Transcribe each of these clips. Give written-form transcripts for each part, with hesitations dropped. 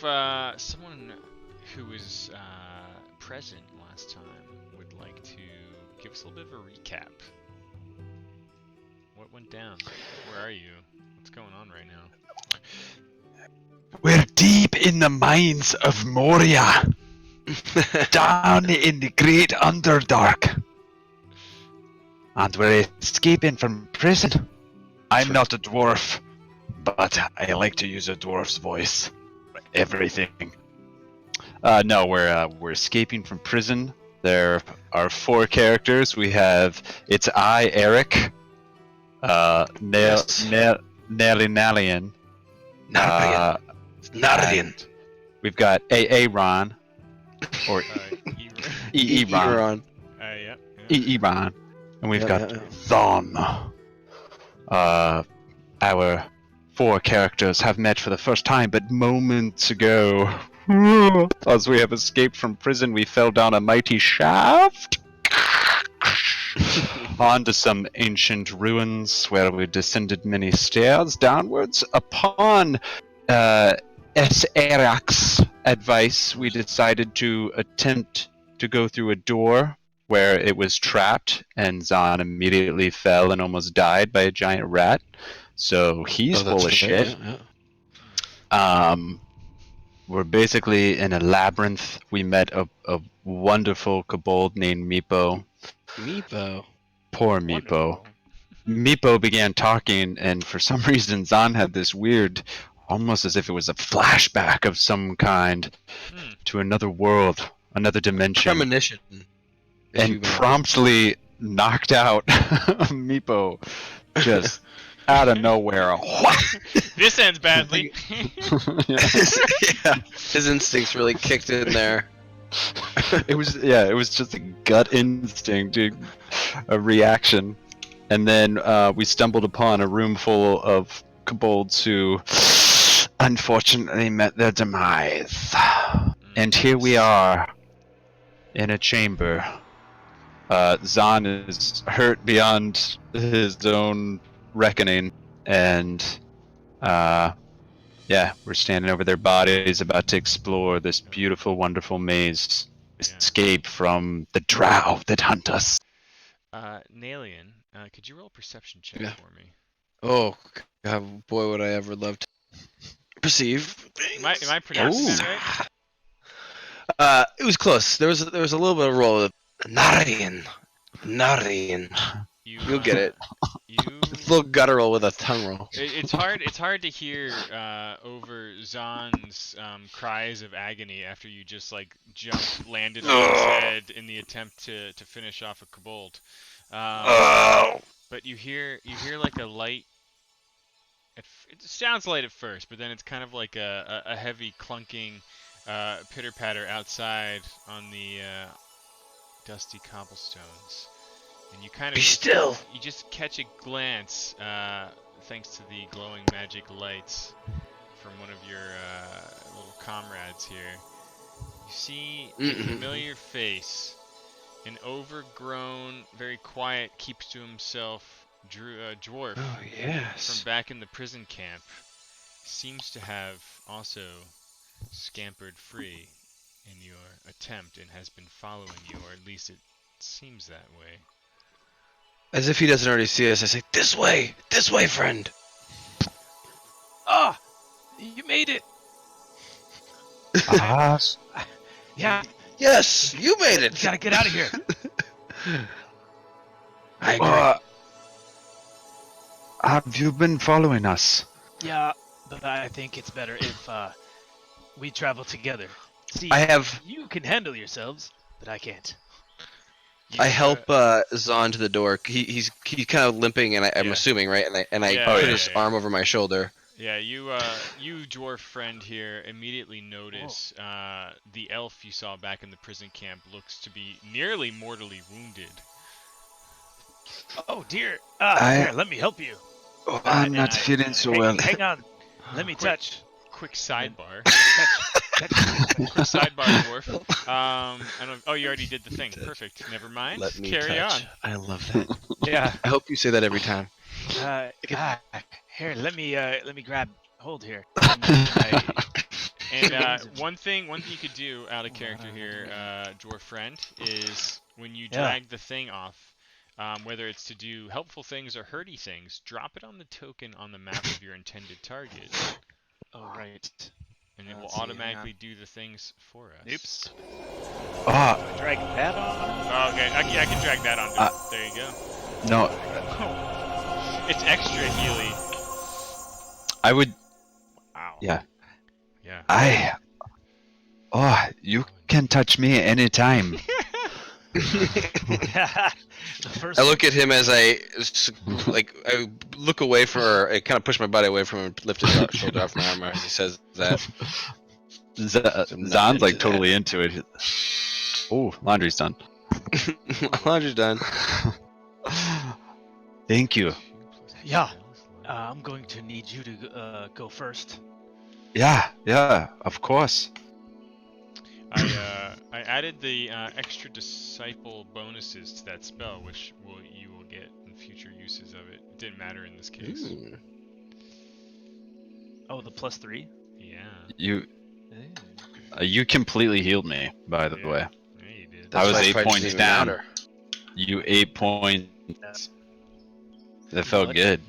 if someone who was present last time would like to give us a little bit of a recap. What went down? Where are you? What's going on right now? We're deep in the mines of Moria, down in the great Underdark. And we're escaping from prison. I'm not a dwarf, but I like to use a dwarf's voice for everything. No, we're escaping from prison. There are 4 characters. We have I, Eric, Nalian, Nardian. We've got Ron, or Ron. Yeah. Ron, and we've got yeah. Thon. Our 4 characters have met for the first time, but moments ago, as we have escaped from prison, we fell down a mighty shaft onto some ancient ruins where we descended many stairs downwards. Upon Erak's advice, we decided to attempt to go through a door where it was trapped, and Zahn immediately fell and almost died by a giant rat. So he's full of shit. Yeah. We're basically in a labyrinth. We met a wonderful kobold named Meepo. Meepo. Poor Meepo. Meepo began talking, and for some reason Zahn had this weird, almost as if it was a flashback of some kind, to another world, another dimension. Premonition. And promptly knocked out Meepo just out of nowhere. This ends badly. Yeah. His instincts really kicked in there. It was just a gut instinct, dude. A reaction. And then we stumbled upon a room full of kobolds who unfortunately met their demise. And here we are in a chamber. Zahn is hurt beyond his own reckoning, and we're standing over their bodies about to explore this beautiful, wonderful maze. Escape from the drow that hunt us. Nalian, could you roll a perception check for me? Oh, God, boy, would I ever love to perceive things. Am I pronouncing that right? It was close. There was a little bit of roll of Nardian. You'll get it. It's a little guttural with a tongue roll. It's hard to hear over Zahn's cries of agony after you just like landed on his head in the attempt to finish off a kobold. But you hear like a light. It sounds light at first, but then it's kind of like a heavy clunking pitter patter outside on the dusty cobblestones. And you kind of you just catch a glance, thanks to the glowing magic lights from one of your little comrades here. You see a familiar face, an overgrown, very quiet, keeps to himself dwarf from back in the prison camp. Seems to have also scampered free in your attempt and has been following you, or at least it seems that way. As if he doesn't already see us, I say, this way, friend. Ah, you made it. Yeah, Yes, you made it. you gotta get out of here. I agree. Have you been following us? Yeah, but I think it's better if we travel together. See, you can handle yourselves, but I can't. I help Zahn to the door. He's kind of limping, and I'm assuming, right? And I put his arm over my shoulder. Yeah, you dwarf friend here immediately notice the elf you saw back in the prison camp looks to be nearly mortally wounded. Oh dear! Here, let me help you. I'm not feeling so well. Hang on, let me touch. Quick sidebar. Touch. Quick sidebar, dwarf. Oh, you already did the thing. Perfect. Never mind. Let me Carry touch. on. I love that. Yeah. I hope you say that every time. Here, let me grab hold here. And one thing you could do out of character here, dwarf friend, is when you drag the thing off, whether it's to do helpful things or hurty things, drop it on the token on the map of your intended target. Oh, right. And it will automatically do the things for us. Oops. Oh, Drag that on? Oh, okay, I can drag that onto it. There you go. no. It's extra healy. I would... Wow. Yeah. Yeah. You can touch me anytime. I look at him as I look away from her. I kind of push my body away from him, lift his shoulder off my arm as he says that. Zon's like totally into it. Oh, laundry's done. Laundry's done. Thank you. Yeah. I'm going to need you to go first. Yeah, of course. I added the extra disciple bonuses to that spell, which you will get in future uses of it. It didn't matter in this case. Oh, the +3? Yeah. You completely healed me, by the way. Yeah, you did. I was That's 8 why points down. You 8 points. That felt good.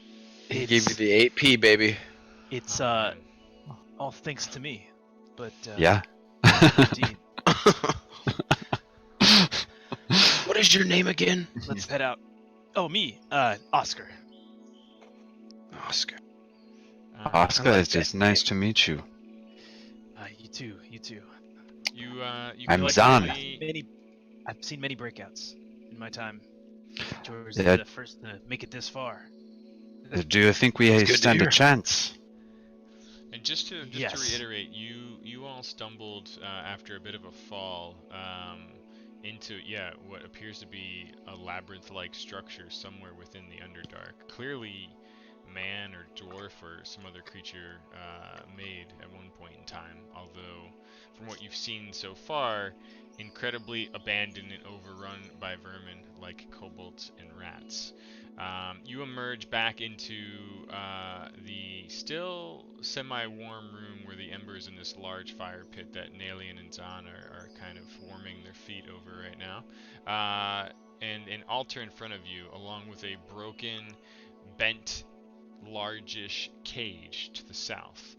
He gave you the 8p, baby. It's all thanks to me, but Yeah. indeed. What is your name again? Let's head out. Oh, me, Oscar. Oscar. Oscar, I like it's just nice to meet you. You too. You I'm collectively- I've seen many breakouts in my time. Yours Yeah. is the first to make it this far. Do you think we It's good to stand a hear. chance? And just to Yes. reiterate, you all stumbled after a bit of a fall into what appears to be a labyrinth-like structure somewhere within the Underdark. Clearly, man or dwarf or some other creature made at one point in time. Although, from what you've seen so far, incredibly abandoned and overrun by vermin like kobolds and rats. You emerge back into the still semi-warm room where the embers in this large fire pit that Nalian and Zahn are kind of warming their feet over right now. And an altar in front of you, along with a broken, bent, largish cage to the south.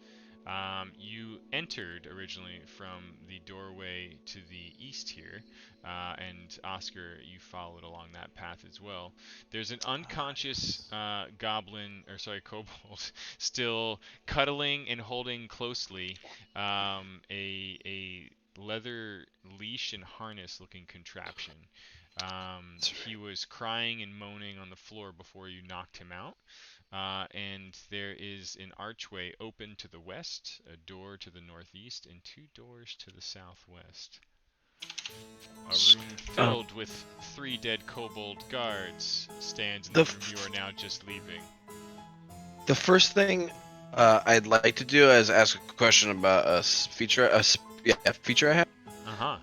You entered originally from the doorway to the east here, and Oscar, you followed along that path as well. There's an unconscious kobold, still cuddling and holding closely a leather leash and harness looking contraption. He was crying and moaning on the floor before you knocked him out. And there is an archway open to the west, a door to the northeast, and 2 doors to the southwest. A room filled with 3 dead kobold guards stands in the room you are now just leaving. The first thing I'd like to do is ask a question about a feature I have.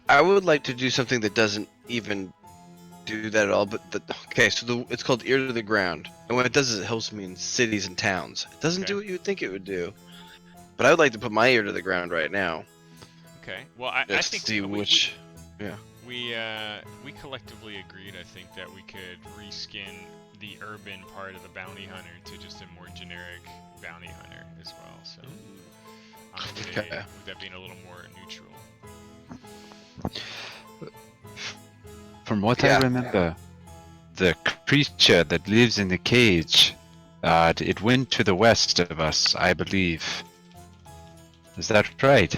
I would like to do something that doesn't even do that at all, but it's called Ear to the Ground, and what it does is it helps me in cities and towns. It doesn't do what you would think it would do, but I would like to put my ear to the ground right now. Okay. Well, I think see which. we collectively agreed, I think, that we could reskin the urban part of the bounty hunter to just a more generic bounty hunter as well. So I'm okay with that being a little more neutral. From what I remember, the creature that lives in the cage, it went to the west of us, I believe. Is that right?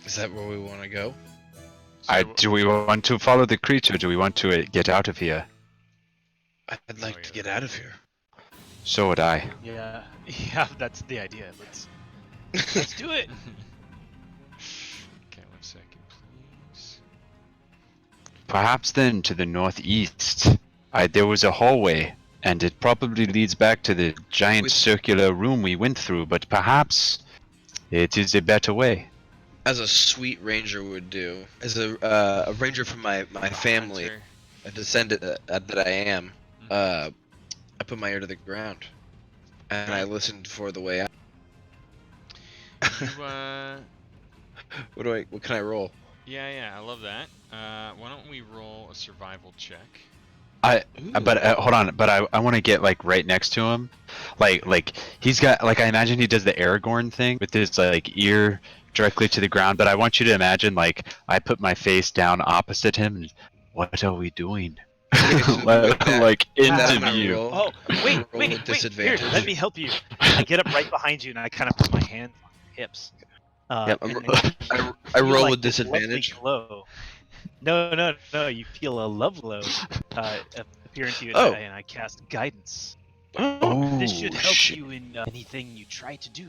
Is that where we want to go? Do we want to follow the creature? Do we want to get out of here? I'd like to get out of here. So would I. Yeah, that's the idea. Let's do it. Okay, 1 second, please. Perhaps then to the northeast. There was a hallway, and it probably leads back to the giant circular room we went through, but perhaps it is a better way. As a sweet ranger would do. As a ranger from my family, Hunter. a descendant that I am, I put my ear to the ground, and I listened for the way out. What can I roll? Yeah, I love that. Why don't we roll a survival check? Hold on, but I want to get like right next to him, like he's got like I imagine he does the Aragorn thing with his like ear directly to the ground, but I want you to imagine like I put my face down opposite him and what are we doing? like into view. Oh, wait. Here, let me help you. I get up right behind you and I kind of put my hands on your hips. Yep, and I roll like with disadvantage. Glow. No. You feel a love glow appear into you, and I cast guidance. Oh, this should help you in anything you try to do.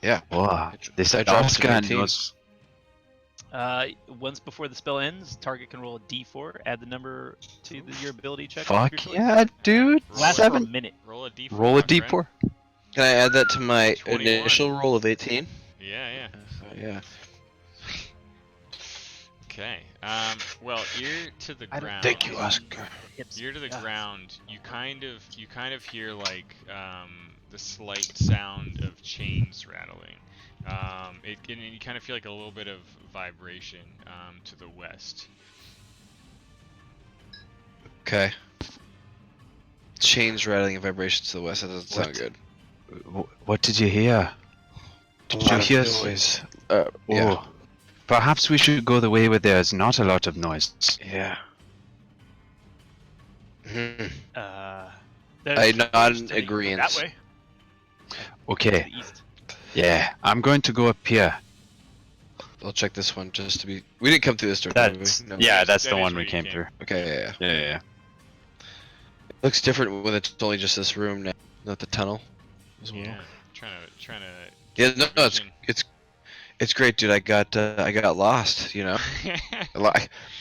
Yeah. Wow. This Oscar knows. Once before the spell ends, target can roll a d4. Add the number to your ability check. Fuck yeah, dude. Last for a minute. Roll a d4. Roll a d4. Can I add that to my 21. initial roll of 18? Yeah. Yeah. Okay. Well, ear to the ground. Thank you, Oscar. Ear to the ground. You kind of hear like the slight sound of chains rattling. And you kind of feel like a little bit of vibration to the west. Okay. Chains rattling and vibrations to the west. That doesn't sound good. What did you hear? Did you hear noise? Yeah. Yeah. Perhaps we should go the way where there's not a lot of noise. Yeah. I nod in agreement. That way. Okay. To the east. Yeah, I'm going to go up here. I'll check this one just to be. We didn't come through this door. That's did we? No. yeah, that's That the is one where we you came came. through. Okay. Yeah. Yeah. It looks different when it's only just this room now, not the tunnel. As well. Yeah. Trying to. Yeah. No. It's great, dude. I got lost. You know.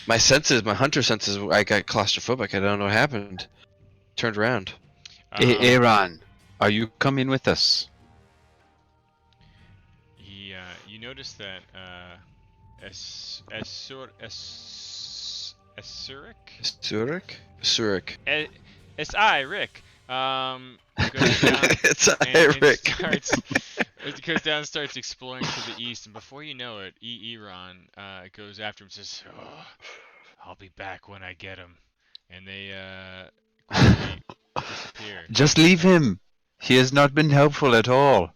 My senses, my hunter senses. I got claustrophobic. I don't know what happened. Turned around. Hey, Aaron, are you coming with us? You notice that Surik. It's I, Rick. Goes down It's and Rick. it goes down and starts exploring to the east, and before you know it, Eron goes after him and says, "Oh, I'll be back when I get him," and they quickly disappear. Just leave him. He has not been helpful at all.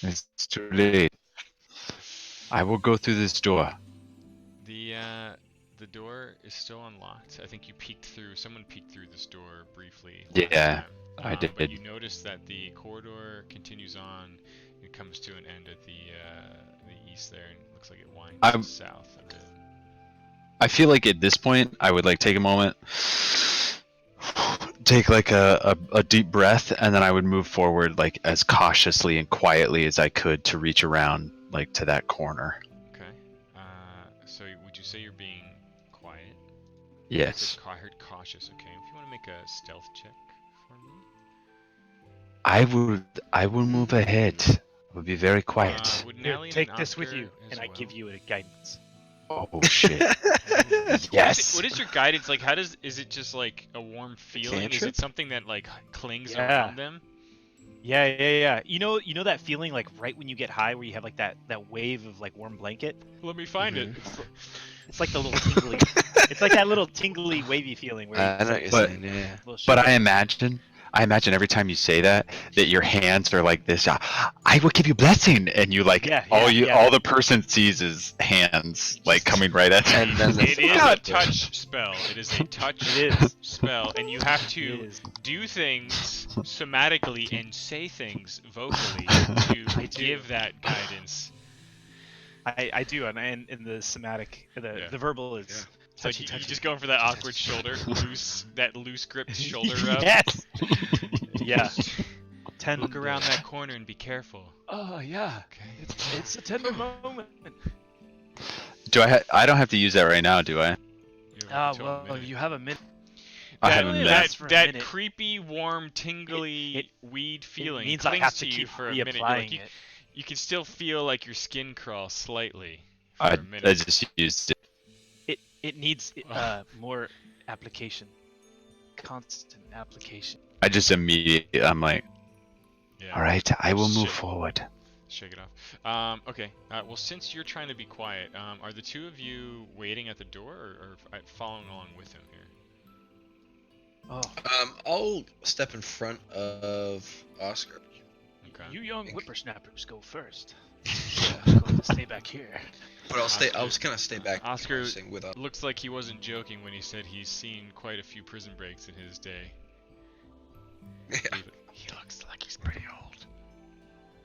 It's too late. I will go through this door. The door is still unlocked. I think you peeked through. Someone peeked through this door briefly. Yeah, I did. But you notice that the corridor continues on. It comes to an end at the east there, and it looks like it winds south a bit. I feel like at this point, I would like take a moment, take like a deep breath, and then I would move forward like as cautiously and quietly as I could to reach around like to that corner. Okay. So would you say you're being quiet? Yes. I heard cautious. Okay. If you want to make a stealth check for me. I will move ahead. I will be very quiet. Would Here, Nally take and this with Oscar you, as and I well? give you a guidance. Oh shit. Yes. What is your guidance like? Is it just like a warm feeling? Is Cantrip? it something that like clings Yeah. around them? Yeah. You know that feeling like right when you get high, where you have like that wave of like warm blanket. Let me find it. It's like the little tingly. It's like that little tingly, wavy feeling where. I know what you're But- saying. Yeah. But I imagine every time you say that your hands are like this. I will give you blessing, and you like all the person sees is hands like coming right at you. And then It is a touch spell. It is a touch It spell, and you have It to is. do things somatically and say things vocally I to do. give that guidance. I do, and in the somatic, the verbal is. Yeah. So Touchy, you touchy. just going for that awkward shoulder, loose gripped shoulder rub. Yes. Yeah. Look around that corner and be careful. Oh yeah. Okay. It's a tender moment. Do I don't have to use that right now, do I? You have until a Well, minute. you have a minute. I That- have a only minute. lasts for a That minute. creepy, warm, tingly It- weed feeling It means I clings have to to you keep for a minute. You're reapplying like, it. you can still feel like your skin crawl slightly for I a minute. just used it. It needs more application. Constant application. I just immediately I'm like, Yeah. All right, I will move Shit. forward. Shake it off. Okay. Well, since you're trying to be quiet, are the two of you waiting at the door or following along with him here? Oh, I'll step in front of Oscar. Okay. you young whippersnappers go first. I'm going to stay back here. But I'll stay. I was gonna stay back. Oscar conversing with us. looks like he wasn't joking when he said he's seen quite a few prison breaks in his day. Yeah. He looks like he's pretty old.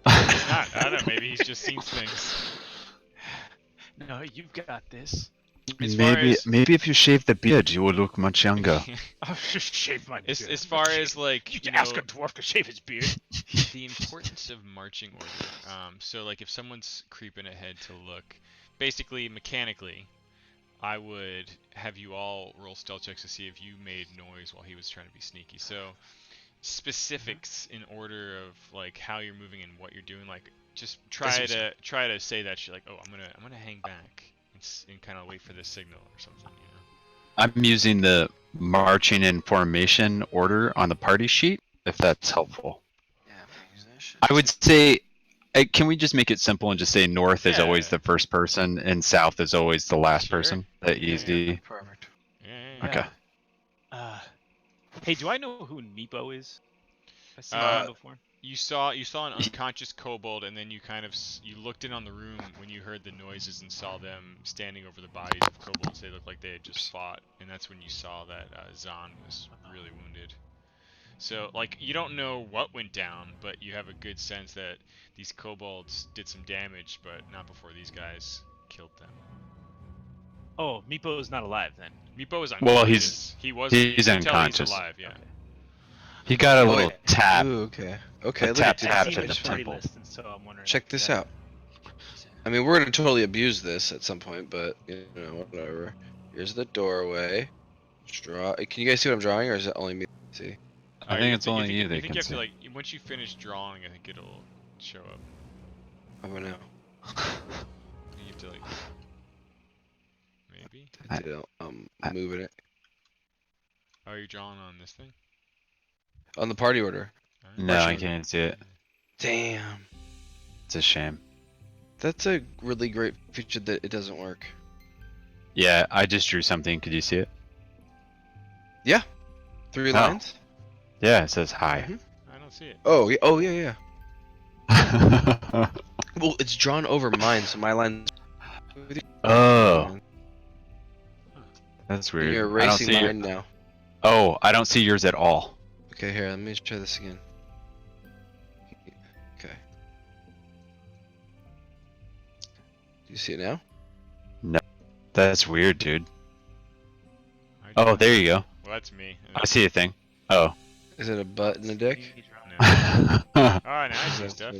Not, I don't know. Maybe he's just seen things. No, you've got this. As far Maybe as- maybe if you shave the beard, you will look much younger. I'll just shave my beard. as far as like you you ask know, a dwarf to shave his beard. the importance of marching order. So like if someone's creeping ahead to look, basically mechanically, I would have you all roll stealth checks to see if you made noise while he was trying to be sneaky. So specifics in order of like how you're moving and what you're doing. Like just try to say that shit. Like, oh, I'm gonna hang back and kind of wait for this signal or something. You know. I'm using the marching in formation order on the party sheet, if that's helpful. Yeah, I would say, can we just make it simple and just say north is always Yeah. the first person and south is always the last Sure. person? That Yeah, easy. Perfect. Yeah. Okay. Hey, do I know who Meepo is? I've seen Uh, him before. You saw an unconscious kobold, and then you kind of you looked in on the room when you heard the noises and saw them standing over the bodies of kobolds. They looked like they had just fought, and that's when you saw that Zahn was really wounded. So like you don't know what went down, but you have a good sense that these kobolds did some damage, but not before these guys killed them. Oh, Meepo is not alive then. Meepo is unconscious. Well, he's he's you can tell unconscious. He's alive, yeah. Okay. He got a Oh, little wait. tap. Ooh, okay. Okay. A Look tap at tap this. I've seen at the the party temple. list, and so I'm wondering. Check if this that- out. I mean, we're gonna totally abuse this at some point, but you know, whatever. Here's the doorway. Just draw. Can you guys see what I'm drawing, or is it only me to see? I think it's only you I that think can you have see. to like once you finish drawing, I think it'll show up. Oh no. You have to like maybe. I did. Moving it Oh, you're drawing on this thing? on the party order. Alright. No, I Marching. can't see it. Damn. It's a shame. That's a really great feature that it doesn't work. Yeah, I just drew something. Could you see it? 3 Oh. lines? Yeah, it says hi. I don't see it. Oh, yeah. Oh, yeah, yeah. Well, it's drawn over mine, so my lines. Oh, that's weird. You're I don't erasing see your- mine now. Oh, I don't see yours at all. Okay, here. Let me try this again. Okay. Do you see it now? That's weird, dude. I Oh, don't- there you go. Well, that's me. I see a thing. Oh. Is it a butt and a dick? No. I Oh, now I see stuff.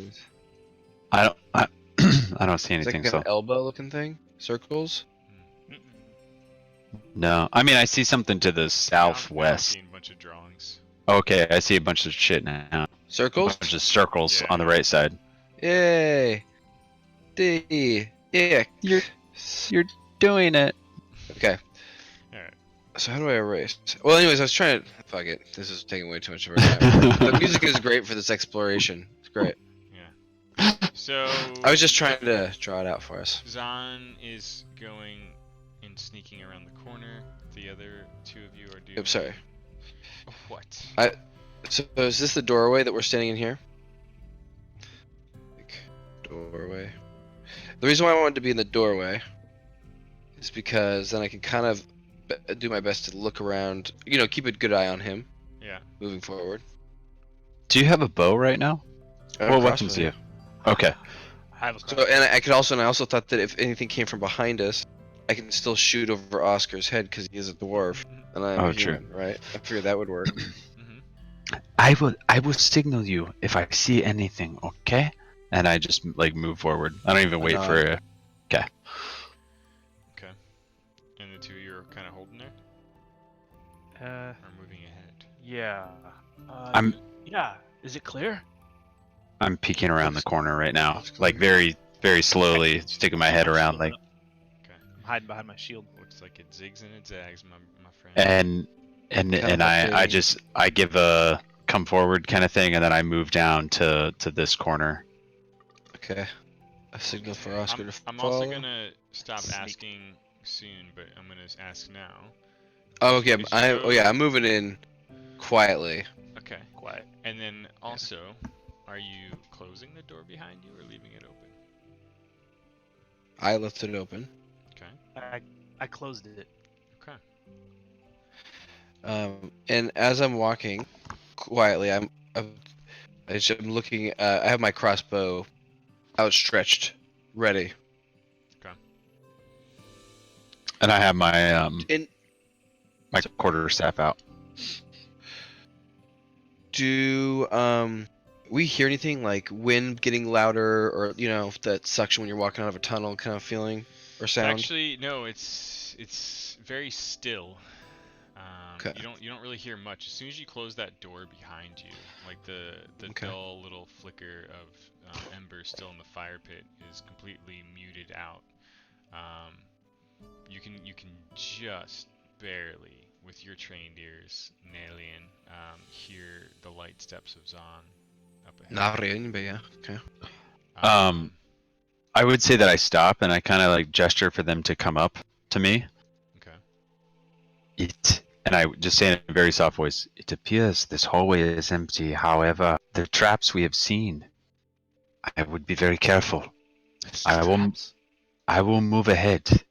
don't. I don't see It's like anything. an So elbow-looking thing. Circles. Mm-mm. no. I mean, I see something to the Now I'm southwest. seeing a bunch of drawings. Okay, I see a bunch of shit now. A Circles. bunch of circles Yeah. on the right side. Yay! D. Yeah. You're doing it. Okay. Alright. So how do I erase? Well, anyways, I was trying to. Fuck it. This is taking way too much of our time. The music is great for this exploration. It's great. So I was just trying to draw it out for us. Zahn is going and sneaking around the corner. The other two of you are doing. Oops, sorry. What? So is this the doorway that we're standing in here? Like, doorway. The reason why I wanted to be in the doorway is because then I can kind of do my best to look around. You know, keep a good eye on him Yeah. moving forward. Do you have a bow right now? I have What a weapons do you crossbow. have? Okay. I have a So, and I could also, and I also thought that if anything came from behind us, I can still shoot over Oscar's head because he is a dwarf and I'm Oh, a true. human, right? I figured that would work. Mm-hmm. I will signal you if I see anything, okay? And I just like move forward. I don't even wait for it. Okay. And the two of you are kind of holding there, or moving ahead. Yeah. I'm- Yeah. Is it clear? I'm peeking around the corner right now, Looks like very, very slowly, sticking my head around, like, I'm hiding behind my shield. Looks like it zigs and it zags, my friend. and Kind of I updating. I give a come forward kind of thing, and then I move down to this corner. Okay. A signal for Oscar to follow. I'm also gonna stop asking soon, but I'm gonna ask now. Oh, okay. I'm moving in quietly. Okay. Quiet. And then also, are you closing the door behind you or leaving it open? I left it open. Okay. I closed it. Okay. And as I'm walking quietly, I'm looking. I have my crossbow outstretched, ready. Okay. And I have my my quarterstaff out. Do we hear anything like wind getting louder, or that suction when you're walking out of a tunnel kind of feeling or sound? Actually, no. It's very still. Okay. You don't really hear much. As soon as you close that door behind you, like the dull little flicker of embers still in the fire pit is completely muted out. You can just barely, with your trained ears, Nalian, hear the light steps of Zahn up ahead. Not really, but yeah. Okay. I would say that I stop and I kind of like gesture for them to come up to me. Okay. And I just say in a very soft voice, it appears this hallway is empty. However, the traps we have seen, I would be very careful. I will move ahead,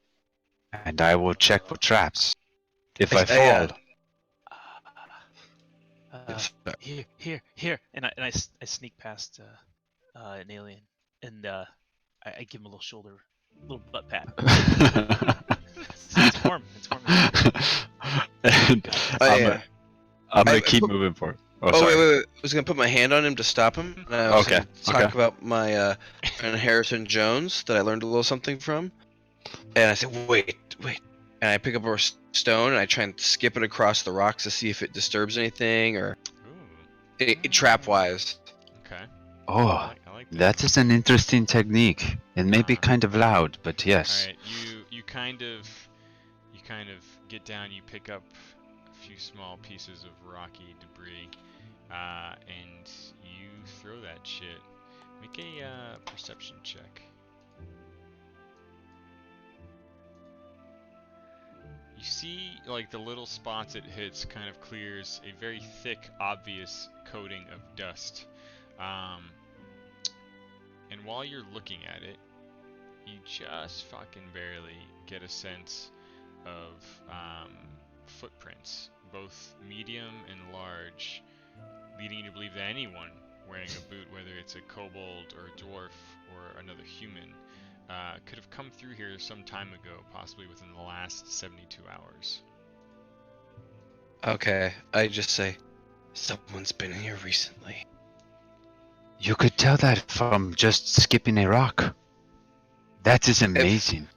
and I will check for traps. If I fall, Here, and I sneak past an alien, and I give him a little shoulder, a little butt pat. It's warm. It's warm. I'm gonna keep moving forward. Sorry. Wait. I was gonna put my hand on him to stop him. And I was gonna talk about my friend Harrison Jones that I learned a little something from. And I said, wait. And I pick up a stone and I try and skip it across the rocks to see if it disturbs anything or trap wise. Okay. Oh, I like that is an interesting technique. It may be kind of loud, but yes. All right. You kind of get down. You pick up a few small pieces of rocky debris, and you throw that shit. Make a perception check. You see, like, the little spots it hits kind of clears a very thick, obvious coating of dust. And while you're looking at it, you just fucking barely get a sense of footprints, both medium and large, leading you to believe that anyone wearing a boot, whether it's a kobold or a dwarf or another human, could have come through here some time ago, possibly within the last 72 hours. Okay, I just say, someone's been here recently. You could tell that from just skipping a rock. That is amazing.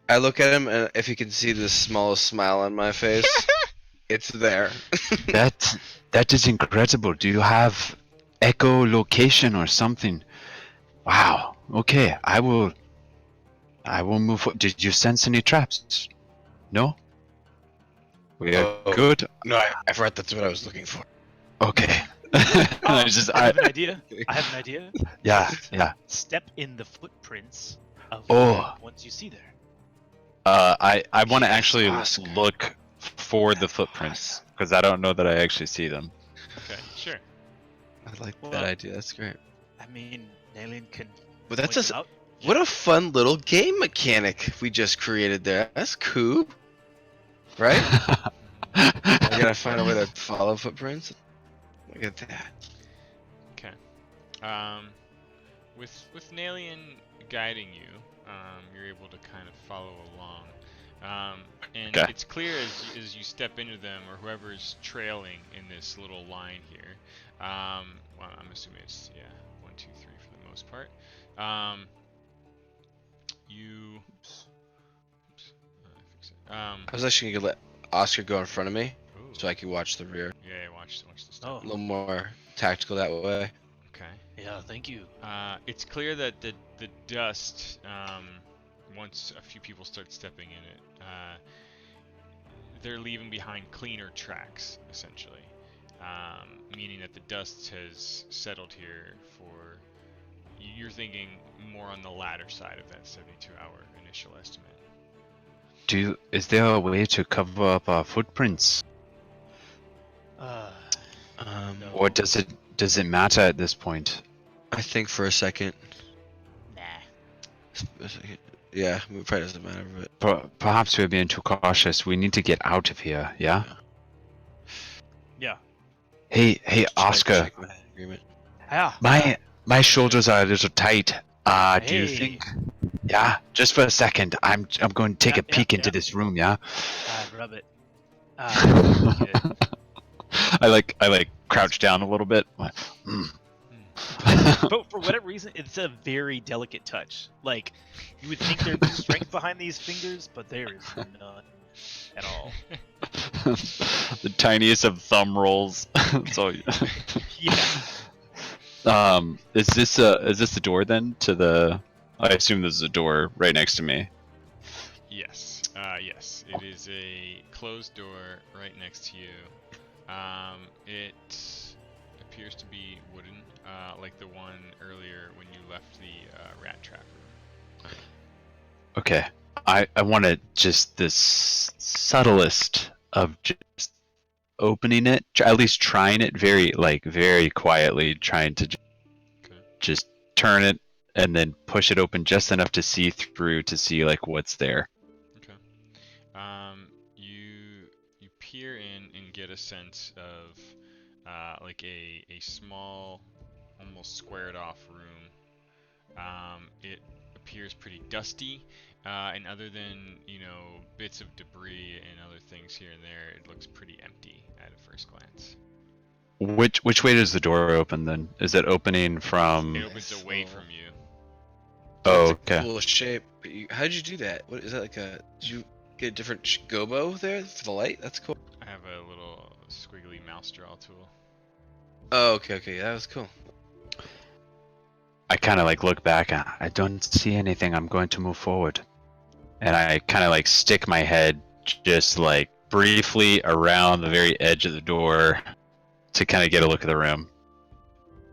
I look at him, and if you can see the smallest smile on my face, it's there. That is incredible. Do you have echolocation or something? Wow. Okay, I will move forward. Did you sense any traps? No? We are good? No, I forgot that's what I was looking for. Okay. I have an idea. Yeah. Step in the footprints of ones you see there. I want to actually look for the footprints, because I don't know that I actually see them. Okay, sure. I like that idea. That's great. I mean, Nalian can. But that's what a fun little game mechanic we just created there. That's cool, right? I gotta find a way to follow footprints. Look at that. Okay. With Nalian guiding you, you're able to kind of follow along. And it's clear as you step into them, or whoever is trailing in this little line here. Well, I'm assuming it's 1, 2, 3 for the most part. I was actually gonna let Oscar go in front of me, so I can watch the rear. Yeah, watch the stuff. A little more tactical that way. Okay. Yeah, thank you. It's clear that the dust, once a few people start stepping in it, they're leaving behind cleaner tracks, essentially. meaning that the dust has settled here for. You're thinking more on the latter side of that 72-hour initial estimate. Is there a way to cover up our footprints? No. Or does it matter at this point? I think for a second. Nah. A second. Yeah, it probably doesn't matter, but Perhaps we're being too cautious. We need to get out of here, yeah? Yeah. Hey, Oscar. Check my agreement. Yeah. My shoulders are a little tight. Do you Hey. think? Yeah, just for a second. I'm going to take a peek into this room, yeah? Rub it. I like crouch down a little bit. But for whatever reason, it's a very delicate touch. Like, you would think there'd be strength behind these fingers, but there is none at all. The tiniest of thumb rolls. So, Yeah. is this the door then to the? I assume this is a door right next to me. Yes. Yes. It is a closed door right next to you. It appears to be wooden, like the one earlier when you left the rat trap room. Okay. I want to just the subtlest of just opening it, at least trying it very quietly, trying to just turn it and then push it open just enough to see through to see like what's there. Okay. You peer in and get a sense of like a small, almost squared off room. It appears pretty dusty, and other than bits of debris and other things here and there, it looks pretty empty at a first glance. Which way does the door open then? Is it opening from? It opens away from you. Oh, It's a okay. cool shape. But how did you do that? What is that like a? Did you get a different gobo there for the light? That's cool. I have a little squiggly mouse draw tool. Oh, okay, that was cool. I kind of like look back. I don't see anything. I'm going to move forward, and I kind of like stick my head just like briefly around the very edge of the door to kind of get a look at the room.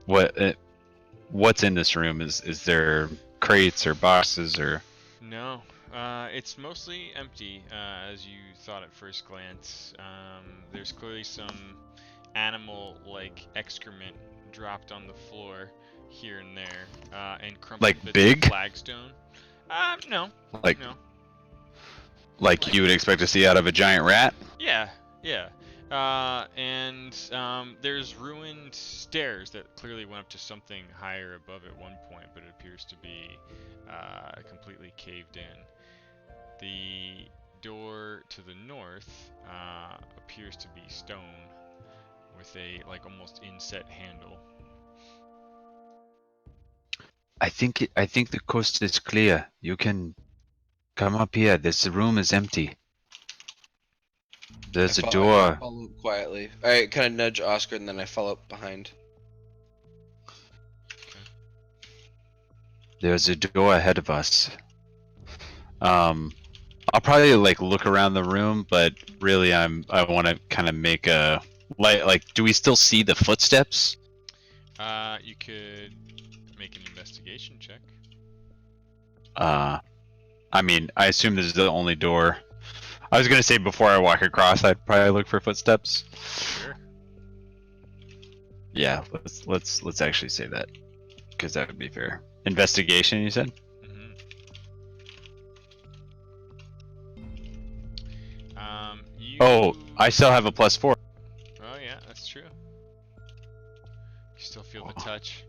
What's in this room? Is there crates or boxes or? No, it's mostly empty, as you thought at first glance. There's clearly some animal-like excrement dropped on the floor here and there, and crumpled Like bits big? of flagstone. No. Like No. like you would expect to see out of a giant rat? Yeah. And there's ruined stairs that clearly went up to something higher above at one point, but it appears to be completely caved in. The door to the north appears to be stone with a almost inset handle. I think the coast is clear. You can come up here. This room is empty. There's a door. I follow up quietly. I kind of nudge Oscar and then I follow up behind. There's a door ahead of us. I'll probably look around the room, but really I want to kind of make a do we still see the footsteps? You could make an investigation check. I mean, I assume this is the only door. I was gonna say before I walk across, I'd probably look for footsteps. Sure. Yeah, let's actually say that, because that would be fair. Investigation, you said? Oh, I still have a +4. Oh yeah, that's true. You still feel the touch.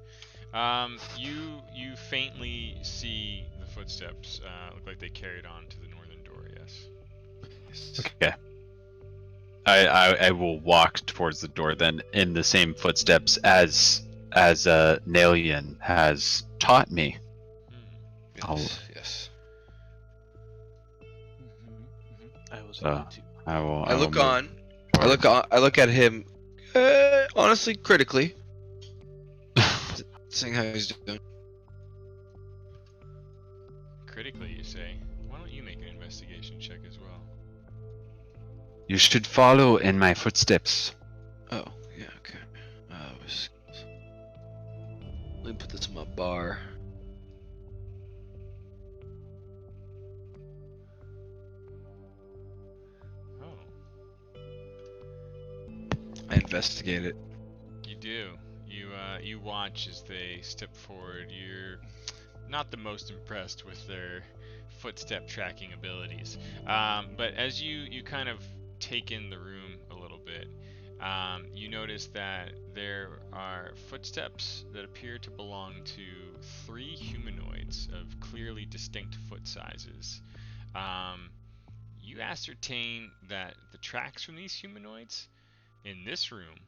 You faintly see the footsteps. Look like they carried on to the northern door. Yes. Okay. I will walk towards the door then in the same footsteps as Nalian has taught me. Yes. I was too. I will. I look will on. I look at him. Honestly, critically. Seeing how he's doing. Critically, you say. Why don't you make an investigation check as well? You should follow in my footsteps. Oh, yeah, Let me put this in my bar. Oh. I investigate it. You do. You watch as they step forward. You're not the most impressed with their footstep tracking abilities, but as you kind of take in the room a little bit, you notice that there are footsteps that appear to belong to 3 humanoids of clearly distinct foot sizes. You ascertain that the tracks from these humanoids in this room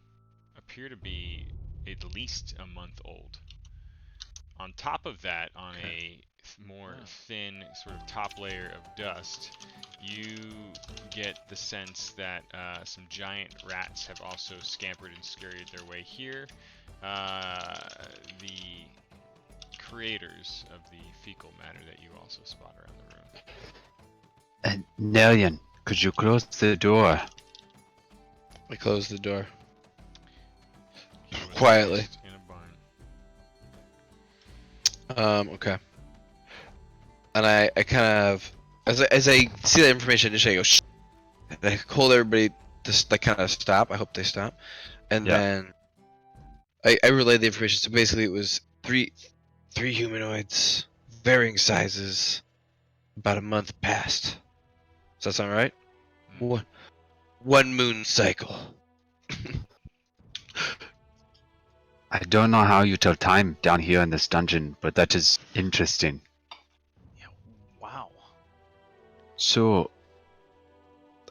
appear to be at least a month old. On top of that, on a more thin sort of top layer of dust, you get the sense that some giant rats have also scampered and scurried their way here. The creators of the fecal matter that you also spot around the room. And Nellian, could you close the door? I close the door. Quietly. In a barn. Okay. And I kind of, as I see that information initially, I go, shh. And I hold everybody to like kind of stop. I hope they stop. And then I relay the information. So basically, it was three humanoids, varying sizes, about a month past. Does that sound right? One moon cycle. I don't know how you tell time down here in this dungeon, but that is interesting. Yeah, wow. So,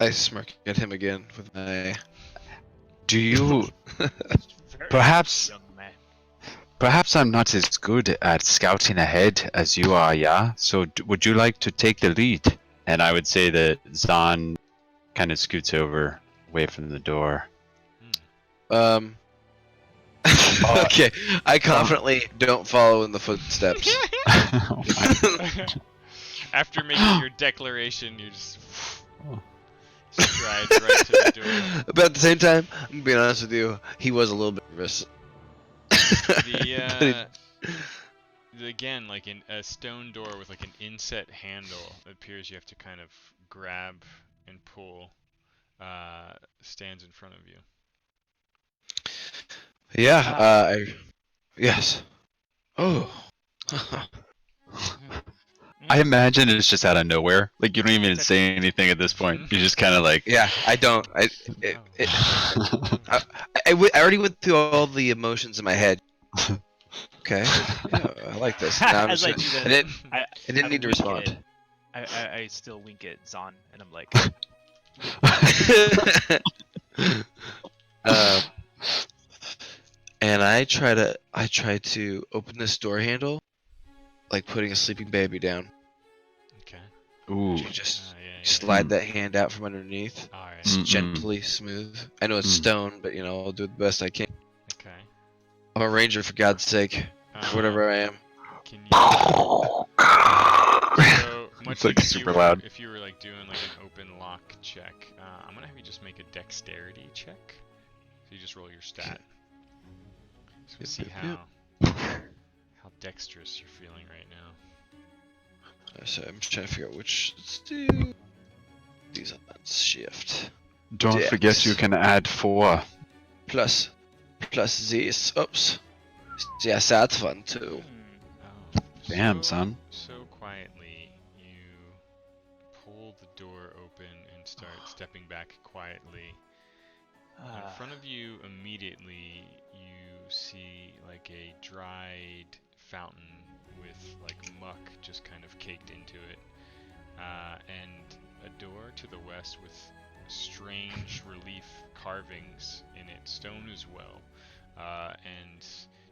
I smirk at him again with my. do you... Very Perhaps- young man. Perhaps I'm not as good at scouting ahead as you are, yeah? So would you like to take the lead? And I would say that Zahn kind of scoots over, away from the door. Okay, I confidently don't follow in the footsteps. After making your declaration, you just stride right to the door. But at the same time, I'm gonna be honest with you, he was a little bit nervous. Again, like in a stone door with like an inset handle, it appears you have to kind of grab and pull, stands in front of you. Yeah, yes. Oh. I imagine it's just out of nowhere. Like, you don't even say anything at this point. You just kind of like... Yeah, I don't. I already went through all the emotions in my head. Okay. Yeah, I like this. Now I'm As I just, do I that, didn't need to wink respond. I still wink at Zahn, and I'm like, And I try to open this door handle, like putting a sleeping baby down. Okay. Ooh. You just Yeah. slide that hand out from underneath, All right. Mm. gently smooth. I know it's stone, but you know I'll do the best I can. Okay. I'm a ranger, for God's sake, whatever I am. Can you? So much It's like like super loud. If you were like doing like an open lock check, I'm gonna have you just make a dexterity check. So you just roll your stat. So we see how dexterous you're feeling right now. So I'm just trying to figure out which. Let's do these on shift. Don't Dex. forget you can add 4. Plus this. Oops. Yes, that's fun too. Oh, Damn, son. So quietly, you pull the door open and start stepping back quietly. In front of you, immediately, you see like a dried fountain with like muck just kind of caked into it, and a door to the west with strange relief carvings in it, stone as well, and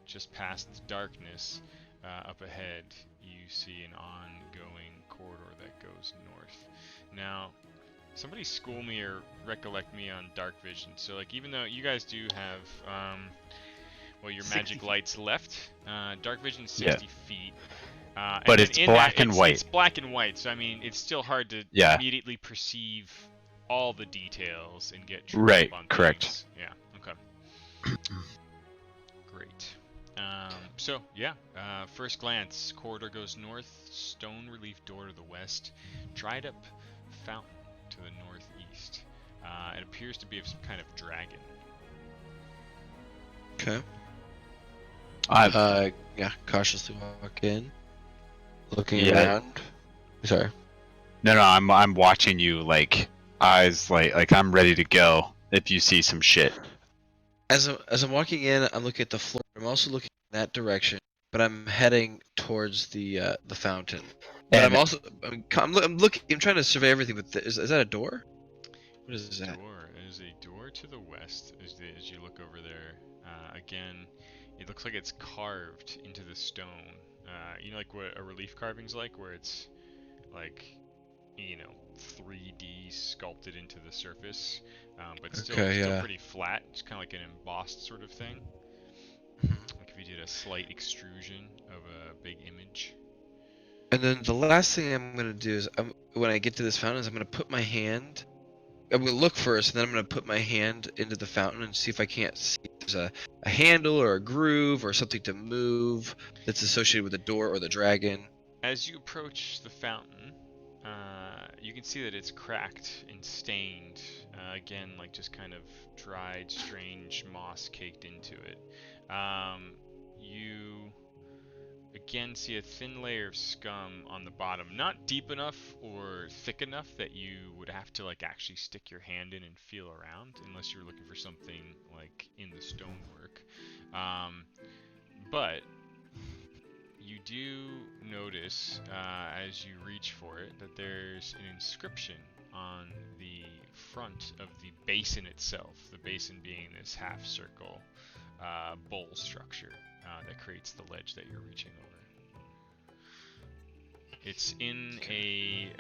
just past the darkness, up ahead, you see an ongoing corridor that goes north. Now, somebody school me or recollect me on dark vision. So, like, even though you guys do have, well, your magic lights left, dark vision 60 feet. But it's black and white. It's black and white, so I mean, it's still hard to immediately perceive all the details and get tripped up on correct. things. Yeah. Okay. Great. So yeah, first glance, corridor goes north, stone relief door to the west, dried up fountain to the northeast. It appears to be of some kind of dragon. Okay. Yeah, cautiously walk in, looking around. Sorry. No, I'm watching you, like eyes, like I'm ready to go. If you see some shit. As I'm walking in, I'm looking at the floor. I'm also looking in that direction, but I'm heading towards the fountain. But And I'm looking. I'm trying to survey everything. But is that a door? What is that? There's a door to the west as you look over there. Again, it looks like it's carved into the stone. You know, like what a relief carving's like, where it's like, 3D sculpted into the surface, but still pretty flat. It's kind of like an embossed sort of thing. Like if you did a slight extrusion of a big image. And then the last thing I'm gonna do is, when I get to this fountain, I'm gonna put my hand. I'm gonna look first, and then I'm gonna put my hand into the fountain and see if I can't see if there's a handle or a groove or something to move that's associated with the door or the dragon. As you approach the fountain, you can see that it's cracked and stained. Again, like just kind of dried, strange moss caked into it. You again see a thin layer of scum on the bottom, not deep enough or thick enough that you would have to like actually stick your hand in and feel around, unless you're looking for something like in the stonework. But you do notice, as you reach for it, that there's an inscription on the front of the basin itself, the basin being this half circle bowl structure that creates the ledge that you're reaching over. It's in a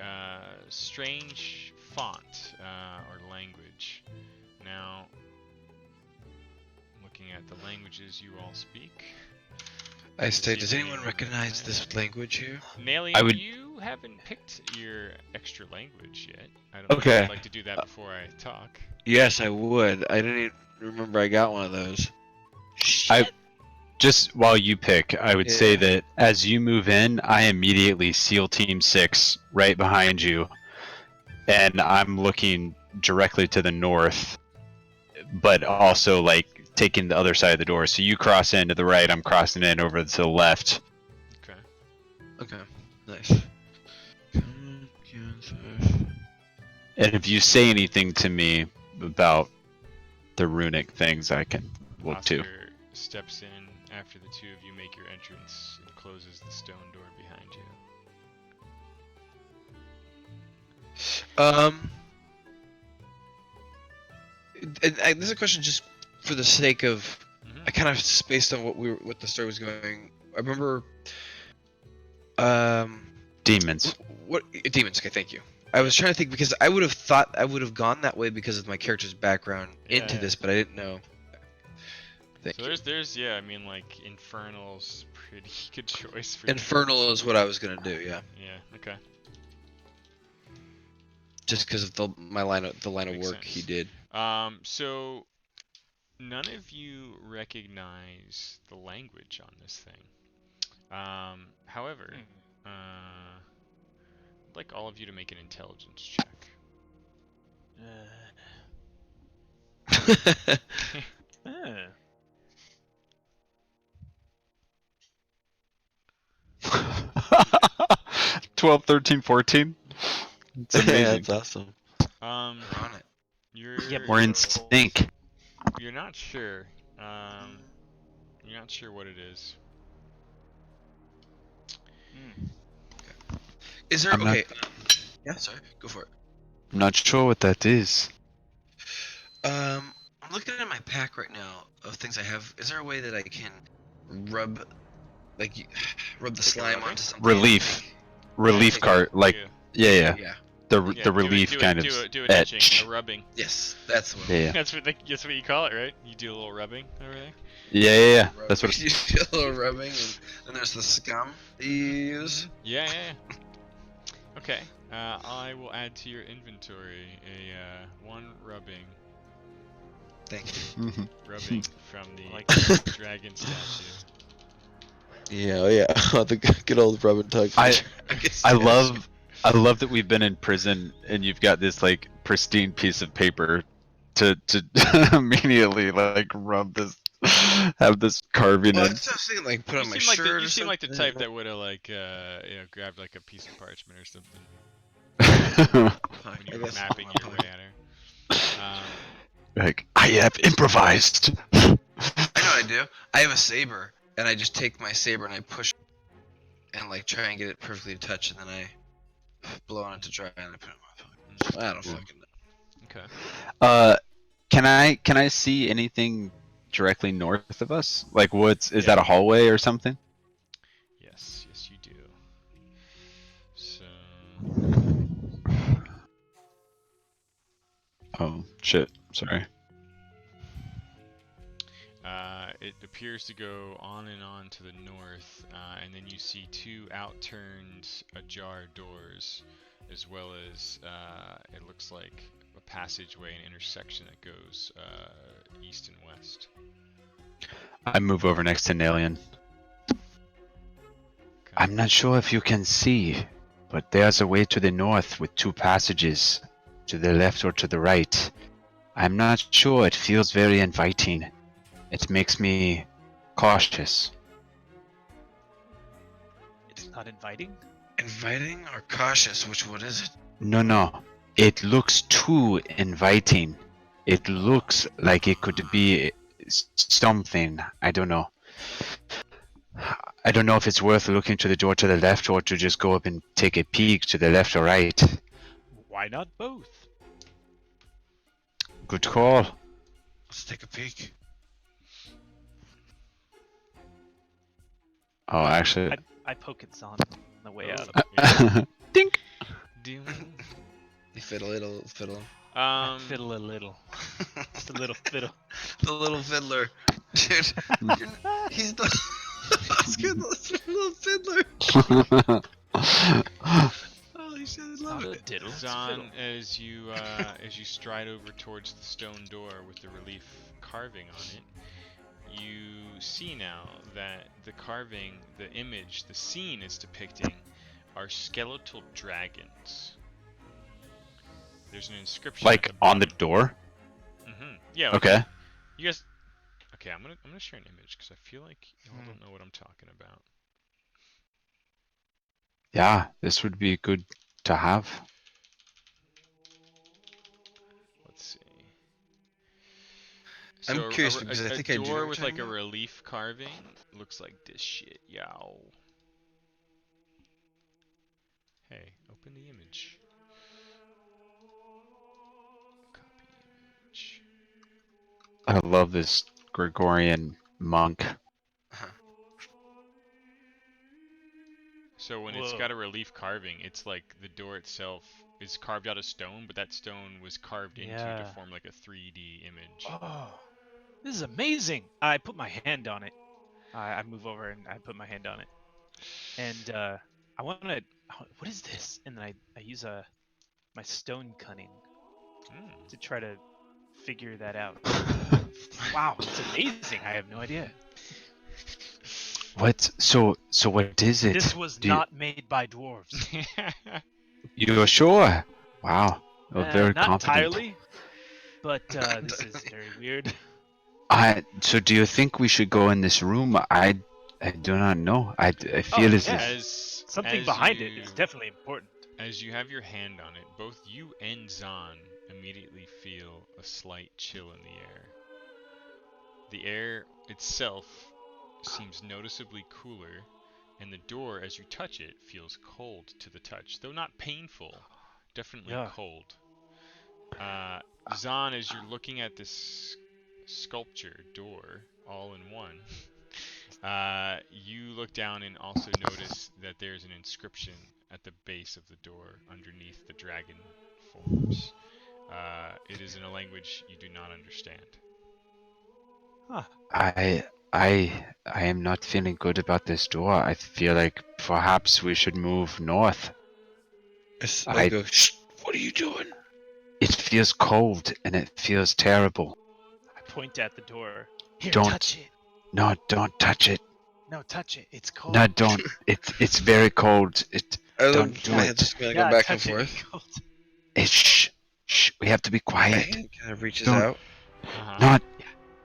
strange font or language. Now, looking at the languages you all speak, I say, does anyone recognize this language here? Nalian, you haven't picked your extra language yet. I don't know if you'd like to do that before I talk. Yes, I would. I didn't even remember I got one of those. Just while you pick, I would say that as you move in, I immediately seal Team 6 right behind you. And I'm looking directly to the north, but also like taking the other side of the door. So you cross in to the right, I'm crossing in over to the left. Okay, nice. And if you say anything to me about the runic things, I can look too. Oscar steps in after the two of you make your entrance and closes the stone door behind you. This is a question just for the sake of, I kind of spaced on what the story was going. I remember, demons. What demons? Okay, thank you. I was trying to think because I would have thought I would have gone that way because of my character's background into this, but I didn't know. There's I mean, like Infernal's pretty good choice for Infernal is what I was gonna do, yeah. Yeah, okay. Just because of the line of Makes work sense. he did. So none of you recognize the language on this thing. However, I'd like all of you to make an intelligence check. 12, 13, 14. It's amazing. Yeah, that's awesome. We're on it. We're in sync. You're not sure. You're not sure what it is. Is there yeah, sorry, go for it. I'm not sure what that is. I'm looking at my pack right now of things I have. Is there a way that I can rub the slime onto something? Relief cart, like yeah. The relief kind of do an etching, etch. a rubbing. Yes, that's what. Yeah. That's what you call it, right? You do a little rubbing over there. Yeah. That's what. You do a little rubbing, and there's the scum that you use. Yeah. Okay. I will add to your inventory a one rubbing. Thank you. Rubbing from the dragon statue. Yeah. The good old rub and tug. I love that we've been in prison and you've got this like pristine piece of paper to immediately like rub this, have this carving Well, in. I was thinking like put You on my seem like shirt. you or seem like the something. type that would have like grabbed like a piece of parchment or something when you were mapping your way at her. Like, I have improvised. I know what I do. I have a saber, and I just take my saber and I push, and like try and get it perfectly to touch, and then I blow on it to dry, and I put it in my pocket. I don't fucking know. Okay. Can I see anything directly north of us? Like, is that a hallway or something? Yes, you do. So. Oh shit! Sorry. It appears to go on and on to the north, and then you see two outturned ajar doors, as well as it looks like a passageway, an intersection that goes east and west. I move over next to Nalian. Okay. I'm not sure if you can see, but there's a way to the north with two passages, to the left or to the right. I'm not sure. It feels very inviting. It makes me cautious. It's not inviting? Inviting or cautious? Which one is it? No. It looks too inviting. It looks like it could be something. I don't know. I don't know if it's worth looking to the door to the left or to just go up and take a peek to the left or right. Why not both? Good call. Let's take a peek. Oh, actually. I poke at Zahn on the way out. Dink. You fiddle it, fiddle. I fiddle a little. Just a little fiddle. The little fiddler, dude. He's the little fiddler. Holy shit, I love it. Diddle. Zahn, as you stride over towards the stone door with the relief carving on it, you see now that the carving, the image, the scene it's depicting are skeletal dragons. There's an inscription Like on the door? Mm-hmm. Yeah. Like, Okay. You guys. Okay, I'm gonna share an image because I feel like y'all don't know what I'm talking about. Yeah, this would be good to have. Let's see. I'm curious because I think I do. A door with like a relief carving looks like this shit, yow. Hey, open the image. Copy image. I love this Gregorian monk. So when it's got a relief carving, it's like the door itself is carved out of stone, but that stone was carved into to form like a 3D image. Oh, this is amazing! I put my hand on it. I move over and I put my hand on it. And I want to... What is this? And then I use my stone cunning to try to figure that out. Wow, it's amazing! I have no idea. What? So what is it? This was not made by dwarves. You're sure? Wow. Very not confident. entirely, but this is very weird. So do you think we should go in this room? I do not know. I feel as if something behind it is definitely important. As you have your hand on it, both you and Zahn immediately feel a slight chill in the air. The air itself seems noticeably cooler, and the door, as you touch it, feels cold to the touch, though not painful, definitely cold. Zahn, as you're looking at this sculpture door, all in one, you look down and also notice that there's an inscription at the base of the door underneath the dragon forms. It is in a language you do not understand. Huh. I am not feeling good about this door. I feel like perhaps we should move north. I go, shh, what are you doing? It feels cold and it feels terrible. I point at the door. Here, Don't touch it. No, don't touch it. No, touch it. It's cold. No, don't. It's very cold. Don't do my it. hand's just gonna go back and touch it. forth. It's cold. Shh. We have to be My quiet. hand kind of reaches Don't- out. Not.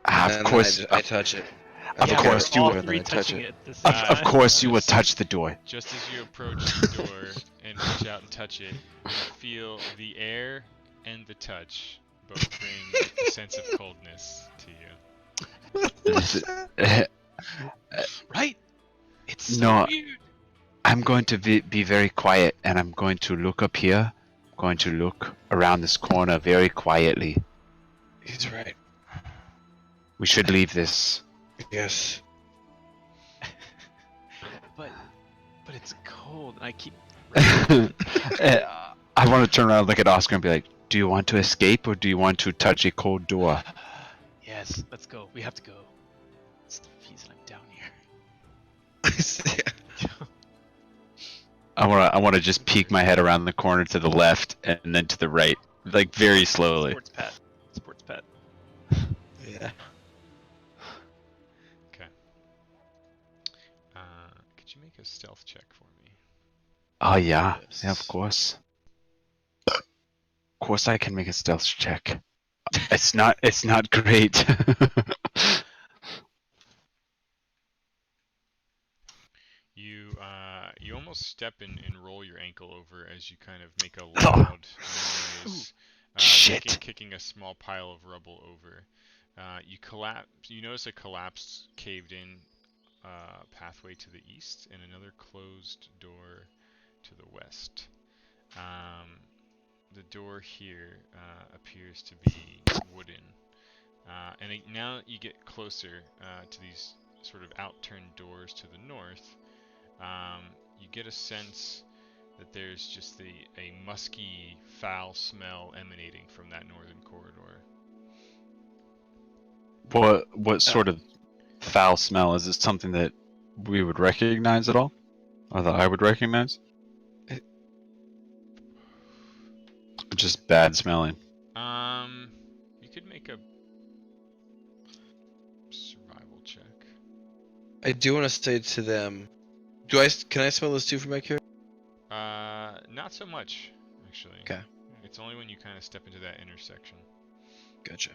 And Of then course. I touch it. Of Yeah, course we're you all would. three I touch touching it. it at the same Of time. course you will Just- touch the door. Just as you approach the door and reach out and touch it, you feel the air and the touch both bring a sense of coldness to you. Right? It's so No. weird. I'm going to be very quiet, and I'm going to look up here. I'm going to look around this corner very quietly. He's right. We should leave this. Yes. But it's cold, and I keep. I want to turn around and look at Oscar and be like, do you want to escape, or do you want to touch a cold door? Yes, let's go. We have to go. It's the reason I'm down here. I want to just peek my head around the corner to the left and then to the right, like very slowly. Sports pet. Sports pet. Yeah. Okay. Could you make a stealth check for me? Oh yeah, Yes. yeah, of course. Of course, I can make a stealth check. It's not great. You almost step and roll your ankle over as you kind of make a loud noise, Shit. kicking a small pile of rubble over. You collapse. You notice a collapsed, caved-in pathway to the east and another closed door to the west. The door here appears to be wooden, now you get closer to these sort of outturned doors to the north. You get a sense that there's just a musky, foul smell emanating from that northern corridor. What sort of foul smell is it? Something that we would recognize at all, or that I would recognize? Just bad smelling. You could make a survival check. I do want to say to them, can I smell this too from back here? Not so much, actually. Okay. It's only when you kind of step into that intersection. Gotcha.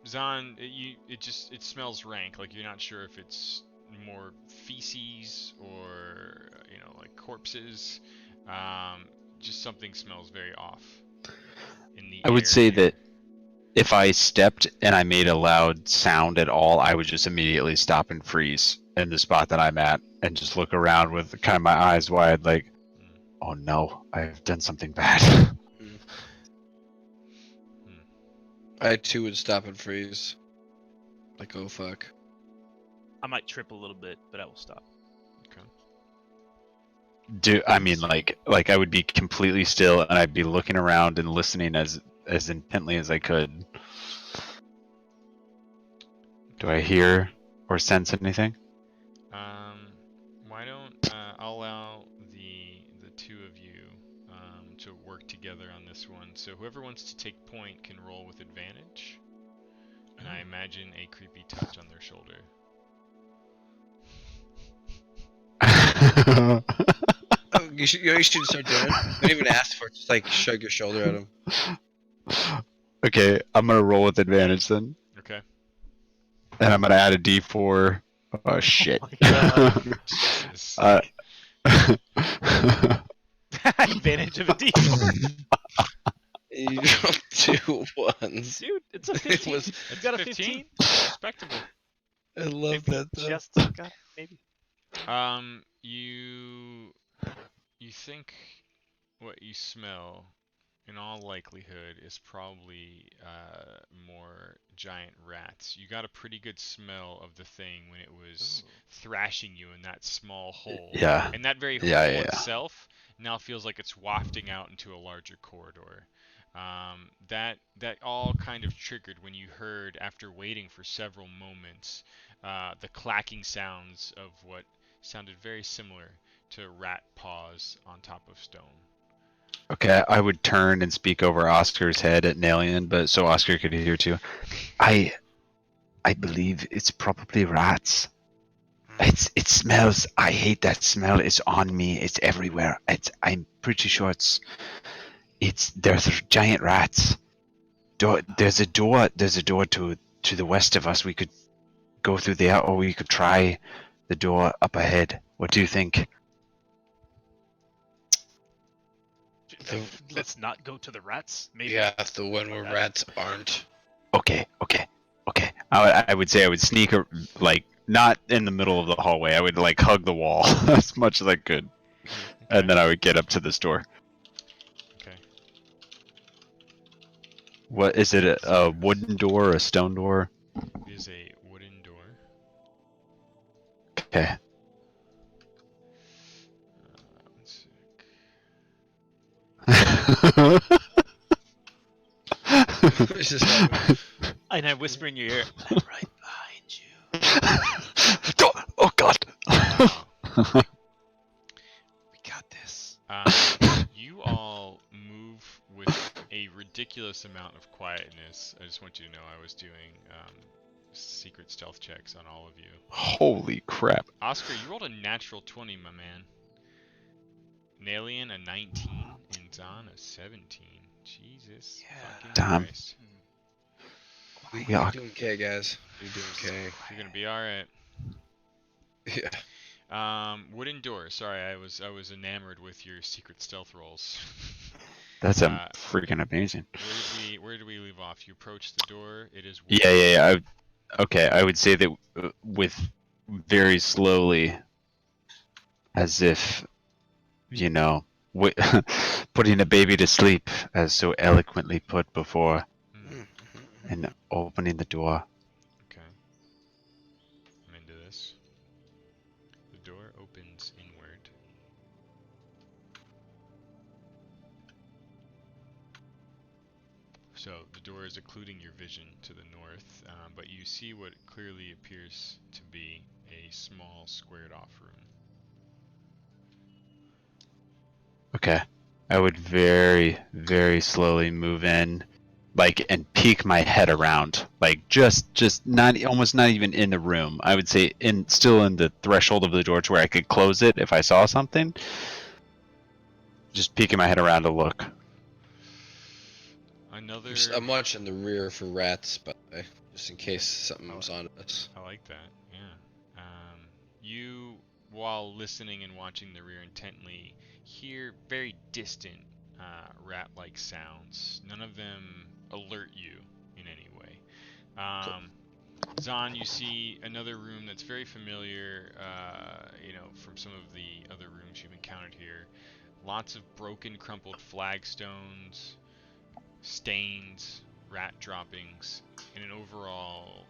Zahn, it smells rank. Like you're not sure if it's more feces or like corpses. Just something smells very off. I would say here. that if I stepped and I made a loud sound at all, I would just immediately stop and freeze in the spot that I'm at and just look around with kind of my eyes wide, like, oh no, I've done something bad. I too would stop and freeze. Like, oh fuck. I might trip a little bit, but I will stop. I mean like I would be completely still and I'd be looking around and listening as intently as I could. Do I hear or sense anything? Why don't I'll allow the two of you to work together on this one. So whoever wants to take point can roll with advantage, and I imagine a creepy touch on their shoulder. Oh, you should start doing it. Don't even ask for it. Just like shrug your shoulder at him. Okay, I'm gonna roll with advantage then. Okay. And I'm gonna add a D4. Oh shit. Jesus. Advantage of a D. You dropped 2 ones. Dude, it's a 15. was- It's got a 15. Respectable. I love that though. Just got it, maybe. You think what you smell, in all likelihood, is probably more giant rats. You got a pretty good smell of the thing when it was thrashing you in that small hole. Yeah. And that very hole Yeah. itself now feels like it's wafting out into a larger corridor. That all kind of triggered when you heard, after waiting for several moments, the clacking sounds of what sounded very similar to rat paws on top of stone. Okay, I would turn and speak over Oscar's head at Nalian, but so Oscar could hear too. I I believe it's probably rats. It smells. I hate that smell. It's on me. It's everywhere. I'm pretty sure there's giant rats. There's a door. There's a door to the west of us. We could go through there, or we could try the door up ahead. What do you think? Let's not go to the rats. Maybe. Yeah, the one where rats aren't. Okay. I would say I would sneak, like, not in the middle of the hallway. I would like hug the wall as much as I could, and then I would get up to this door. Okay. What is it? A wooden door or a stone door? It is a wooden door. Okay. One sec. It's just like, And I whisper in your ear, I'm right behind you. Oh God! We got this. You all move with a ridiculous amount of quietness. I just want you to know I was doing secret stealth checks on all of you. Holy crap! Oscar, you rolled a natural 20, my man. Nalian a 19, and Zahn a 17. Jesus fucking Damn. Christ. we are doing okay, guys. We're doing okay. You're gonna be alright. Yeah. Wooden door. Sorry, I was enamored with your secret stealth rolls. That's freaking amazing. Where did we leave off? You approach the door. It is. Yeah. Okay, I would say that with very slowly, as if, putting a baby to sleep, as so eloquently put before, and opening the door. Okay. I'm into this. The door opens inward. So the door is occluding your vision to the north, but you see what clearly appears to be a small squared off room. Okay. I would very, very slowly move in, and peek my head around, just not, almost not even in the room. I would say still in the threshold of the door to where I could close it if I saw something. Just peeking my head around to look. I'm watching the rear for rats, by the way, just in case something's on us. I like that. Yeah. You, while listening and watching the rear intently, hear very distant rat-like sounds. None of them alert you in any way. Zahn, you see another room that's very familiar, from some of the other rooms you've encountered here. Lots of broken, crumpled flagstones, stains, rat droppings, and an overall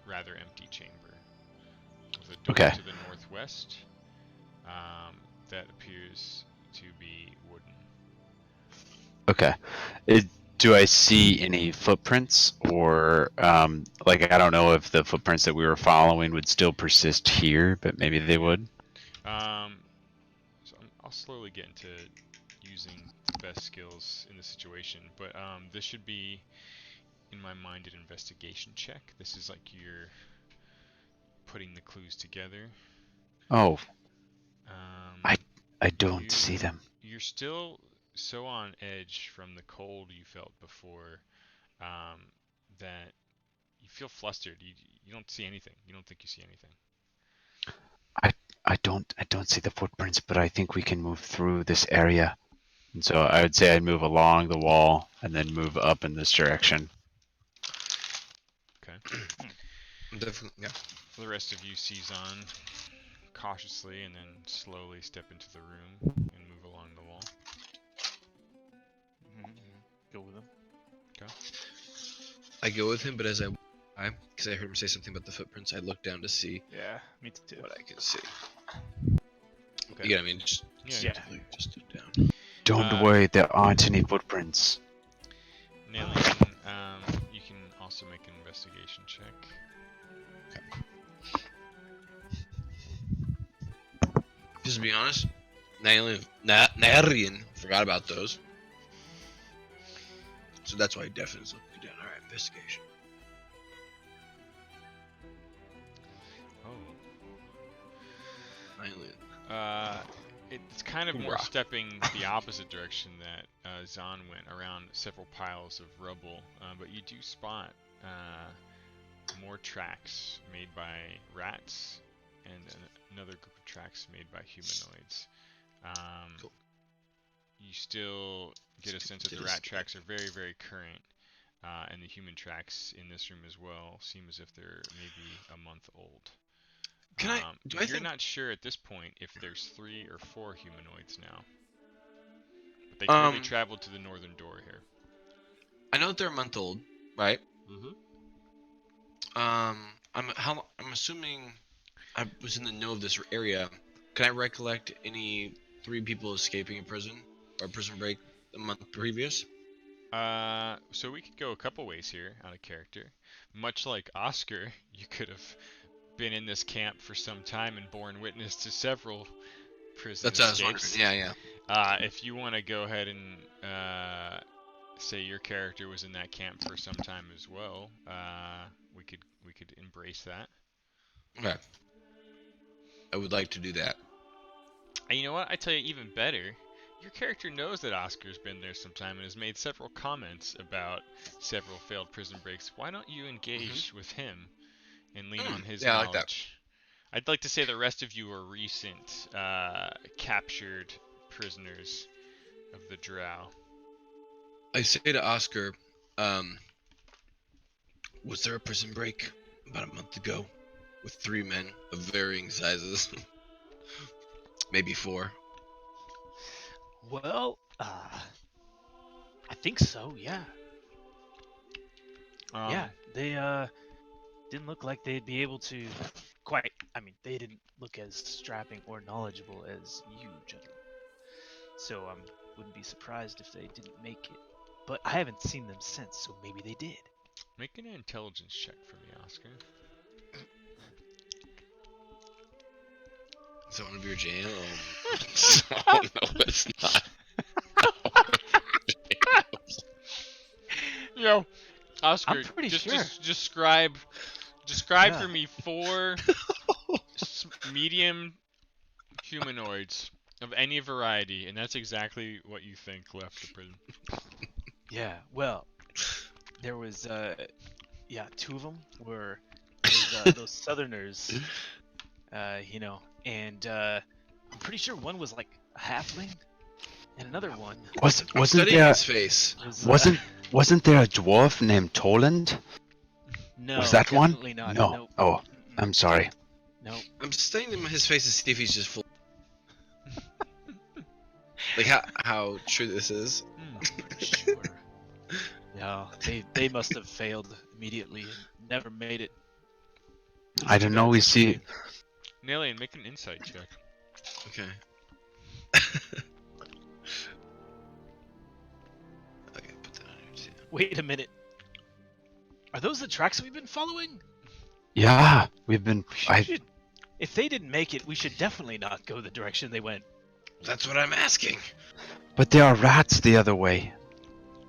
rather empty chamber. With a door to the northwest that appears to be wooden. Okay. Do I see any footprints, or I don't know if the footprints that we were following would still persist here, but maybe they would. So I'll slowly get into using the best skills in the situation, but this should be, in my mind, an investigation check. This is like you're putting the clues together. Oh. I don't see them. You're still so on edge from the cold you felt before that you feel flustered. You don't see anything. You don't think you see anything. I don't see the footprints, but I think we can move through this area. And so I would say I'd move along the wall and then move up in this direction. Okay. Definitely, yeah. For the rest of you, Zahn cautiously and then slowly step into the room and move along the wall. Go with him. Okay. I go with him, but as because I heard him say something about the footprints, I look down to see. Yeah, me too. What I can see. Okay. You know what I mean? Just down. Don't worry, there aren't any footprints. Nalian, you can also make an investigation check. Just to be honest, Narian forgot about those. So that's why he definitely looking down. Alright, investigation. It's kind of more Hoorah. stepping the opposite direction that Zahn went, around several piles of rubble. But you do spot more tracks made by rats and another group of tracks made by humanoids. Cool. You still get a sense that the rat tracks are very, very current, and the human tracks in this room as well seem as if they're maybe a month old. You're not sure at this point if there's 3 or 4 humanoids now. But they clearly traveled to the northern door here. I know that they're a month old, right? Mm-hmm. I'm assuming I was in the know of this area. Can I recollect any 3 people escaping a prison or a prison break a month previous? So we could go a couple ways here out of character. Much like Oscar, you could have been in this camp for some time and borne witness to several prison That's what I was escapes. wondering. Yeah. If you want to go ahead and say your character was in that camp for some time as well, we could embrace that. Okay. I would like to do that. And you know what? I tell you even better. Your character knows that Oscar's been there sometime and has made several comments about several failed prison breaks. Why don't you engage with him and lean on his knowledge? I like that. I'd like to say the rest of you are recent captured prisoners of the Drow. I say to Oscar, was there a prison break about a month ago with 3 men of varying sizes? Maybe 4. Well, I think so. Yeah. Yeah. They didn't look like they'd be able to quite. I mean, they didn't look as strapping or knowledgeable as you, gentlemen. So wouldn't be surprised if they didn't make it. But I haven't seen them since, so maybe they did. Make an intelligence check for me, Oscar. Is that one of your jams? Oh, no, it's not. Yo, Oscar, I'm pretty just sure. describe Yeah. for me 4 medium humanoids of any variety, and that's exactly what you think left the prison. Yeah. Well, there was 2 of them were those Southerners, and I'm pretty sure one was like a halfling, and another one Wasn't Studying there his face. was wasn't there a dwarf named Toland? no, Was that one? definitely not. No. Nope. Oh, Mm-mm. I'm sorry. Nope. I'm studying his face to see if he's just full. Like how true this is. Pretty sure. Yeah, they must have failed immediately and never made it. I don't know. We see. Nalian, make an insight check. Okay. Okay, put that on here too. Wait a minute. Are those the tracks we've been following? Yeah, we've been. If they didn't make it, we should definitely not go the direction they went. That's what I'm asking. But there are rats the other way.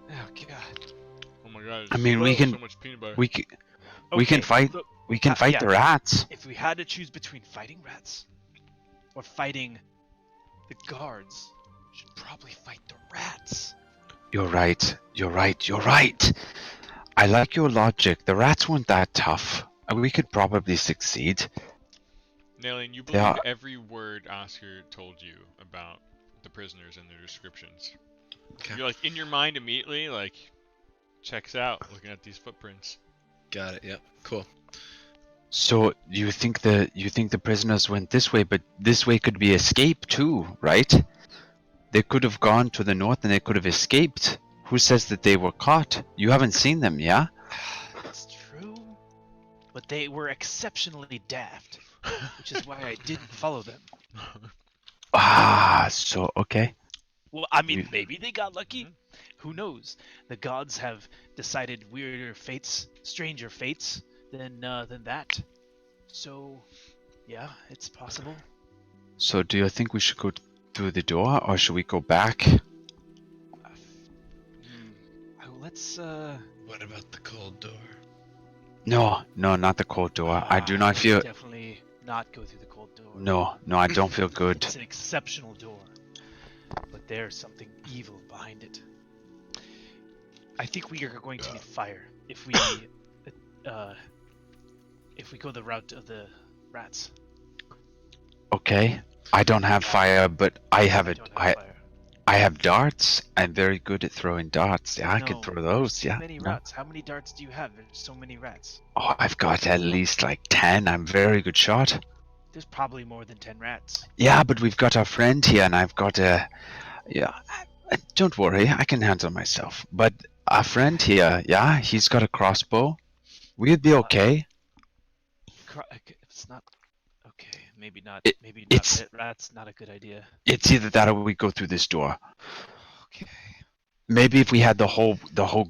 Oh god. Oh my god. I mean, we can- so much peanut butter. We can fight. look, We can fight yeah. the rats. if we had to choose between fighting rats or fighting the guards, we should probably fight the rats. You're right. You're right. You're right. I like your logic. The rats weren't that tough. We could probably succeed. Nalian, you They believe are- every word Oscar told you about the prisoners and their descriptions. Okay. You're like in your mind immediately, like checks out looking at these footprints. Got it. Yep. Cool. So you think the prisoners went this way, but this way could be escape too, right? They could have gone to the north and they could have escaped. Who says that they were caught? You haven't seen them, yeah? That's true. But they were exceptionally daft, which is why I didn't follow them. Ah, so okay. Well, I mean, You- maybe they got lucky. Who knows? The gods have decided weirder fates, stranger fates than that. So, yeah, it's possible. So do you think we should go through the door or should we go back? Let's What about the cold door? No, not the cold door. I do not feel. Definitely not go through the cold door. No, I don't feel good. It's an exceptional door, but there's something evil behind it. I think we are going to need fire if we go the route of the rats. Okay. I don't have fire, but I have it. don't have fire. I have darts. I'm very good at throwing darts. Yeah, I could throw those. Too Yeah. many rats. How many darts do you have? There's so many rats. Oh, I've got at least like 10. I'm very good shot. There's probably more than 10 rats. Yeah, but we've got our friend here, and I've got a. Yeah, don't worry, I can handle myself. But our friend here, yeah, he's got a crossbow. We'd be okay. It's not. Okay, maybe not. Maybe not. It's- Rats. Not a good idea. It's either that or we go through this door. Okay. Maybe if we had the whole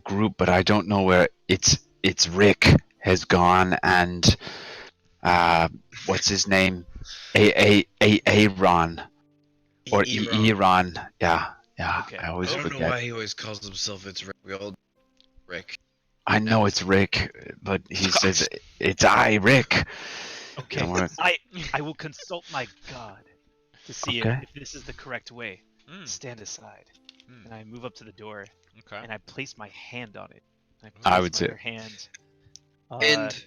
group, but I don't know where it's Rick has gone and what's his name? Aaron or Eron. Yeah. Okay. I always I don't know forget. why he always calls himself it's Rick. We all Rick. I know it's Rick, but he says it's Rick. Okay. Don't worry. I will consult my god to see Okay. if this is the correct way. Mm, Stand aside, mm, and I move up to the door, okay. and I place my hand on it. I would say- your hand. And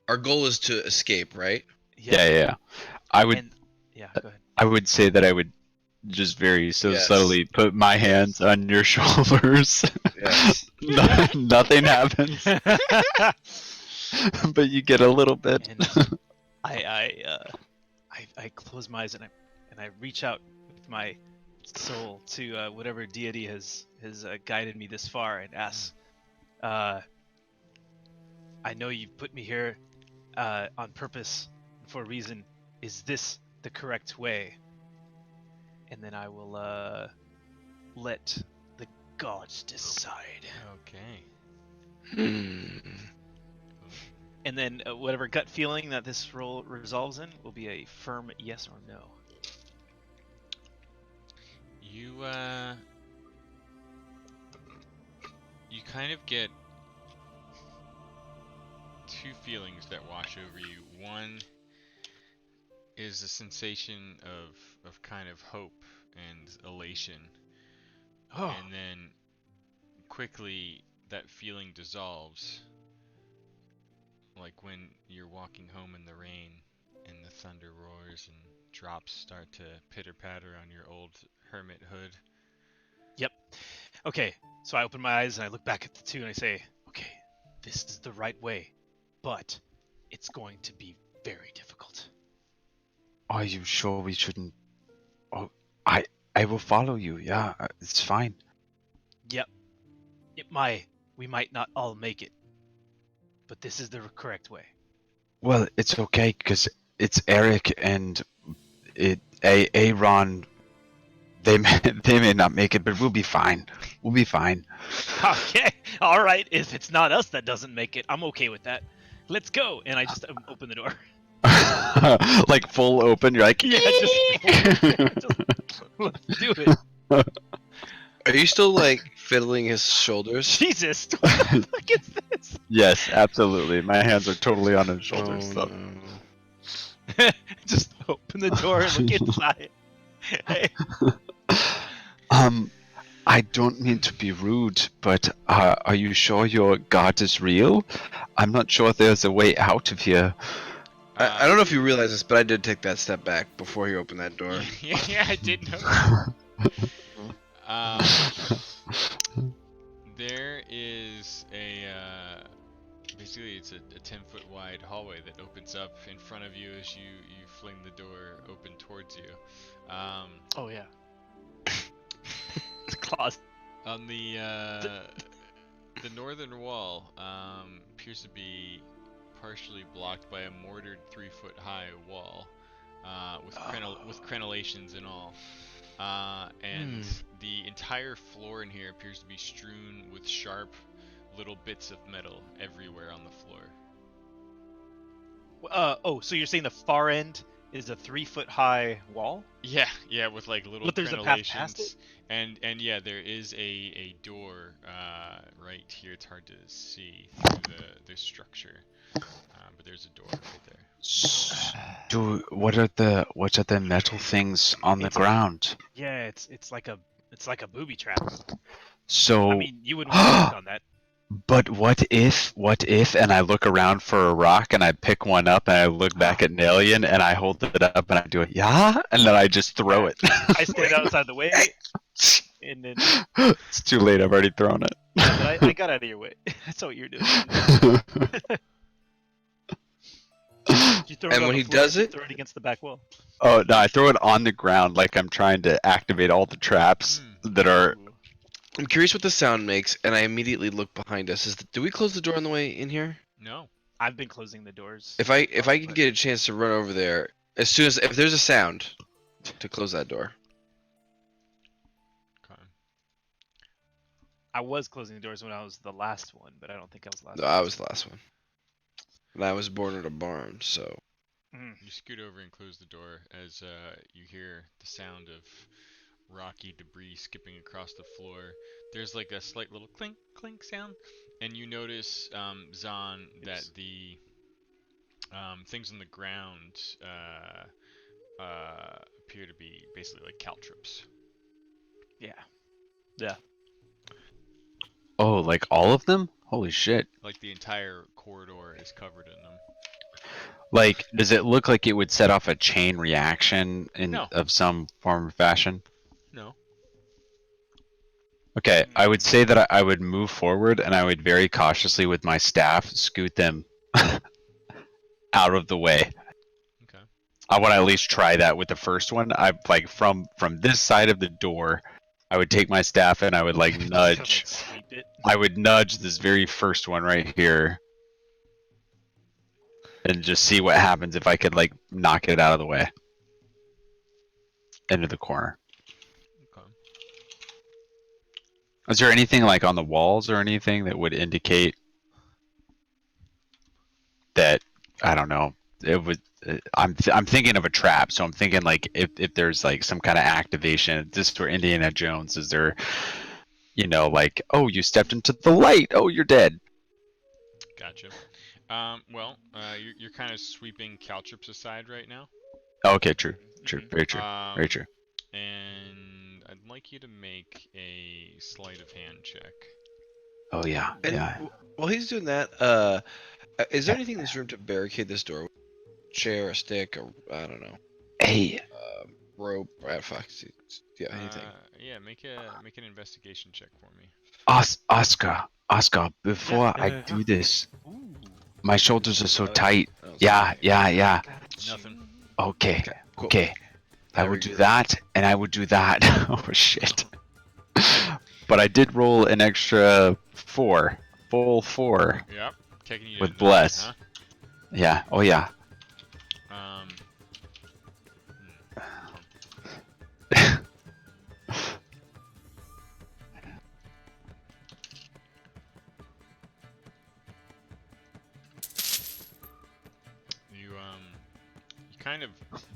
our goal is to escape, right? Yeah. I would And, yeah. Go ahead. I would say that I would just very Yes. slowly put my hands on your shoulders. Yes. Nothing happens, but you get a little bit. And I close my eyes and I reach out with my soul to whatever deity has guided me this far and ask, I know you've put me here on purpose for a reason. Is this the correct way? And then I will let the gods decide. Okay. And then whatever gut feeling that this roll resolves in will be a firm yes or no. You kind of get two feelings that wash over you. One is a sensation of kind of hope and elation. Oh, And then quickly that feeling dissolves. Like when you're walking home in the rain and the thunder roars and drops start to pitter patter on your old hermit hood. yep. Okay, so I open my eyes and I look back at the two and I say, okay, this is the right way, but it's going to be very difficult. Are you sure we shouldn't? Oh, I will follow you. Yeah, it's fine. Yep. We might not all make it, but this is the correct way. Well, it's okay because it's Eric and Aaron. They may not make it, but we'll be fine. We'll be fine. Okay, all right. If it's not us that doesn't make it, I'm okay with that. Let's go. And I just open the door. Like full open. You're like, Yeah, just let's do it. Are you still like fiddling his shoulders? Jesus, what the fuck is this? Yes, absolutely. My hands are totally on his shoulders. Oh, so. no. Just open the door and look inside. Hey. I don't mean to be rude, but are you sure your god is real? I'm not sure there's a way out of here. I don't know if you realize this, but I did take that step back before he opened that door. Yeah, I did know. There is basically it's a 10-foot wide hallway that opens up in front of you as you fling the door open towards you. Oh yeah. The claws. On the northern wall appears to be partially blocked by a mortared 3-foot high wall with crenellations and all. And the entire floor in here appears to be strewn with sharp little bits of metal everywhere on the floor. So you're saying the far end is a 3-foot high wall? Yeah, with like little But there's a path past crenellations. And yeah, there is a door right here. It's hard to see through the structure, but there's a door right there. What are the metal things on the It's- ground? Yeah, it's like a booby trap. So I mean, you would want to work on that. But what if, and I look around for a rock and I pick one up and I look back at an alien and I hold it up and I do it, yeah? And then I just throw it. I stand outside the way, and then It's too late, I've already thrown it. but I got out of your way. That's what you're doing. You throw it And on when the he floor, does you it- throw it against the back wall. Oh, no, I throw it on the ground like I'm trying to activate all the traps that are... Ooh. I'm curious what the sound makes, and I immediately look behind us. Do we close the door on the way in here? No. I've been closing the doors. If I can get a chance to run over there, as soon as if there's a sound, to close that door. Okay. I was closing the doors when I was the last one, but I don't think I was the last. No, I was the last one. And I was born in a barn, so. Mm. You scoot over and close the door as you hear the sound of rocky debris skipping across the floor. There's like a slight little clink clink sound, and you notice, Zahn, that the things on the ground appear to be basically like caltrops. Yeah. Oh, like all of them? Holy shit. Like the entire corridor is covered in them. Like, does it look like it would set off a chain reaction No. of some form or fashion? No. Okay, I would say that I would move forward and I would very cautiously with my staff scoot them out of the way. Okay. I want to at least try that with the first one. I like from this side of the door, I would take my staff and I would like nudge. Sweep it. I would nudge this very first one right here. And just see what happens if I could like knock it out of the way. Into the corner. Okay. Is there anything like on the walls or anything that would indicate that, I don't know, it would I'm thinking of a trap, so I'm thinking like if there's like some kind of activation, if this were Indiana Jones, is there, you know, like, oh, you stepped into the light, oh, you're dead. Gotcha. Well, you're kind of sweeping caltrops aside right now. Okay, true, Mhm. very true, very true. And I'd like you to make a sleight of hand check. Oh yeah, And yeah. while he's doing that, is there anything in this room to barricade this door? Chair, a stick, or I don't know, Hey, rope, fuck, yeah, anything. Yeah, make an investigation check for me. Oscar, before I Yeah, do this, Ooh. my shoulders are so Oh, tight. that was- Yeah. Nothing. Okay, cool. okay. I Very would do good. that, and I would do that. Oh shit. But I did roll an extra 4. Full 4. Yep. Taking you With to bless. Huh? Yeah, oh yeah. You kind of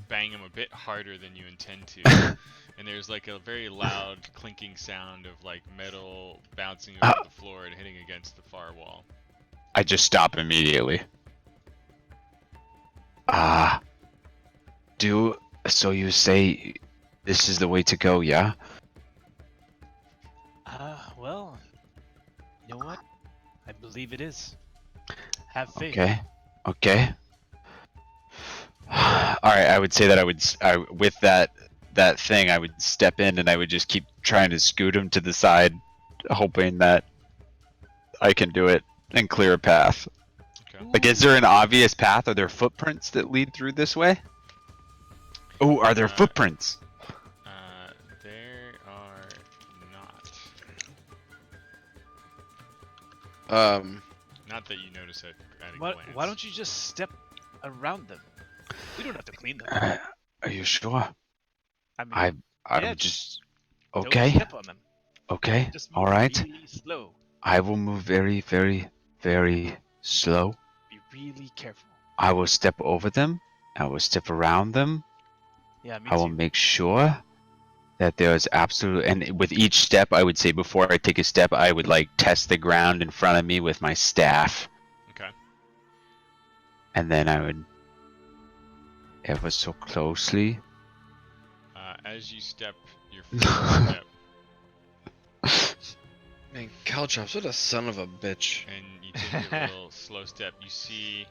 bang him a bit harder than you intend to, and there's like a very loud clinking sound of like metal bouncing over the floor and hitting against the far wall. I just stop immediately. So you say this is the way to go, yeah? Well, you know what? I believe it is. Have faith. Okay. Alright, I would say that with that thing, I would step in and I would just keep trying to scoot him to the side, hoping that I can do it and clear a path. Okay. Like, is there an obvious path? Are there footprints that lead through this way? Oh, are there footprints? There are not. Not that you notice at a glance. Why don't you just step around them? We don't have to clean them. Are you sure? I mean, I yeah, would just... don't Okay, step on them. okay, Just move alright. really slow. I will move very, very, very slow. Be really careful. I will step over them. I will step around them. Yeah, me I will too. make sure that there is absolute... And with each step, I would say before I take a step, I would like test the ground in front of me with my staff. Okay. And then I would ever so closely. As you step your first step, Man, Caltrops, what a son of a bitch. and you take your little slow step, you see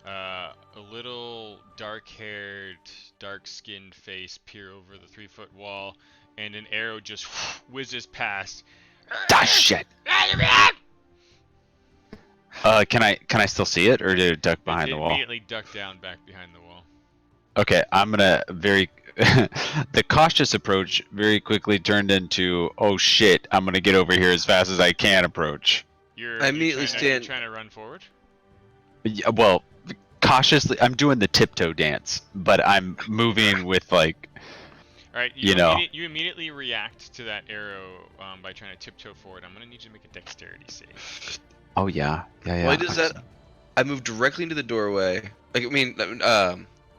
a little dark-haired, dark-skinned face peer over the 3-foot wall, and an arrow just whizzes past. Ah, shit! Can I still see it, or did it duck behind It the wall? immediately ducked down back behind the wall. Okay, I'm gonna the cautious approach very quickly turned into, oh shit, I'm gonna get over here as fast as I can approach. I immediately you're trying to run forward? Yeah, well, cautiously, I'm doing the tiptoe dance, but I'm moving with like, Alright, you know. You immediately react to that arrow by trying to tiptoe forward. I'm gonna need you to make a dexterity save. Oh yeah. Why does that? I move directly into the doorway. Like, I mean,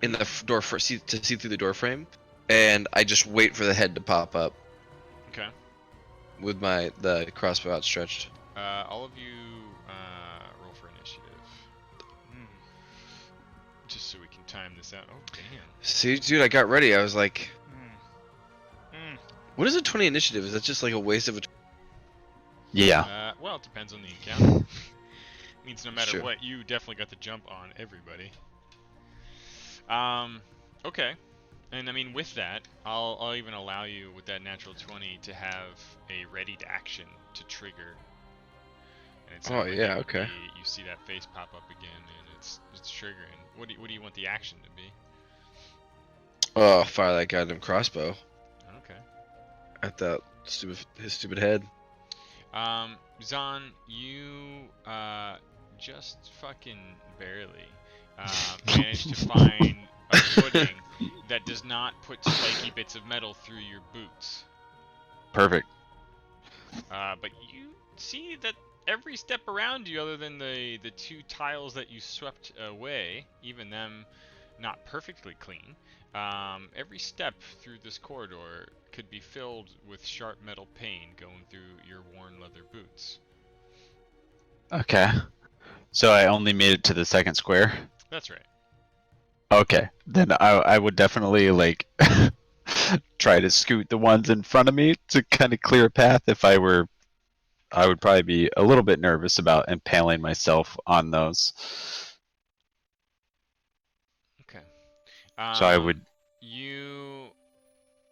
in the door to see through the door frame, and I just wait for the head to pop up. Okay. With the crossbow outstretched. All of you roll for initiative. Just so we can time this out. Oh damn. See, dude, I got ready. I was like, what is a 20 initiative? Is that just like a waste of a? Yeah. Well, it depends on the encounter. Means no matter Sure. what, you definitely got the jump on everybody. Okay. And I mean, with that, I'll even allow you with that natural 20 to have a readied action to trigger. And it's Oh yeah, okay. You see that face pop up again, and it's triggering. What do you want the action to be? Oh, fire that goddamn crossbow Okay. at that his stupid head. Zahn, you just fucking barely managed to find a footing that does not put spiky bits of metal through your boots. Perfect. But you see that every step around you, other than the 2 tiles that you swept away, even them not perfectly clean, every step through this corridor could be filled with sharp metal pain going through your worn leather boots. Okay. So I only made it to the second square? That's right. Okay. Then I would definitely like try to scoot the ones in front of me to kind of clear a path. If I would probably be a little bit nervous about impaling myself on those. Okay. So I would.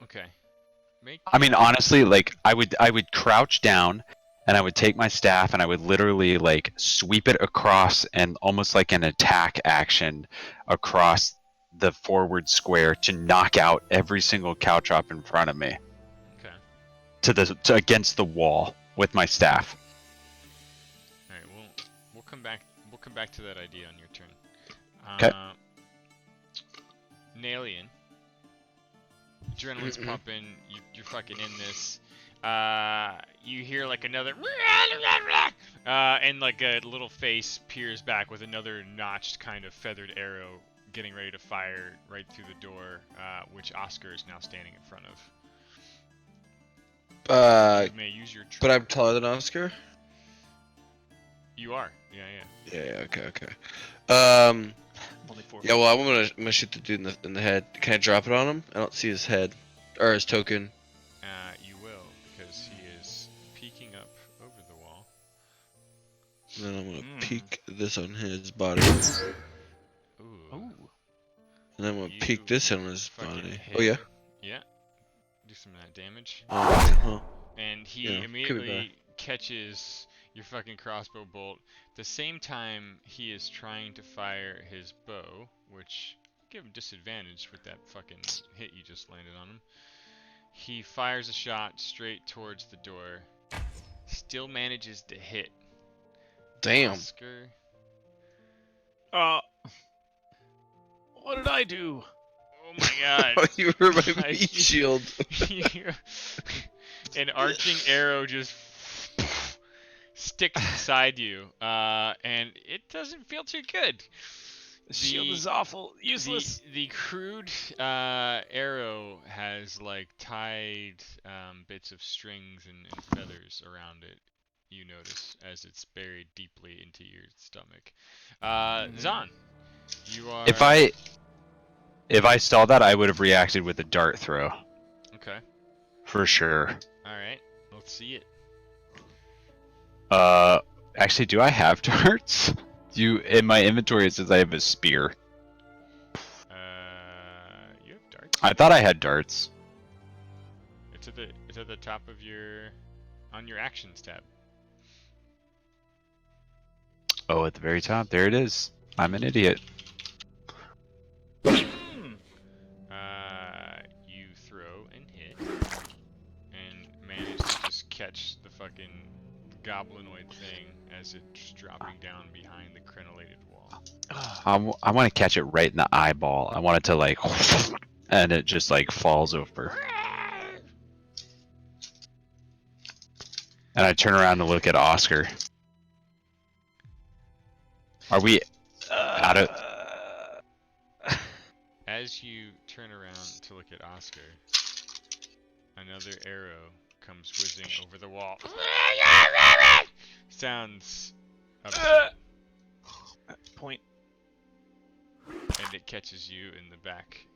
Okay. I mean, honestly, like I would crouch down, and I would take my staff, and I would literally like sweep it across, and almost like an attack action across the forward square to knock out every single caltrop in front of me. Okay. To against the wall with my staff. All right. We'll come back. We'll come back to that idea on your turn. Okay. Nalian. Adrenaline's pumping. You're fucking in this. You hear like another and like a little face peers back with another notched kind of feathered arrow getting ready to fire right through the door, which Oscar is now standing in front of. You may use your but I'm taller than Oscar? You are. Yeah, okay. Only 4 Yeah, well, I'm gonna shoot the dude in the head. Can I drop it on him? I don't see his head. Or his token. You will, because he is peeking up over the wall. And then I'm gonna peek this on his body. Ooh. And then I'm gonna peek this on his body. Hit. Oh yeah? Yeah. Do some of that damage. Huh. And he Yeah, immediately catches your fucking crossbow bolt. At the same time, he is trying to fire his bow, which give him disadvantage with that fucking hit you just landed on him. He fires a shot straight towards the door. Still manages to hit. Damn. Oscar. What did I do? Oh my god. Oh, you were my meat shield. An arching arrow just sticks inside you, and it doesn't feel too good. The shield is awful, useless. The crude arrow has like tied bits of strings and feathers around it. You notice as it's buried deeply into your stomach. Zahn, you are. if I saw that, I would have reacted with a dart throw. Okay. For sure. Alright, let's see it. Actually, do I have darts? In my inventory it says I have a spear. You have darts? I thought I had darts. It's at the top of on your actions tab. Oh, at the very top, there it is. I'm an idiot. You throw and hit, and manage to just catch the fucking goblinoid thing as it's dropping down behind the crenellated wall. I want to catch it right in the eyeball. I want it to like, and it just like falls over. And I turn around to look at Oscar. Are we out of? As you turn around to look at Oscar, another arrow comes whizzing over the wall. Sounds upset. Point. And it catches you in the back.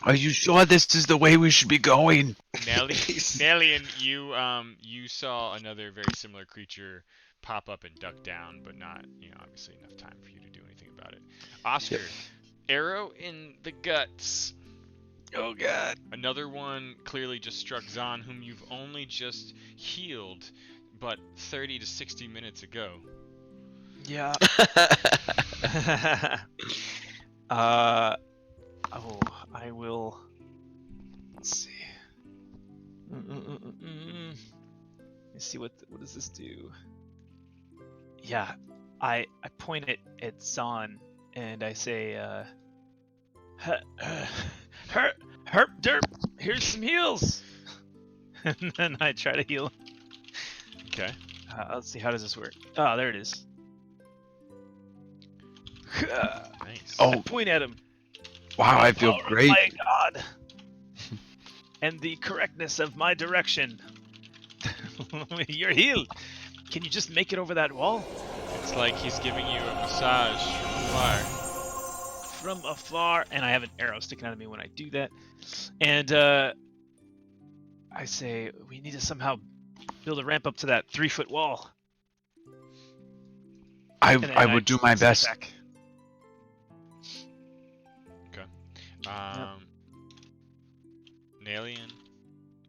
Are you sure this is the way we should be going? Nalian, you saw another very similar creature pop up and duck down, but not, obviously enough time for you to do anything about it. Oscar, arrow in the guts. Oh god. Another one clearly just struck Zahn, whom you've only just healed, but 30 to 60 minutes ago. Yeah. Oh, I will. Let's see. Let's see what does this do? Yeah, I point it at Zahn and I say, herp derp, here's some heals. And then I try to heal him. Okay. Let's see, how does this work? Oh, there it is. Nice. Oh, I point at him. wow, I feel Oh, great. my God. And the correctness of my direction. You're healed. Can you just make it over that wall? It's like he's giving you a massage from afar. From afar, and I have an arrow sticking out of me when I do that. And I say, we need to somehow build a ramp up to that 3-foot wall. I would do my step best. back. Nalian,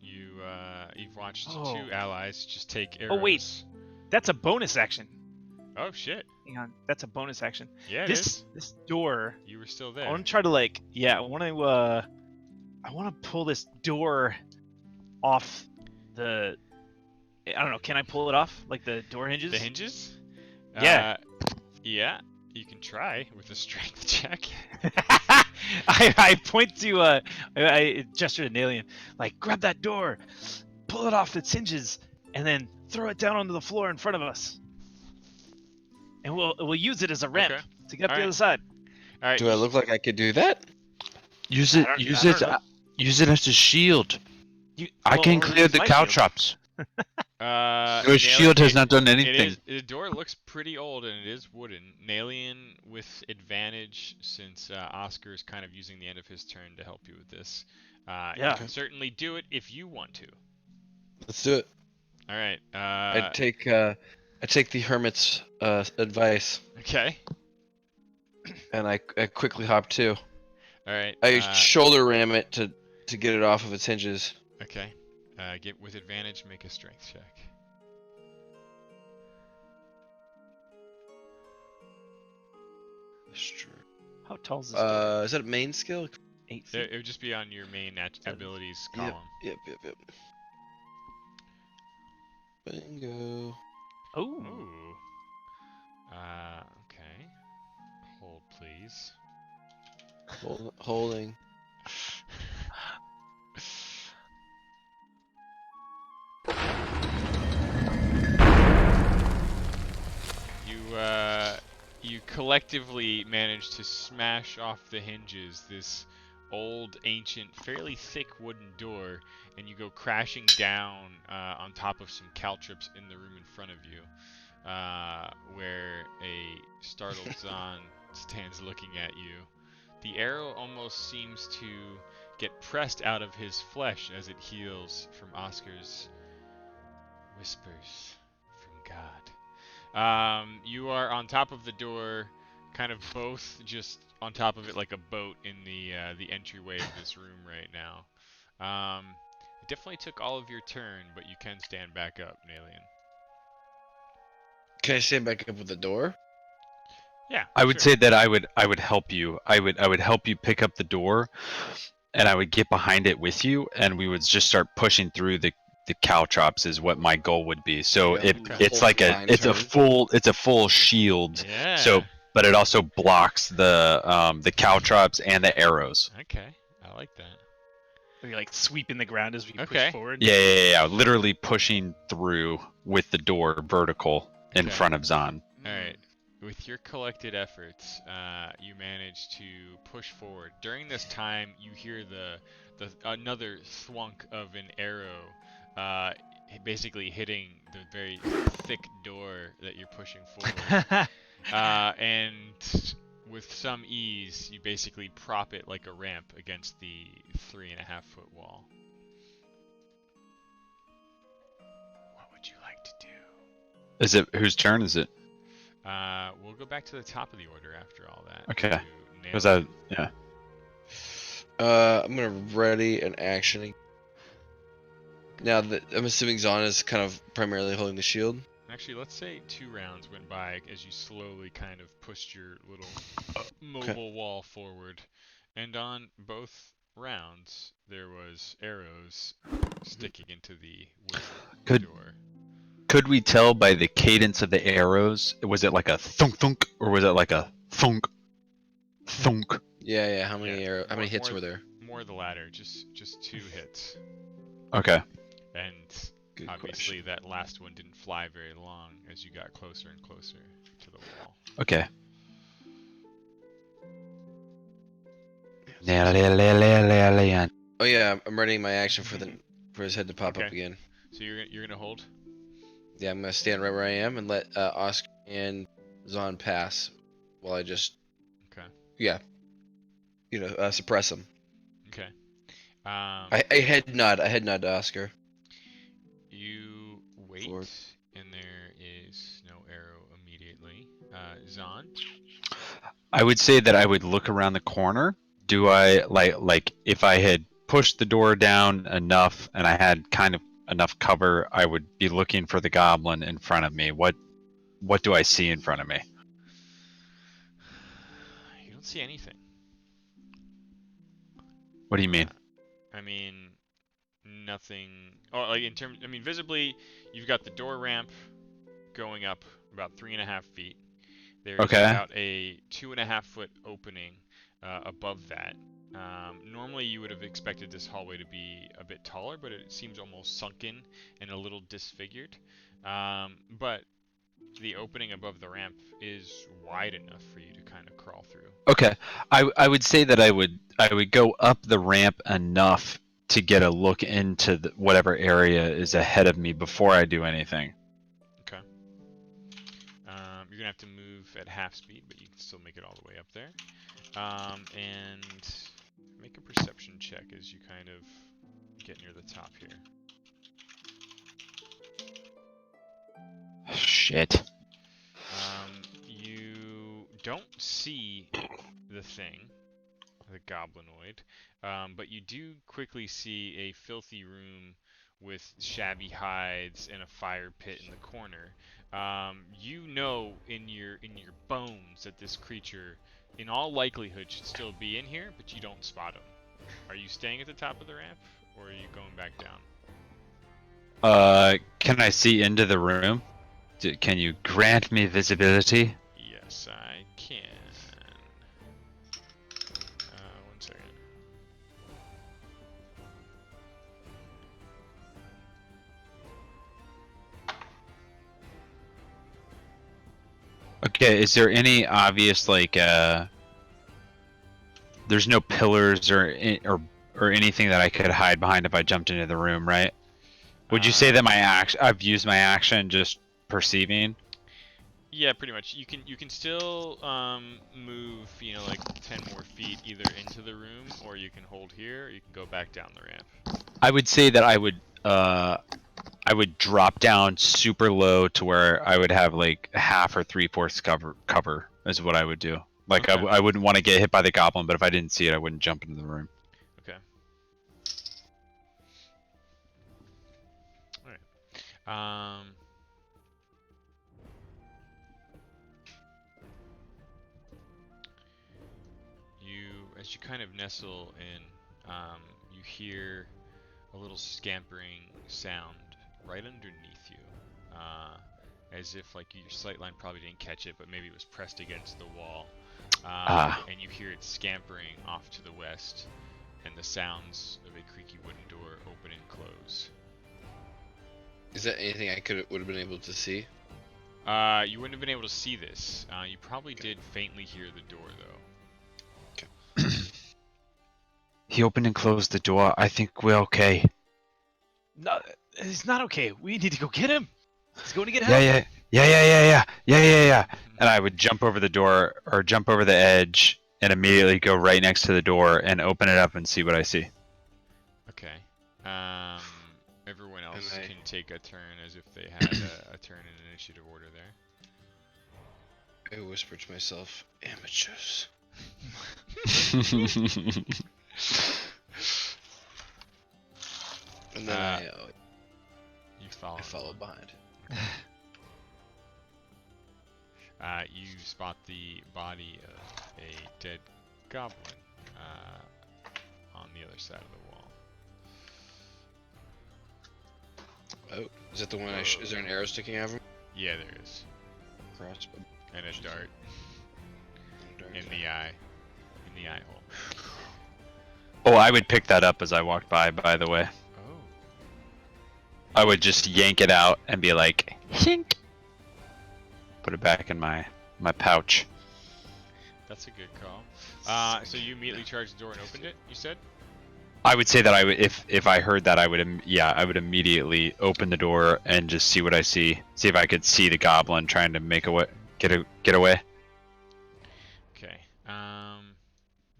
you've watched two allies just take arrows. Oh wait, that's a bonus action. Oh shit. Hang on, that's a bonus action. Yeah, this door. You were still there. I want to try to I want to pull this door off the. I don't know. Can I pull it off? Like the door hinges? The hinges? Yeah. Yeah. You can try with a strength check. I point to I gesture to Nalian, like, grab that door, pull it off its hinges, and then throw it down onto the floor in front of us. And we'll use it as a ramp to get up the other side. All right. Do I look like I could do that? Use it as a shield. I can clear the caltrops. Your shield has not done anything. The door looks pretty old and it is wooden. Nalian with advantage, since Oscar is kind of using the end of his turn to help you with this. You can certainly do it if you want to. Let's do it. All right. I take the hermit's advice. Okay. And I quickly hop too. All right. I shoulder ram it to get it off of its hinges. Okay. Get with advantage, make a strength check. Sure. How tall is this door? Is that a main skill? 8 feet. It would just be on your main abilities column. Yep. Bingo. Oh. Ooh. Okay. Hold, please. Holding. You collectively manage to smash off the hinges this old, ancient, fairly thick wooden door, and you go crashing down on top of some caltrops in the room in front of you. where a startled Zahn stands looking at you. The arrow almost seems to get pressed out of his flesh as it heals from Oscar's whispers from God. You are on top of the door, kind of both just on top of it like a boat in the entryway of this room right now. It definitely took all of your turn, but you can stand back up, Nalian. Can I stand back up with the door? Yeah. I would sure. say that I would help you. I would help you pick up the door, and I would get behind it with you, and we would just start pushing through the caltrops is what my goal would be. So Yeah, it's like line it's turn. a full shield. Yeah. So but it also blocks the caltrops and the arrows. Okay, I like that. We like sweeping the ground as we Okay. push forward. Yeah. Literally pushing through with the door vertical in Okay. front of Zahn. Alright, with your collected efforts, you manage to push forward. During this time, you hear the another thwunk of an arrow, basically hitting the very thick door that you're pushing forward. And with some ease, you basically prop it like a ramp against the 3.5-foot wall. What would you like to do? Is it whose turn is it? We'll go back to the top of the order after all that. Okay. to Was nail that I'm gonna ready an action. Now that I'm assuming Zahn is kind of primarily holding the shield. Actually, let's say 2 rounds went by as you slowly kind of pushed your little mobile wall forward, and on both rounds there was arrows sticking into the wooden door. Could we tell by the cadence of the arrows? Was it like a thunk thunk, or was it like a thunk thunk? Yeah. How many how many hits more were there? More the latter, just 2 hits. Okay. And Good obviously question. that last one didn't fly very long as you got closer and closer to the wall. Okay. Oh yeah, I'm readying my action for his head to pop up Okay. again. So you're gonna hold? Yeah, I'm gonna stand right where I am and let Oscar and Zahn pass while I just Okay. suppress him. Okay. I head nod to Oscar. You wait, Forward. and there is no arrow immediately. Zahn? I would say that I would look around the corner. Do I like if I had pushed the door down enough and I had kind of enough cover, I would be looking for the goblin in front of me. What do I see in front of me? You don't see anything. What do you mean? I mean, nothing. Oh, like in terms. I mean, visibly, you've got the door ramp going up about 3.5 feet. There's about a 2.5-foot opening above that. Normally, you would have expected this hallway to be a bit taller, but it seems almost sunken and a little disfigured. But the opening above the ramp is wide enough for you to kind of crawl through. Okay. I would say that I would go up the ramp enough to get a look into whatever area is ahead of me before I do anything. Okay. You're gonna have to move at half speed, but you can still make it all the way up there. And make a perception check as you kind of get near the top here. Shit. You don't see the thing, the goblinoid, but you do quickly see a filthy room with shabby hides and a fire pit in the corner. You know in your bones that this creature, in all likelihood, should still be in here, but you don't spot him. Are you staying at the top of the ramp, or are you going back down? Can I see into the room? Can you grant me visibility? Yes, I can. 1 second. Okay, is there any obvious there's no pillars or anything that I could hide behind if I jumped into the room, right? Would you say that I've used my action just perceiving? Yeah, pretty much. You can still move, you know, like 10 more feet either into the room, or you can hold here, or you can go back down the ramp. I would say that I would drop down super low to where I would have like half or 3/4 cover is what I would do. Like Okay. I wouldn't want to get hit by the goblin, but if I didn't see it, I wouldn't jump into the room. Okay. All right. As you kind of nestle in, you hear a little scampering sound right underneath you, as if like your sight line probably didn't catch it, but maybe it was pressed against the wall. And you hear it scampering off to the west, and the sounds of a creaky wooden door open and close. Is that anything I would have been able to see? You wouldn't have been able to see this. You probably did faintly hear the door, though. He opened and closed the door. I think we're okay. No, he's not okay. We need to go get him. He's going to get help. Yeah. And I would jump over the door or jump over the edge and immediately go right next to the door and open it up and see what I see. Okay. Everyone else can take a turn as if they had a turn in initiative order there. I whisper to myself, amateurs. And then you I follow behind. You spot the body of a dead goblin on the other side of the wall. Oh, is that the one is there an arrow sticking out of him? Yeah, there is. Crossbow. And a dart. In the eye hole. Oh, I would pick that up as I walked by the way. Oh. I would just yank it out and be like, hink. Put it back in my pouch. That's a good call. So you immediately charged the door and opened it, you said? I would say that I would, if I heard that, I would immediately open the door and just see what I see. See if I could see the goblin trying to make get away. Okay.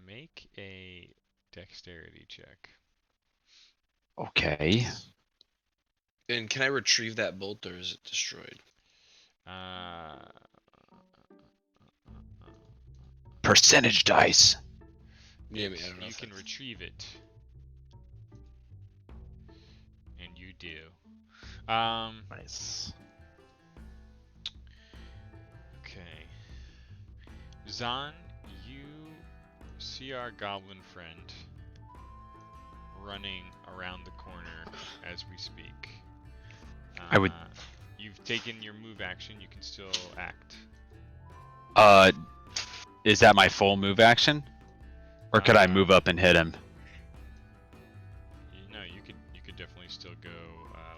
Make a dexterity check. Okay. And can I retrieve that bolt, or is it destroyed? Percentage dice. Yeah, I mean, I don't know. You can retrieve it. And you do. Nice. Okay. Zahn, you see our goblin friend running around the corner as we speak. I would. You've taken your move action. You can still act. Is that my full move action, or could I move up and hit him? No, you could definitely still go.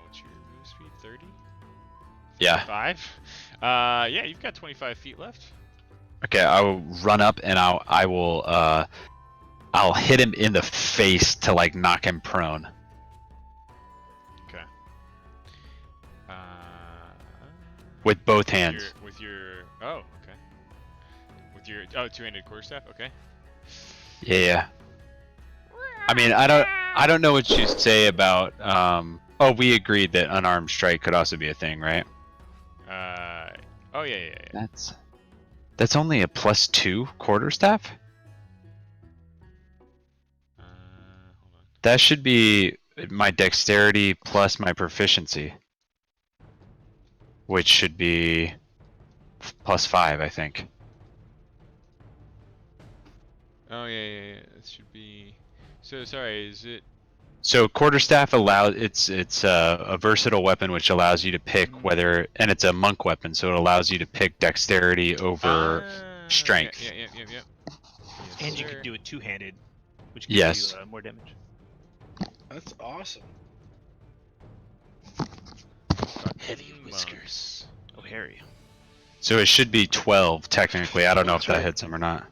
What's your move speed? 30? Yeah. 5? Yeah, you've got 25 feet left. Okay, I will run up and I'll hit him in the face to like knock him prone. Okay. With both hands. Oh, okay. With your two-handed quarterstaff. Okay. Yeah. I mean, I don't know what you say about. Oh, we agreed that unarmed strike could also be a thing, right? Oh yeah. That's only a +2 quarterstaff. Hold on. That should be my dexterity plus my proficiency, which should be +5, I think. Oh yeah. It should be. So sorry. Is it? So quarterstaff it's a versatile weapon which allows you to pick whether, and it's a monk weapon, so it allows you to pick dexterity over strength. Yeah. And you can do it two-handed, which Yes. gives you more damage. That's awesome. Heavy whiskers. Oh, Harry. So it should be 12 technically. I don't know if that hits him or not.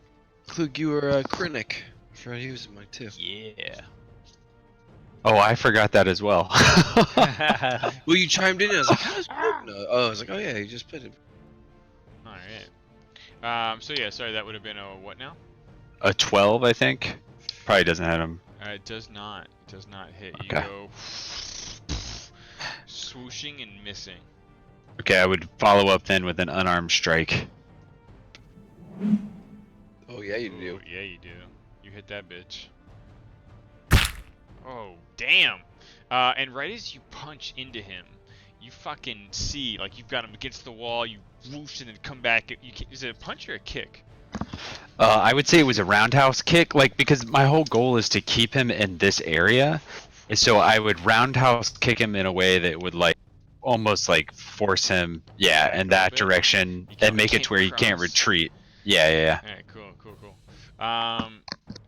Klug, you were a Krennic. I forgot he was in mine too. Yeah. Oh, I forgot that as well. Well, you chimed in and I was like, how does Klug know? Oh, I was like, oh yeah, he just put it. Alright. So yeah, sorry, that would have been a what now? A 12, I think. Probably doesn't hit him. It does not. It does not hit. You Okay. go swooshing and missing. Okay, I would follow up then with an unarmed strike. Oh yeah, you do. Ooh, yeah, you do. You hit that bitch. Oh, damn! And right as you punch into him, you fucking see, like, you've got him against the wall, you whoosh and then come back. Is it a punch or a kick? I would say it was a roundhouse kick, like, because my whole goal is to keep him in this area. And so I would roundhouse kick him in a way that would, like, almost, like, force him, yeah, Back in a that little bit? direction, You kinda and make it kick to where he can't across. retreat. Yeah. Alright, cool.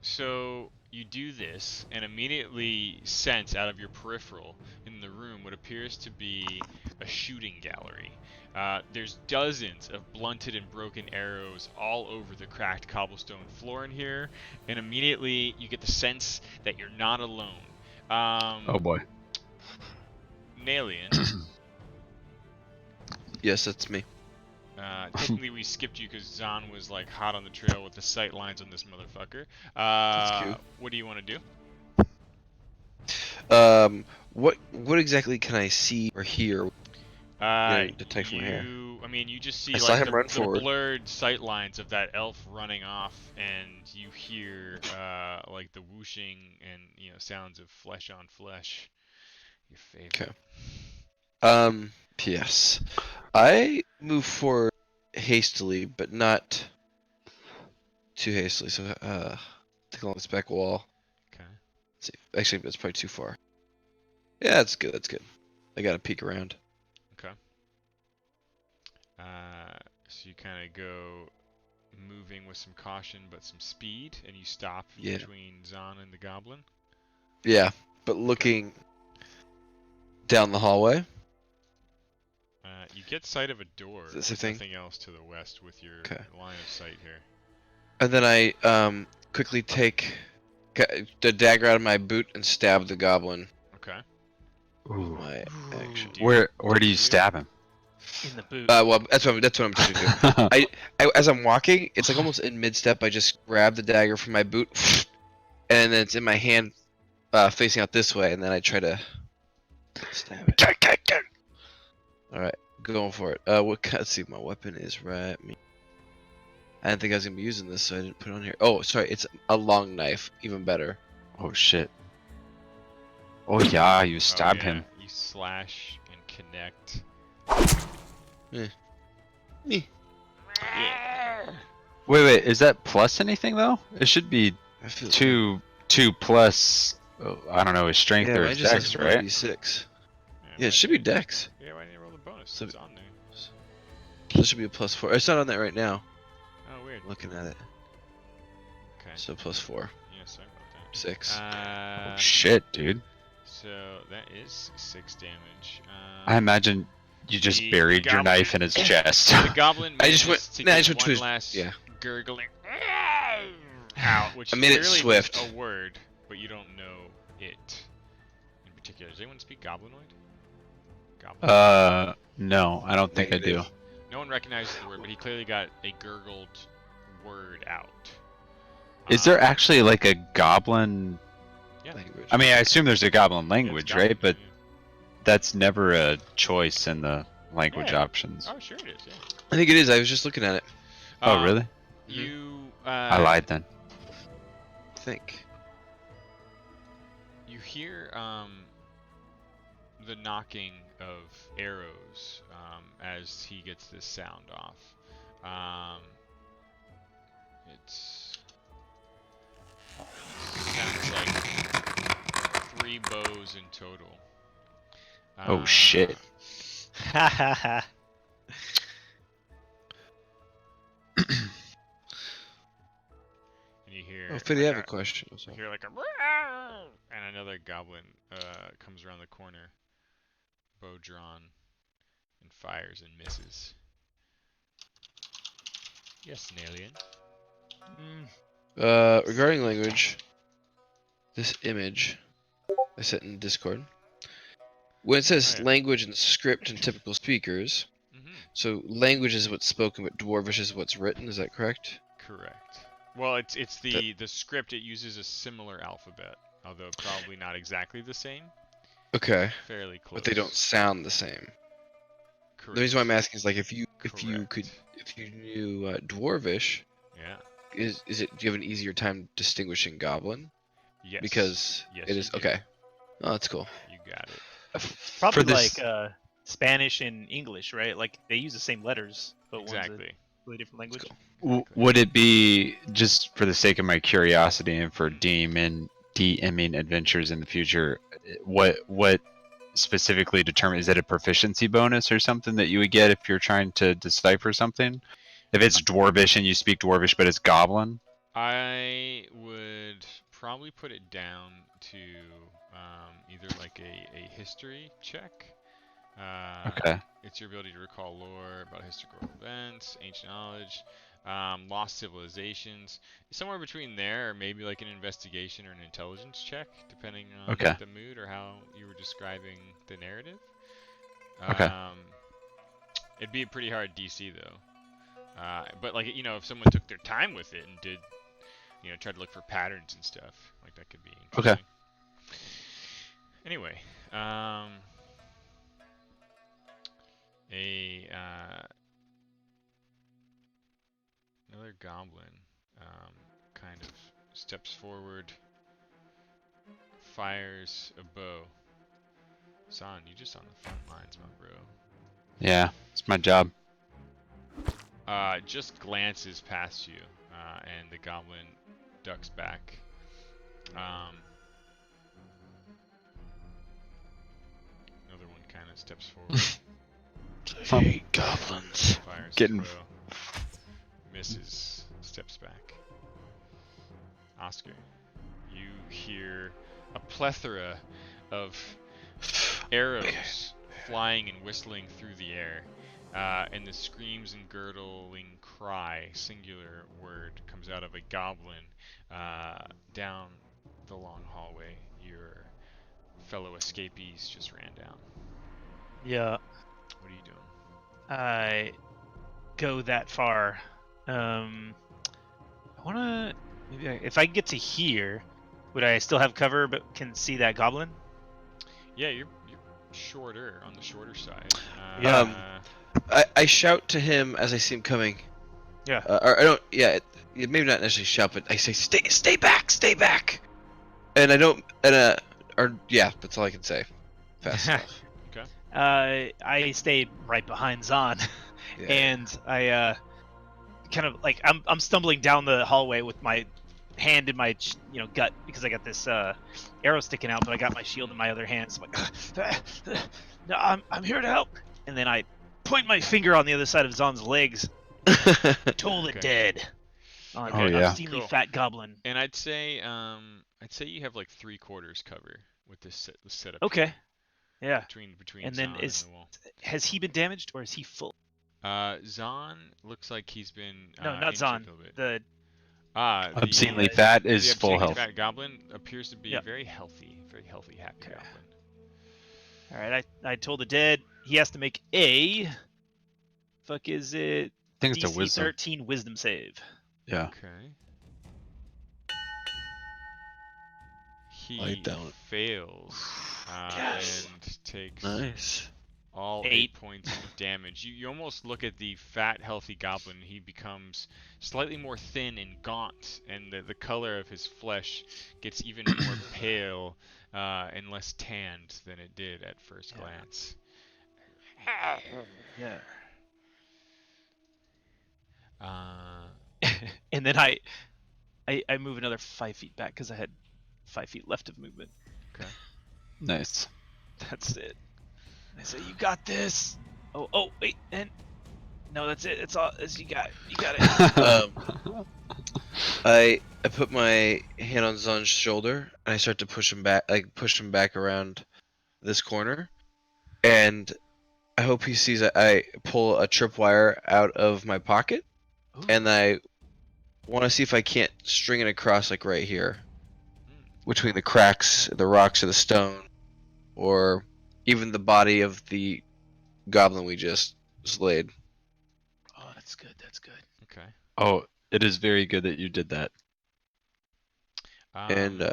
So you do this, and immediately sense out of your peripheral in the room what appears to be a shooting gallery. There's dozens of blunted and broken arrows all over the cracked cobblestone floor in here, and immediately you get the sense that you're not alone. Oh boy. Nalian, Yes, that's me. technically we skipped you because Zahn was like hot on the trail with the sight lines on this motherfucker. That's cute. What do you want to do? What exactly can I see or hear? Detect from here. I mean, you just see I saw like him run the forward. blurred sight lines of that elf running off, and you hear like the whooshing and sounds of flesh on flesh. Your favorite. Okay. Yes. I move forward hastily, but not too hastily. So, take along this back wall. Okay. Let's see. Actually, that's probably too far. Yeah, that's good. That's good. I got to peek around. Okay. So you kind of go moving with some caution but some speed, and you stop Yeah. between Zahn and the goblin. Yeah, but looking down the hallway. You get sight of a door. Is this a There's thing? nothing else to the west with your Okay. line of sight here. And then I quickly take the dagger out of my boot and stab the goblin. Okay. Ooh. My action. Where do you stab him? In the boot. Well, that's what I'm trying to do. As I'm walking, it's like almost in mid-step. I just grab the dagger from my boot, and then it's in my hand, facing out this way, and then I try to stab it. All right, going for it. Let's see. My weapon is right. I didn't think I was gonna be using this, so I didn't put it on here. Oh, sorry. It's a long knife. Even better. Oh shit. Oh yeah, you stabbed him. You slash and connect. Wait, is that plus anything though? It should be I feel two plus. Oh, I don't know, his strength or his dex, right? 1d6. Yeah, why it should be didn't you- dex. Yeah, why didn't you roll the bonus? So- It's on there. So this should be a +4. It's not on that right now. Oh, weird. Looking at it. Okay. So +4. Yeah, sorry about 6. that. Oh shit, dude. So that is 6 damage. I imagine you just the buried your goblin- knife in his chest. The goblin I just manages went- to no, I get just went one to his- last yeah. gurgling out, which I made it clearly swift. was a word, but you don't know it in particular. Does anyone speak Goblinoid? Goblin. No, I don't think I do. Negative. No one recognizes the word, but he clearly got a gurgled word out. Is there actually like a goblin? Yeah. Language. I mean, I assume there's a goblin Yeah, it's language, goblin, right? But yeah. that's never a choice in the language Yeah. options. Oh, sure it is. Yeah. I think it is. I was just looking at it. Oh, really? You. I lied then. I think. You hear the knocking of arrows as he gets this sound off. It's sounds like 3 bows in total. Oh shit. Ha ha ha. And you hear. Oh, Fiddy, I have a question. You hear like a "Roar!" and another goblin comes around the corner, bow drawn, and fires and misses. Yes, Nalian. Regarding language, this image I sent in Discord. When it says Oh, yeah. language and script and typical speakers, Mm-hmm. So language is what's spoken, but Dwarvish is what's written. Is that correct? Correct. Well, it's the script. It uses a similar alphabet, although probably not exactly the same. Okay. Fairly close. But they don't sound the same. Correct. The reason why I'm asking is like if you Correct. knew Dwarvish, Yeah. do you have an easier time distinguishing Goblin? Yes. Because Yes, it is you do. okay. Oh, that's cool. You got it. It's probably For this- like Spanish and English, right? Like they use the same letters, but one's a Exactly. really different language. cool. Would it be, just for the sake of my curiosity and for DMing adventures in the future, what specifically determines, is it a proficiency bonus or something that you would get if you're trying to decipher something? If it's Dwarvish and you speak Dwarvish but it's Goblin? I would probably put it down to either like a history check. Okay. It's your ability to recall lore about historical events, ancient knowledge, lost civilizations. Somewhere between there, or maybe like an investigation or an intelligence check, depending on Okay. the mood or how you were describing the narrative. Okay. It'd be a pretty hard DC though. But like if someone took their time with it and did, try to look for patterns and stuff, like that could be interesting. Okay. Anyway, another goblin kind of steps forward, fires a bow. Zahn, you just on the front lines, my bro. Yeah, it's my job. Just glances past you, and the goblin ducks back. Another one kind of steps forward. I hate goblins. Fires Getting- his bow. Misses. Steps back. Oscar, you hear a plethora of arrows flying and whistling through the air, and the screams and gurgling cry, singular word, comes out of a goblin down the long hallway your fellow escapees just ran down. Yeah, What are you doing? I go that far. I wanna if I get to here, would I still have cover but can see that goblin? Yeah, you're shorter, on the shorter side. Yeah. I shout to him as I see him coming. Yeah. Or I don't. Yeah, maybe not necessarily shout, but I say, "Stay back, stay back." And I don't. Yeah, that's all I can say. Fast enough. I stay right behind Zahn, Yeah. and I kind of like I'm stumbling down the hallway with my hand in my gut because I got this arrow sticking out, but I got my shield in my other hand. So I'm like, no, I'm here to help. And then I point my finger on the other side of Zahn's legs. Toll it Okay. dead. On Oh, a yeah. steely Cool. fat goblin. And I'd say you have like 3/4 cover with this setup. Okay. Yeah. Between And then Zahn is- and the wall. Has he been damaged or is he full? Zahn looks like he's been No, not injured Zahn. a little bit. The Obscenely fat the is full obscenely health. fat goblin appears to be Yeah. very healthy, happy Okay. goblin. all right. I told the dead he has to make a. Fuck is it? I think it's a DC wisdom. 13 wisdom save. Yeah. Okay. He Light down. fails Yes. and takes Nice. all 8 8. points of damage. You almost look at the fat, healthy goblin. He becomes slightly more thin and gaunt, and the color of his flesh gets even more pale and less tanned than it did at first Yeah. glance. Yeah. Uh, And then I move another 5 feet back because I had 5 feet left of movement. Nice. That's it. I say, you got this. Oh, wait, and no, that's it. It's all. You got it. I put my hand on Zahn's shoulder and I start to push him back around this corner, and I hope he sees that I pull a tripwire out of my pocket, Ooh. and I want to see if I can't string it across like right here, between the cracks, the rocks, or the stone, or even the body of the goblin we just Slade. Oh, that's good. That's good. Okay. Oh, it is very good that you did that. And yeah.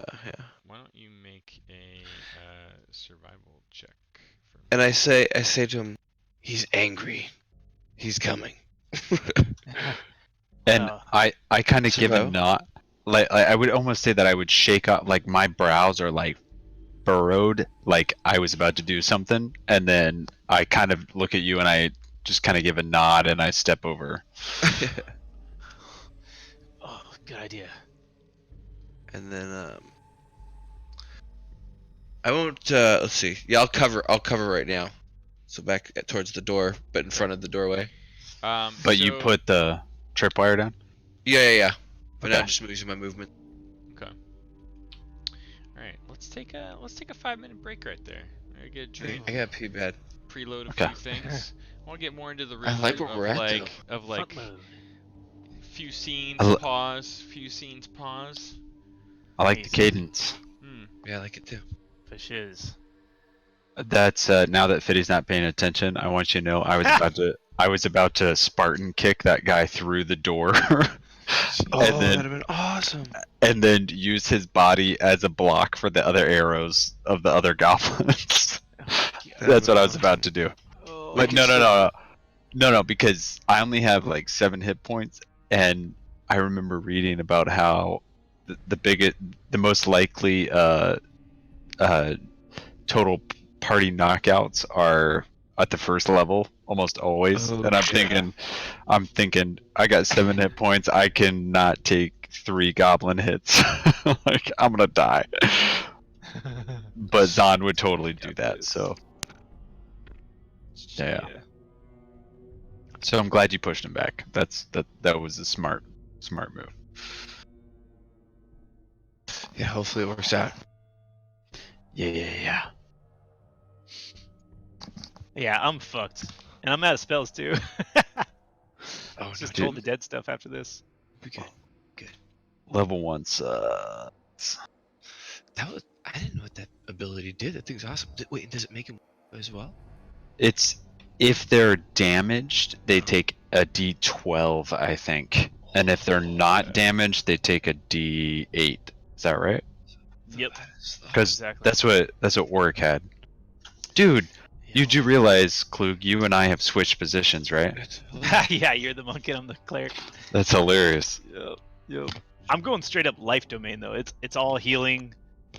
Why don't you make a survival check for me? And I say to him, he's angry. He's coming. And Oh. I kind of give a Survival? nod. Like I would almost say that I would shake up, like my brows are like furrowed, like I was about to do something, and then I kind of look at you and I just kind of give a nod and I step over. Oh, good idea. And then I won't. Let's see. Yeah, I'll cover right now. So back towards the door, but in front of the doorway. But you So- put the tripwire down? Yeah. But now Okay. I'm just using my movement. Okay. All right. Let's take a 5-minute break right there. I get a drink, I got pee bad. preload a Okay. few things. I want to get more into the I rhythm like where of we're at, like of like Front load. few scenes I lo- pause, few scenes pause. I like the Nice. cadence. Hmm. Yeah, I like it too. For shiz. That's now that Fiddy's not paying attention, I want you to know I was about to Spartan kick that guy through the door. Oh, and then that'd have been awesome. and then use his body as a block for the other arrows of the other goblins. That's what I was about to do. Oh, But no, because I only have like 7 hit points, and I remember reading about how the most likely total party knockouts are at the first level almost always. Oh, And shit. I'm thinking I got 7 hit points. I cannot take 3 goblin hits. Like I'm gonna die. But Zahn would totally do that. So yeah. So I'm glad you pushed him back. That was a smart move. Yeah, hopefully it works out. Yeah. Yeah, I'm fucked. And I'm out of spells too. Oh, Just dude. told the dead stuff after this. We good. Level 1 sucks. I didn't know what that ability did. That thing's awesome. Wait, does it make him as well? It's if they're damaged, they take a D12, I think. And if they're not damaged, they take a D8. Is that right? Yep. Because Exactly. that's what Warwick had. Dude, you do realize, Klug, you and I have switched positions, right? Yeah, you're the monk and I'm the cleric. That's hilarious. Yep. I'm going straight up life domain though. It's all healing,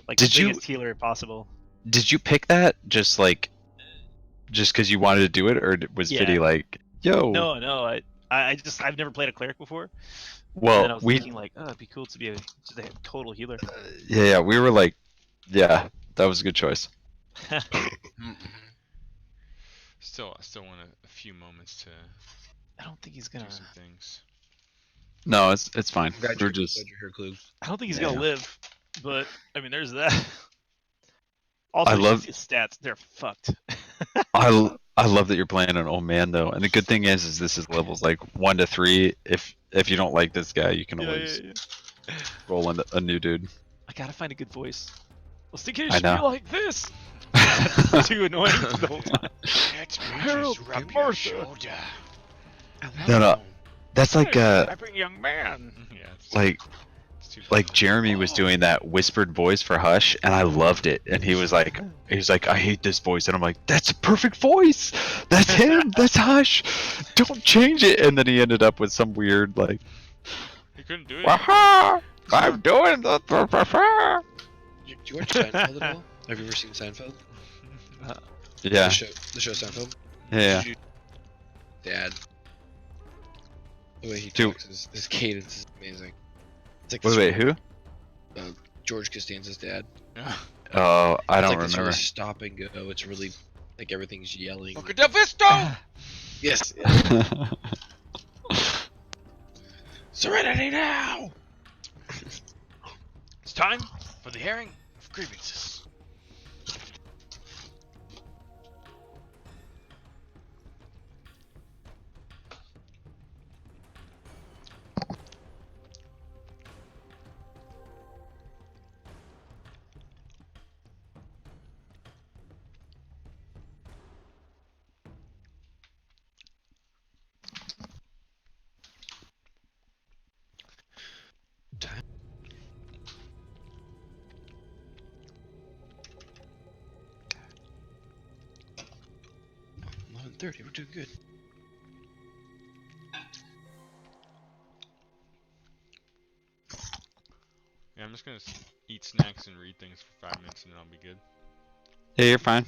like Did the you- biggest healer possible. Did you pick that just because you wanted to do it, or was Yeah. Fiddy like, yo? No. I've never played a cleric before. And Well, then I was thinking like, oh, it'd be cool to be a total healer. yeah, we were like, yeah, that was a good choice. Still want a few moments to I don't think he's do gonna. some things. No, it's fine. Glad We're you're just here, Klug. I don't think he's Yeah. gonna live. But I mean, there's that. Also, I love- his stats. They're fucked. I love that you're playing an old man though, and the good thing is this is levels like 1 to 3. If you don't like this guy, you can always roll in a new dude. I gotta find a good voice. Well, Sticky I should be know. like this. Too annoying the whole time. Let me Harold just rub and your Martha. shoulder. No, that's like Strapping young man. Yeah, it's too like Jeremy was doing that whispered voice for Hush, and I loved it. And he was like, I hate this voice, and I'm like, that's a perfect voice. That's him. That's Hush. Don't change it. And then he ended up with some weird like, You couldn't do it. "Waha, I'm doing the. Do you watch Seinfeld at all? Have you ever seen Seinfeld? Yeah, The show Seinfeld? yeah. Dad. The way he Dude. talks, his cadence is amazing. It's like Wait, who? George Costanza's dad. Oh, I It's don't like this remember. really stop and go. It's really like everything's yelling. Look at the Visto! Yes. Serenity now. It's time for the hearing of grievances. 11:30. We're doing good. Yeah, I'm just gonna eat snacks and read things for 5 minutes and then I'll be good. Yeah, you're fine.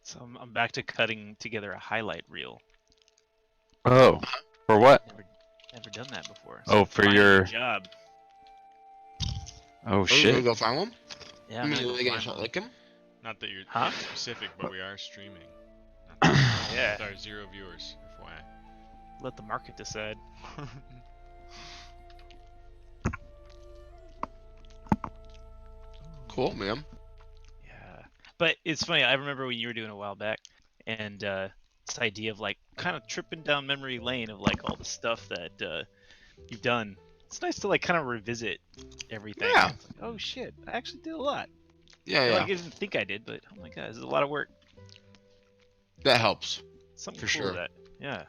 So I'm back to cutting together a highlight reel. Oh, for what? Never done that before. Oh, for finding a your- job. Oh You shit. go find one? Yeah. You mean I'm gonna you go gonna find one. like him? Not that you're Huh? specific, but we are streaming. Yeah. With our 0 viewers, FYI. Let the market decide. Cool, man. Yeah. But it's funny. I remember when you were doing it a while back, and this idea of like kind of tripping down memory lane of like all the stuff that you've done. It's nice to like kind of revisit everything. Yeah. It's like, oh shit, I actually did a lot. Yeah, Like, yeah. I didn't think I did, but oh my god, this is a lot of work. That helps. Something For cool sure. with that. Yeah.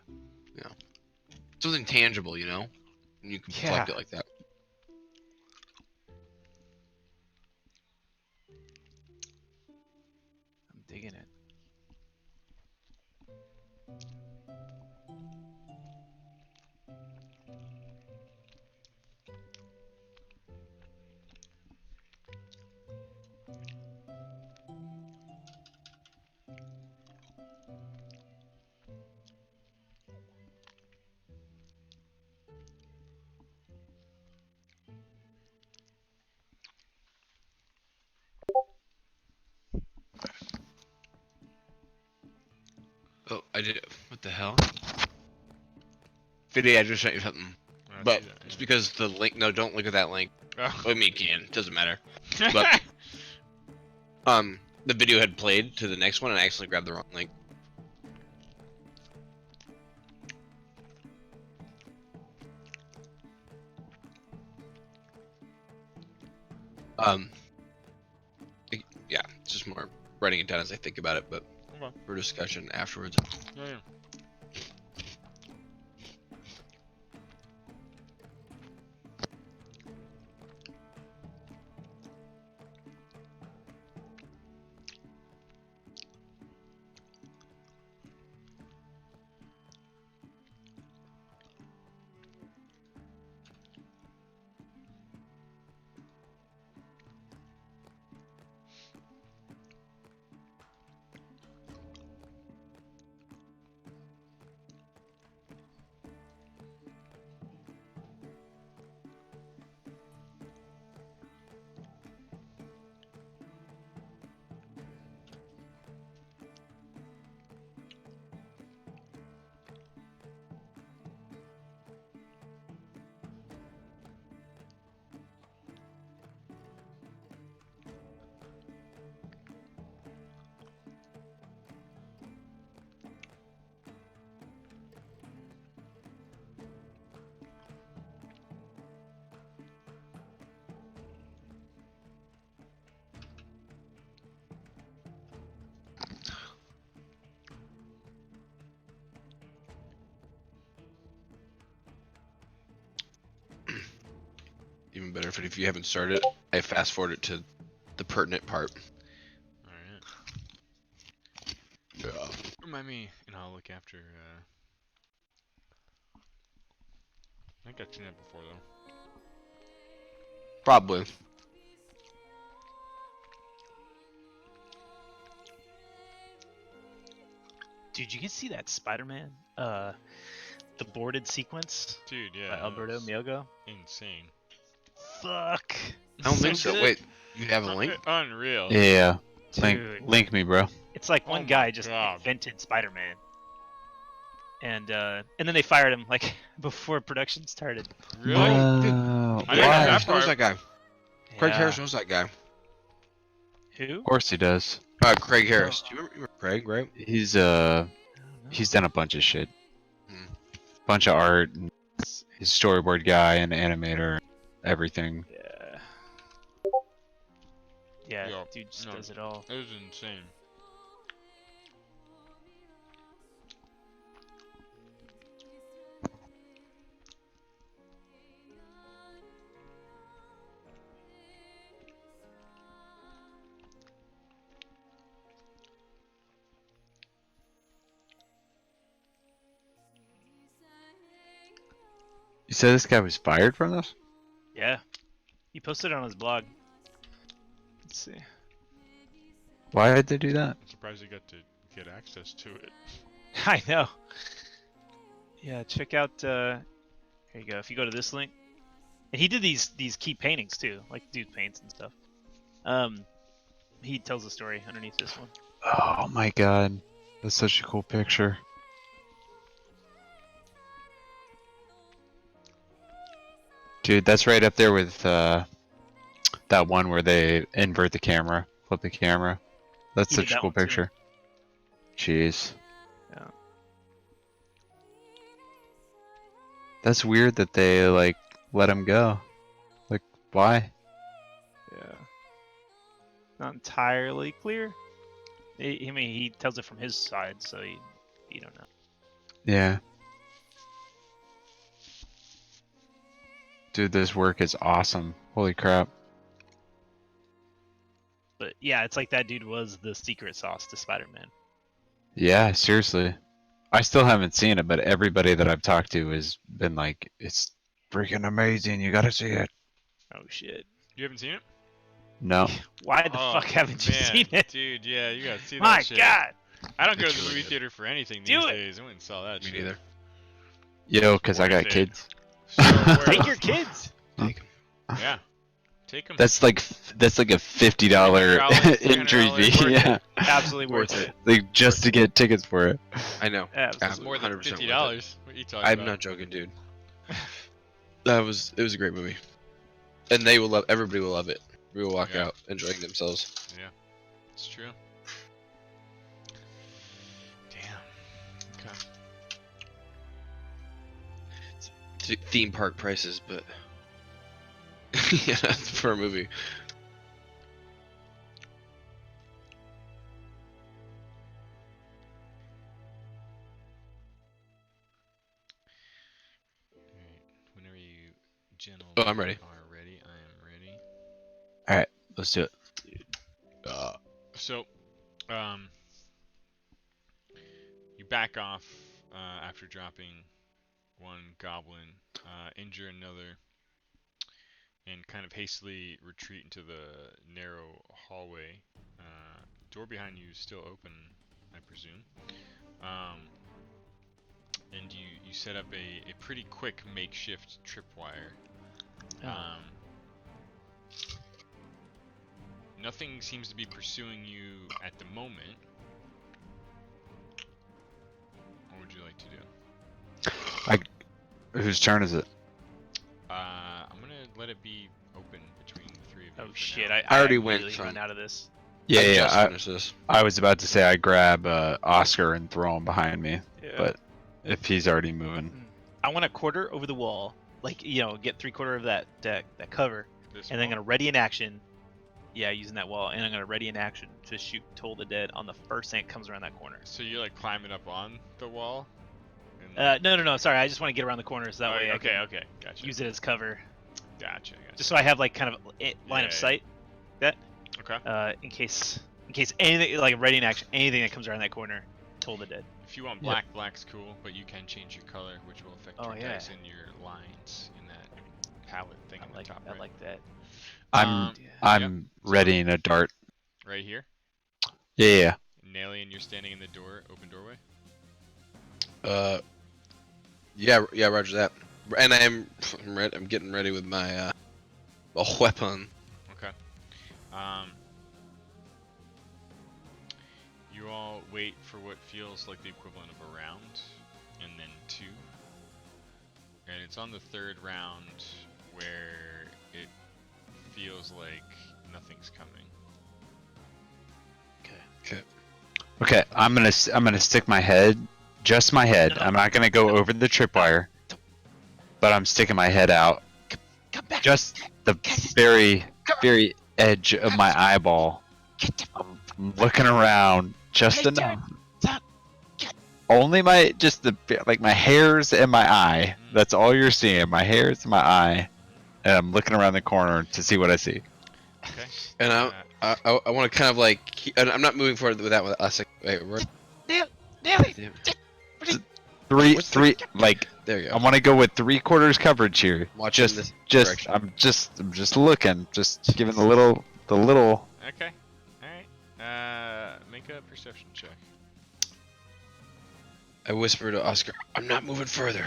Something tangible, you know? And you can collect Yeah. it like that. I'm digging it. Oh, I did it. What the hell? Fiddy, I just sent you something. I But see that, it's yeah. because the link. No, don't look at that link. Oh. I mean, you can. It doesn't matter. But the video had played to the next one, and I accidentally grabbed the wrong link. Yeah, it's just more writing it down as I think about it, but Okay. for discussion afterwards. Yeah, yeah. Even better if you haven't started, I fast forwarded to the pertinent part. Alright. Yeah. Remind me, and I'll look after, I think I've seen that before, though. Probably. Dude, you can see that Spider-Man, the boarded sequence Dude, yeah. by that Alberto was Miogo. Insane. Fuck. I don't think So so. good. Wait, you have a link? Unreal. Yeah. Dude. Link me, bro. It's like Oh one my guy just God. invented Spider-Man, and then they fired him like before production started. Really? Wow. I Craig didn't know Why? that Harris knows part. that guy. Craig Yeah. Harris knows that guy. Who? Of course he does. Craig Harris. Do you remember Craig, right? He's done a bunch of shit. Hmm. Bunch of art. And he's storyboard guy and animator, everything. Yeah. Yeah, Yo, dude just no. does it all. It was insane. You said this guy was fired from this? Yeah. He posted it on his blog. Let's see. Why did they do that? I'm surprised you got to get access to it. I know. Yeah, check out. Here you go. If you go to this link, and he did these key paintings too, like dude paints and stuff. He tells the story underneath this one. Oh my god. That's such a cool picture. Dude, that's right up there with that one where they invert the camera, flip the camera. That's He did such a that cool one too. picture. Jeez. Yeah. That's weird that they like let him go. Like, why? Yeah. Not entirely clear. I mean, he tells it from his side, so you don't know. Yeah. Dude, this work is awesome. Holy crap. But yeah, it's like that dude was the secret sauce to Spider-Man. Yeah, seriously. I still haven't seen it, but everybody that I've talked to has been like, it's freaking amazing. You gotta see it. Oh shit. You haven't seen it? No. Why the Oh, fuck haven't you man, seen it? Dude, yeah, you gotta see that My shit. god. I don't go It's to the really movie good. theater for anything Do these it. days. I went and saw that Me shit. neither. Yo, because I Worth got it. kids. So worth Take it. your kids. Take 'em. Yeah. Take them. That's like a $50 $300, entry $300 fee. worth Yeah. it. Absolutely worth Worth it. it. Like just to get tickets for it. I know. Absolutely. It's more than 100% worth it. $50. What are you talking I'm about? not joking, dude. It was a great movie, and they will love. Everybody will love it. We will walk Yeah. out enjoying themselves. It's true. Damn. Okay. Theme park prices, but yeah, for a movie. Alright. Whenever you gentlemen Oh, I'm ready. are ready, I am ready. Let's do it. So, you back off after dropping one goblin, injure another, and kind of hastily retreat into the narrow hallway. Door behind you is still open, I presume. And you set up a pretty quick makeshift tripwire. Oh. Nothing seems to be pursuing you at the moment. What would you like to do? Whose turn is it? I'm gonna let it be open between the three of you. Oh for shit! now. I already went immediately from- run out of this. Yeah, I yeah. just finished this. I was about to say I grab Oscar and throw him behind me, Yeah. but if he's already moving. I want a quarter over the wall, like get 3/4 of that cover, This and then I'm wall? gonna ready in action. Yeah, using that wall, and I'm gonna ready in action to shoot Toll the Dead on the first thing that comes around that corner. So you're like climbing up on the wall? And No. Sorry, I just want to get around the corner so that way I okay, can okay, gotcha. use it as cover, Gotcha. just so I have like kind of line of Yeah. sight. Okay. In case anything like ready in action, anything that comes around that corner, Toll the Dead. If you want black, black's cool, but you can change your color, which will affect Oh, your yeah. dice and your lines in that palette thing in the top I right. like that. I'm Yeah. I'm readying a dart. Right here. Yeah. Nalian, you're standing in the open doorway. Yeah, Roger that. And I'm getting ready with my weapon. Okay. You all wait for what feels like the equivalent of a round, and then 2. And it's on the 3rd round where it feels like nothing's coming. Okay. Okay, I'm gonna stick my head, just my head. No. I'm not gonna go over the tripwire, but I'm sticking my head out, Come back. just the very, very edge of my eyeball. I'm looking around just Hey, enough. Stop. Only my my hairs and my eye. That's all you're seeing. My hairs and my eye. And I'm looking around the corner to see what I see. Okay. And I want to kind of like and I'm not moving forward with that one. Wait, Nail it. Three. Like there you I go. want to go with 3/4 coverage here. Watching Just, this just, direction. I'm just looking, just giving the little. Okay. Alright. Make a perception check. I whisper to Oscar, I'm not moving further.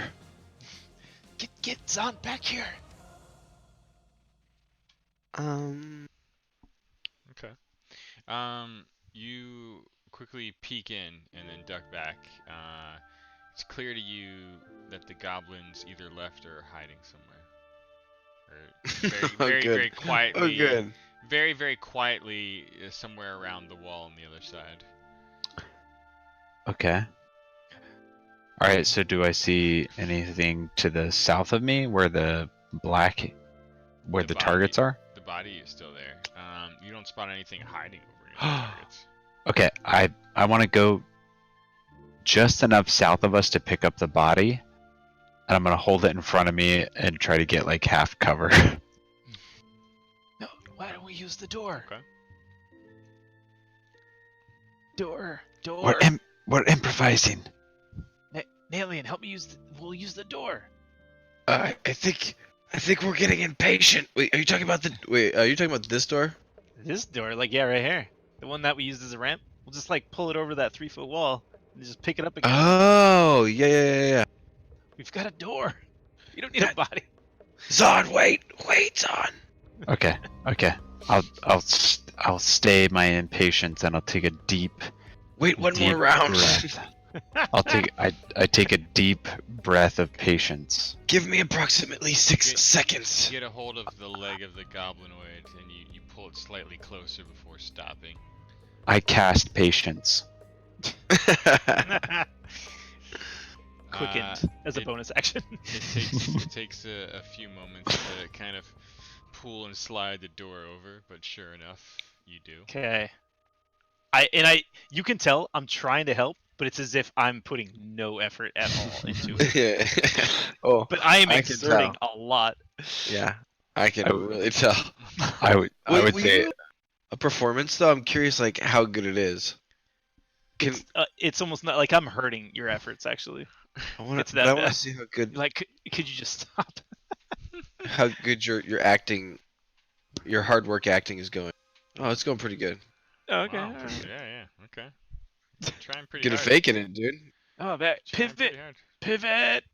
Get Zahn back here. Okay. You quickly peek in and then duck back. It's clear to you that the goblins either left or are hiding somewhere. Or very, good. very quietly. Oh, good. Very, very quietly somewhere around the wall on the other side. Okay. All right. So do I see anything to the south of me where the The targets body- are? The body is still there. You don't spot anything hiding over any of the targets. Okay. I want to go just enough south of us to pick up the body, and I'm gonna hold it in front of me and try to get like half cover. No, why don't we use the door? Okay. Door. We're improvising. Nalian, help me use. We'll use the door. I think we're getting impatient. Wait, are you talking about this door? This door, like right here, the one that we used as a ramp. We'll just like pull it over that 3-foot wall and just pick it up again. Oh, yeah. We've got a door. You don't need a body. Zahn, wait, Zahn. Okay. I'll stay my impatience and I'll take a deep. Wait one deep more round. breath. I take a deep breath of patience. Give me approximately 6 seconds. You get a hold of the leg of the goblinoid and you pull it slightly closer before stopping. I cast patience. Quickened as a bonus action. It takes a few moments to kind of pull and slide the door over, but sure enough, you do. Okay. You can tell I'm trying to help, but it's as if I'm putting no effort at all into it. Yeah. Oh, But I am I can exerting a lot. yeah. I can really tell. I would Will say you- a performance though. I'm curious, like how good it is. Can It's almost not like I'm hurting your efforts. Actually, I want it's to? that I want bad. to see how good like, could you just stop? your acting, your hard work acting is going. Oh, it's going pretty good. Okay. Wow. alright. Yeah, okay. You're trying pretty Good at hard. faking it, dude. Oh, that Trying pretty pivot, hard. pivot.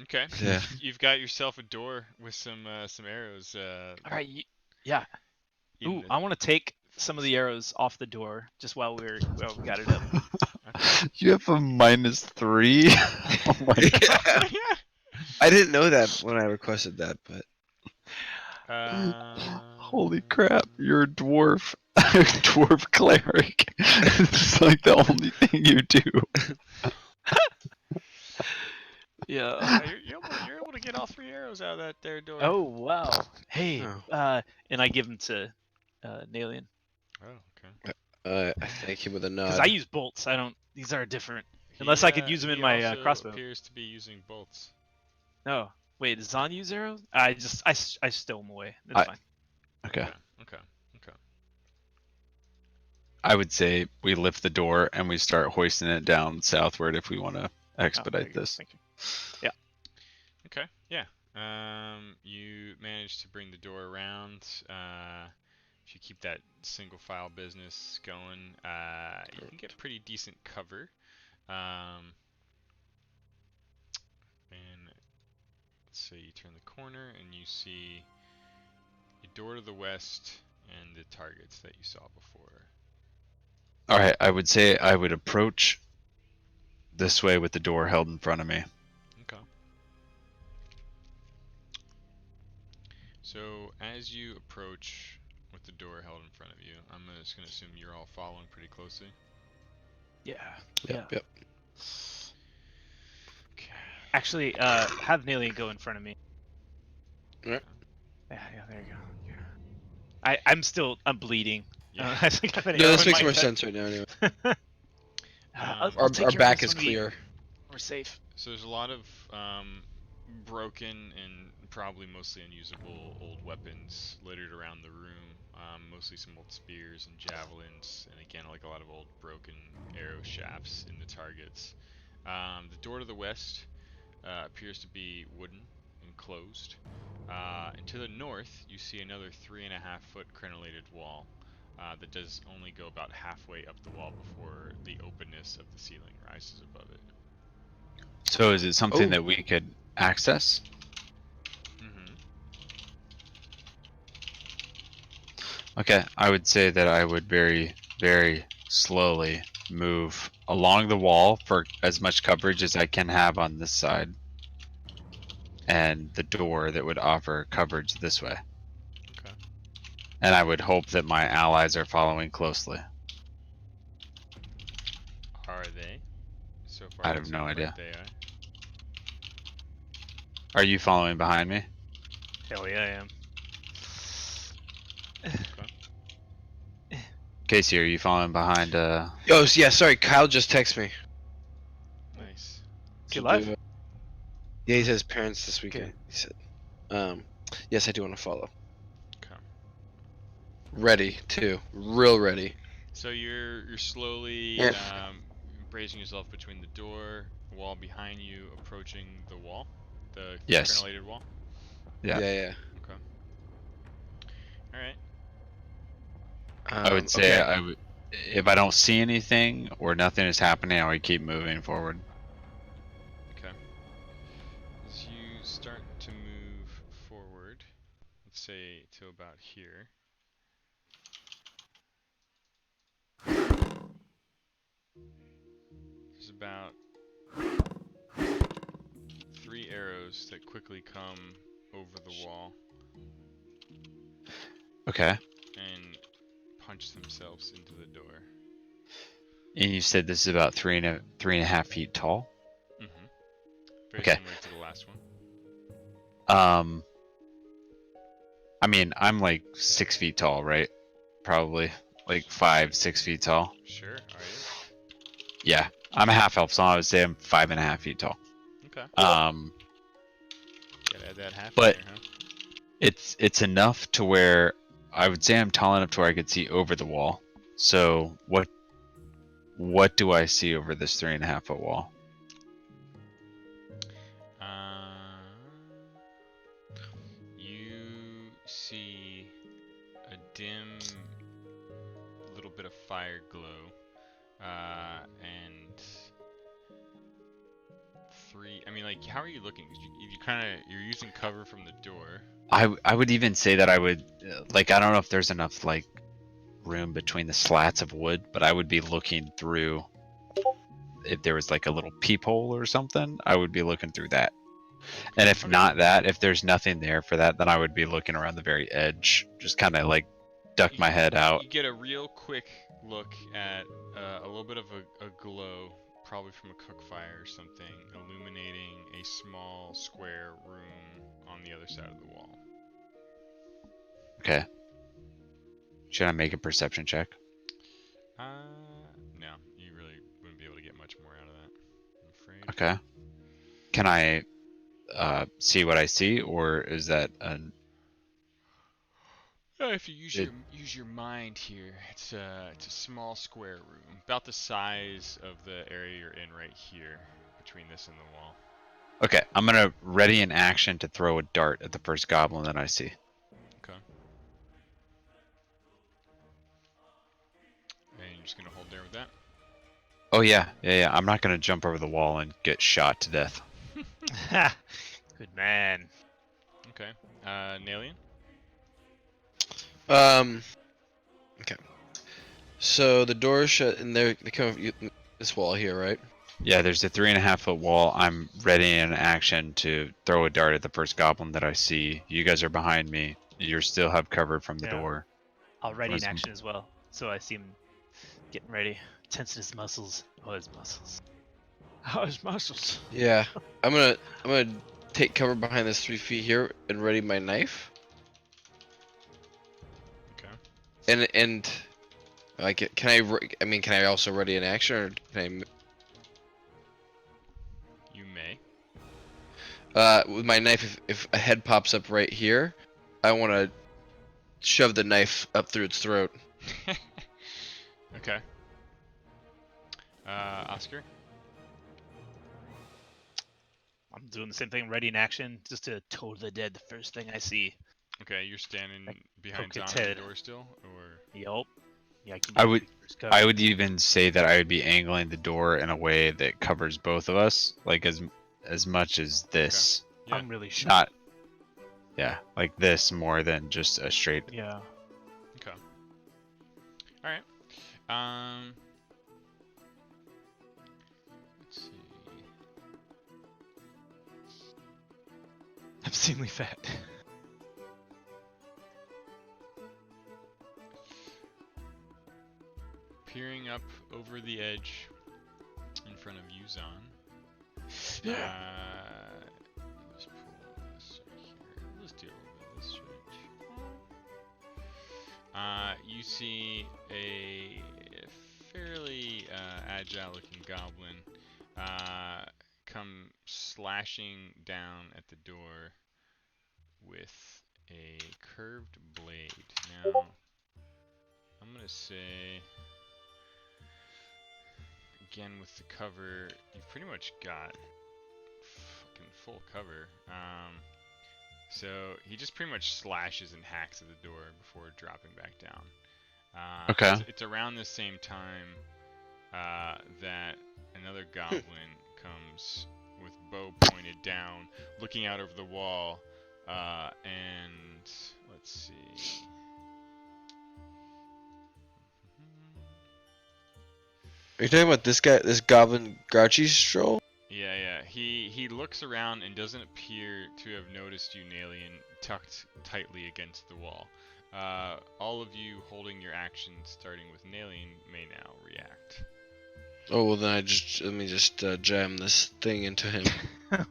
Okay. Yeah. You've got yourself a door with some arrows. All right. Yeah. in Ooh, the- I want to take some of the arrows off the door just while we got it up. you have a -3. Oh my god. I didn't know that when I requested that, but Holy crap! You're a dwarf. You're a dwarf cleric. It's like the only thing you do. Yeah. You're able to get all 3 arrows out of that there door. Oh wow. Hey. Oh. And I give them to Nalian Oh, okay. I thank him with a because nod. I use bolts. I don't. These are different. Unless I could use them in he my, also crossbow. appears to be using bolts. No. Wait, does Zahn use arrows? I stow them away. That's I- fine. Okay. Okay. I would say we lift the door and we start hoisting it down southward if we want to Oh, expedite thank you, this. Thank you. Yeah. Okay. Yeah. You managed to bring the door around. If you keep that single file business going, you can get pretty decent cover. And let's say you turn the corner and you see a door to the west and the targets that you saw before. All right, I would say I would approach this way with the door held in front of me. Okay. So as you approach with the door held in front of you. I'm just gonna assume you're all following pretty closely. Yeah. Yep. Okay. Actually, have Nalian go in front of me. Right. Yeah, there you go. I'm bleeding. Yeah. I think I have an No, arrow this in makes my more gut. sense right now. Anyway, I'll take our care of back this is when clear. Mm-hmm. we're safe. So there's a lot of broken and probably mostly unusable old weapons littered around the room. Mostly some old spears and javelins, and again, like a lot of old broken arrow shafts in the targets. The door to the west appears to be wooden and closed. And to the north, you see another 3.5-foot crenellated wall that does only go about halfway up the wall before the openness of the ceiling rises above it. So is it something Oh. that we could access? Mm-hmm. Okay, I would say that I would very, very slowly move along the wall for as much coverage as I can have on this side, and the door that would offer coverage this way. Okay. And I would hope that my allies are following closely. Are they? So far, I it have no seems idea. like they are. Are you following behind me? Hell yeah, I am. Casey, are you following behind? Oh, yeah. Sorry, Kyle just texted me. Nice. Is he alive? Yeah, he says parents this weekend. Okay. He said, yes, I do want to follow. Okay. Ready too, real ready. So you're slowly Yeah. bracing yourself between the door, wall behind you, approaching the wall, the Yes. crenellated wall. Yeah. Yeah. Okay. All right. I would say okay. I would, if I don't see anything or nothing is happening, I would keep moving forward. Okay. As you start to move forward, let's say to about here. There's about 3 arrows that quickly come over the wall Okay. and punch themselves into the door. And you said this is about 3.5 feet tall. Mm-hmm. Very Okay. similar to the last one. I mean, I'm like 6 feet tall, right? Probably like 5-6 feet tall. Sure. Are you? Yeah, I'm a half elf, so I would say I'm 5.5 feet tall. Okay. Gotta add that half but in there, huh? it's enough to where I would say I'm tall enough to where I could see over the wall. So what do I see over this 3.5 foot wall? You see a dim little bit of fire glow, and 3. I mean, like, how are you looking? You're using cover from the door. I would even say that I would like, I don't know if there's enough like room between the slats of wood, but I would be looking through. If there was like a little peephole or something, I would be looking through that. And if Okay. not that, if there's nothing there for that, then I would be looking around the very edge, just kind of like duck my head out. You get a real quick look at a little bit of a glow, probably from a cook fire or something, illuminating a small square room on the other side of the wall. Okay. Should I make a perception check? No, you really wouldn't be able to get much more out of that, I'm afraid. Okay. Can I see what I see, or is that an... If you use your mind here, it's a small square room, about the size of the area you're in right here, between this and the wall. Okay, I'm gonna ready an action to throw a dart at the first goblin that I see. Okay. And you're just gonna hold there with that? Oh yeah. I'm not gonna jump over the wall and get shot to death. Good man. Okay. Nalian? Okay. So the door is shut, and they come up this wall here, right? Yeah, there's a 3.5 foot wall. I'm ready in action to throw a dart at the first goblin that I see. You guys are behind me. You still have cover from the door. I'll ready in Awesome. action as well. So I see him getting ready, tensing his muscles. Oh, his muscles. Oh, his muscles. Yeah, I'm gonna take cover behind this 3 feet here and ready my knife. Okay. And like, can I also ready in action, or can You may. with my knife, if a head pops up right here, I want to shove the knife up through its throat. Okay. Oscar? I'm doing the same thing, ready in action, just to toll the dead the first thing I see. Okay, you're standing Like, behind poke its Zon at head. the door still? Or... Yup. Yeah, I can I do would- the first cover. I would even say that I would be angling the door in a way that covers both of us, like as much as this. Yeah. I'm really sure. Not, yeah, like this more than just a straight. Yeah. Okay. Alright. Let's see. Obscenely fat. Peering up over the edge in front of you, Zon. Let's pull this right here. Let's do a little bit of this stretch. You see a fairly agile-looking goblin come slashing down at the door with a curved blade. Now, I'm gonna say, again with the cover, you've pretty much got fucking full cover. So he just pretty much slashes and hacks at the door before dropping back down. Okay. It's around the same time that another goblin comes with bow pointed down, looking out over the wall, and let's see. Are you talking about this guy, this goblin Grouchy Stroll? Yeah. He looks around and doesn't appear to have noticed you, Nalian, tucked tightly against the wall. All of you holding your actions, starting with Nalian, may now react. Oh well, then let me just jam this thing into him. Let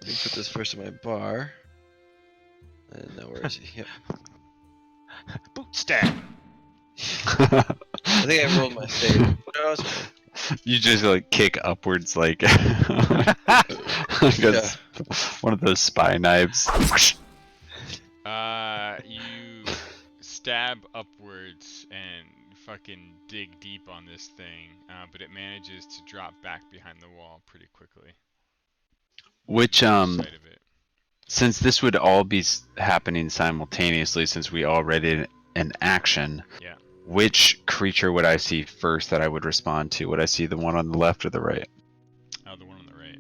me put this first in my bar. And now where is he? Yep. Boot stab. I think I rolled my save. No, it's fine. You just like kick upwards like, one of those spy knives. You stab upwards and fucking dig deep on this thing, but it manages to drop back behind the wall pretty quickly. Which Lose sight of it. since this would all be happening simultaneously, since we all read it in action. Yeah. Which creature would I see first that I would respond to? Would I see the one on the left or the right? Oh, the one on the right.